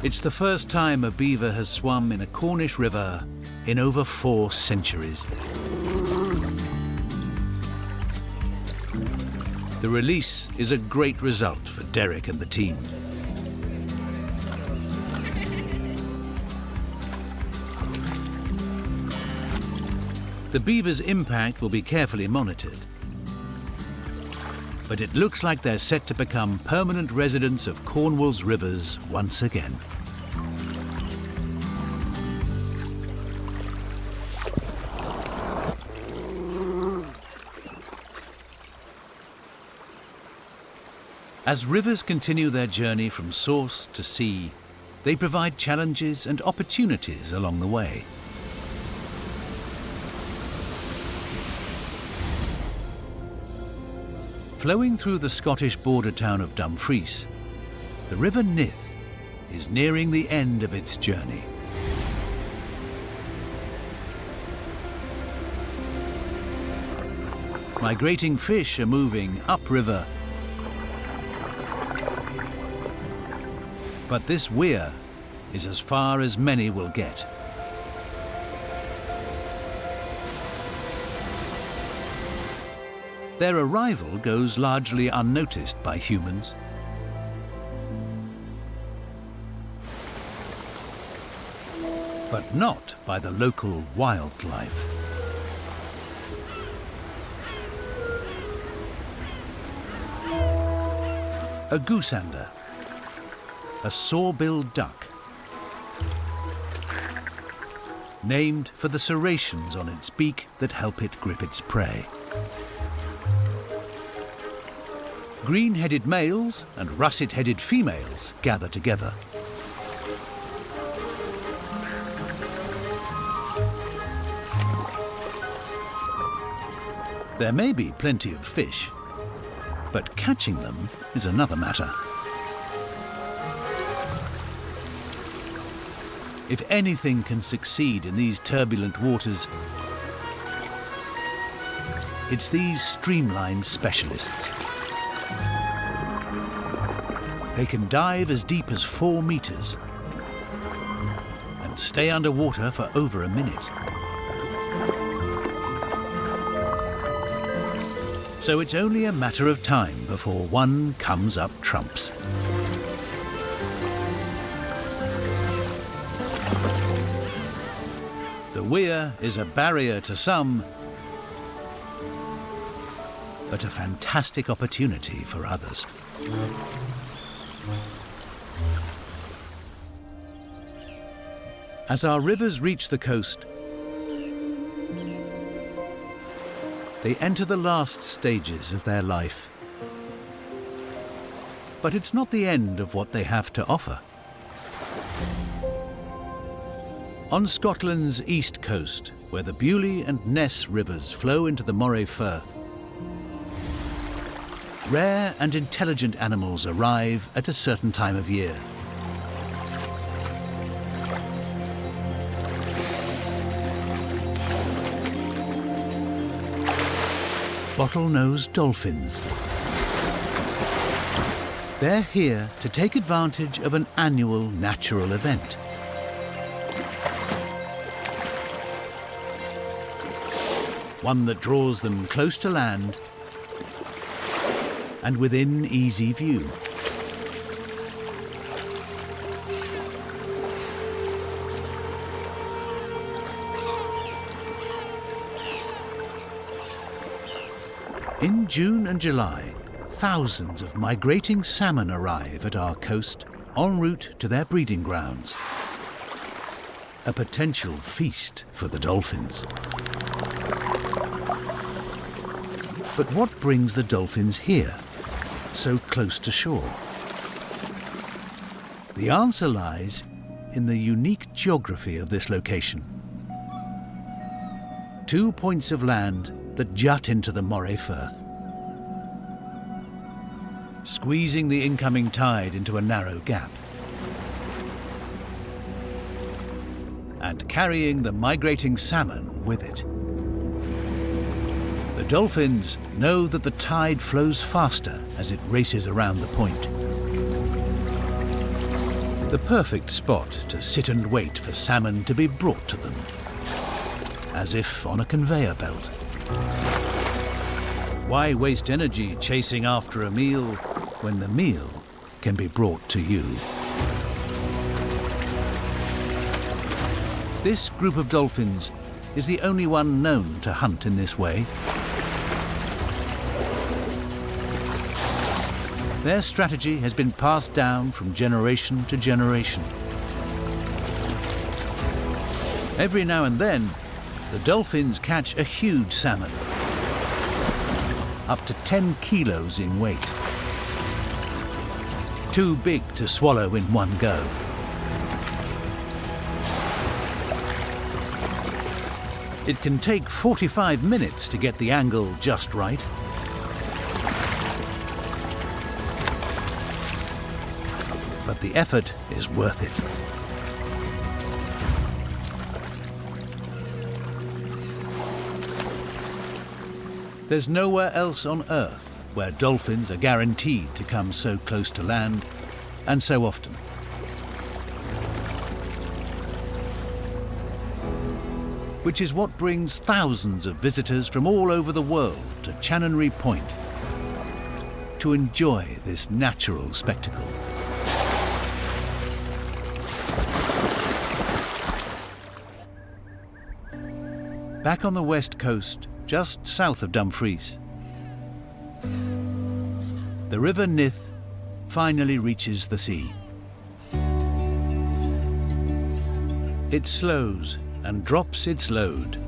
It's the first time a beaver has swum in a Cornish river in over 4 centuries. The release is a great result for Derek and the team. The beavers' impact will be carefully monitored, but it looks like they're set to become permanent residents of Cornwall's rivers once again. As rivers continue their journey from source to sea, they provide challenges and opportunities along the way. Flowing through the Scottish border town of Dumfries, the River Nith is nearing the end of its journey. Migrating fish are moving upriver, but this weir is as far as many will get. Their arrival goes largely unnoticed by humans. But not by the local wildlife. A goosander, a saw-billed duck, named for the serrations on its beak that help it grip its prey. Green-headed males and russet-headed females gather together. There may be plenty of fish, but catching them is another matter. If anything can succeed in these turbulent waters, it's these streamlined specialists. They can dive as deep as 4 meters and stay underwater for over a minute. So it's only a matter of time before one comes up trumps. The weir is a barrier to some, but a fantastic opportunity for others. As our rivers reach the coast, they enter the last stages of their life. But it's not the end of what they have to offer. On Scotland's east coast, where the Bewley and Ness rivers flow into the Moray Firth, rare and intelligent animals arrive at a certain time of year. Bottlenose dolphins. They're here to take advantage of an annual natural event. One that draws them close to land and within easy view. In June and July, thousands of migrating salmon arrive at our coast en route to their breeding grounds. A potential feast for the dolphins. But what brings the dolphins here, so close to shore? The answer lies in the unique geography of this location. 2 points of land that jut into the Moray Firth, squeezing the incoming tide into a narrow gap, and carrying the migrating salmon with it. The dolphins know that the tide flows faster as it races around the point. The perfect spot to sit and wait for salmon to be brought to them, as if on a conveyor belt. Why waste energy chasing after a meal when the meal can be brought to you? This group of dolphins is the only one known to hunt in this way. Their strategy has been passed down from generation to generation. Every now and then, the dolphins catch a huge salmon, up to 10 kilos in weight. Too big to swallow in one go. It can take 45 minutes to get the angle just right. But the effort is worth it. There's nowhere else on Earth where dolphins are guaranteed to come so close to land and so often. Which is what brings thousands of visitors from all over the world to Chanonry Point to enjoy this natural spectacle. Back on the west coast, just south of Dumfries, the River Nith finally reaches the sea. It slows and drops its load.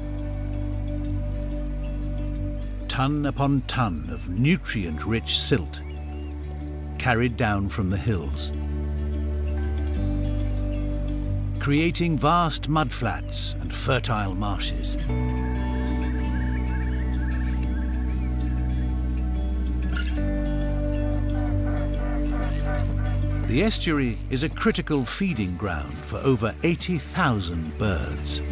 Ton upon ton of nutrient-rich silt carried down from the hills, creating vast mudflats and fertile marshes. The The estuary is a critical feeding ground for over 80,000 birds.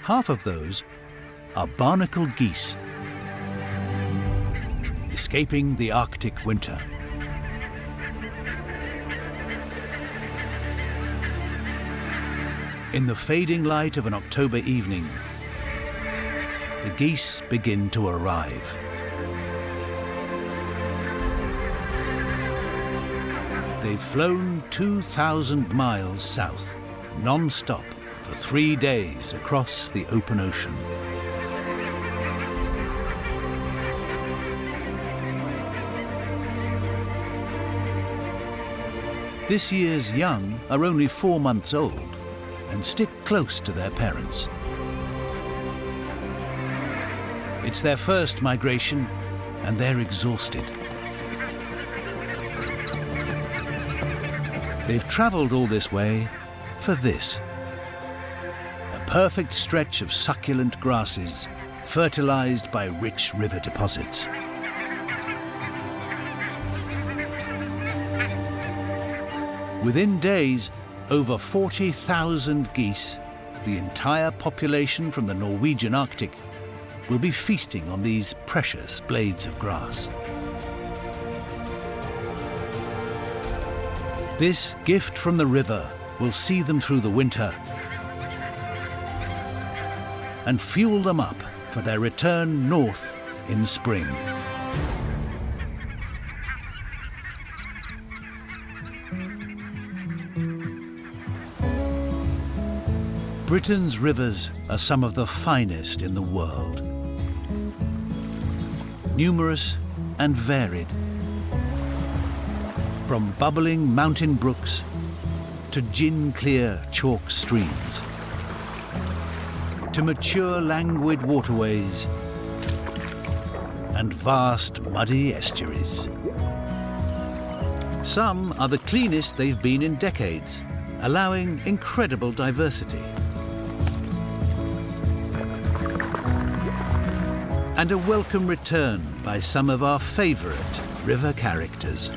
Half of those are barnacle geese, escaping the Arctic winter. In the fading light of an October evening, the geese begin to arrive. They've flown 2,000 miles south, non-stop, for 3 days across the open ocean. This year's young are only 4 months old and stick close to their parents. It's their first migration and they're exhausted. They've travelled all this way for this. A perfect stretch of succulent grasses fertilised by rich river deposits. Within days, over 40,000 geese, the entire population from the Norwegian Arctic, will be feasting on these precious blades of grass. This gift from the river will see them through the winter and fuel them up for their return north in spring. Britain's rivers are some of the finest in the world. Numerous and varied. From bubbling mountain brooks to gin-clear chalk streams, to mature languid waterways and vast muddy estuaries. Some are the cleanest they've been in decades, allowing incredible diversity. And a welcome return by some of our favourite river characters.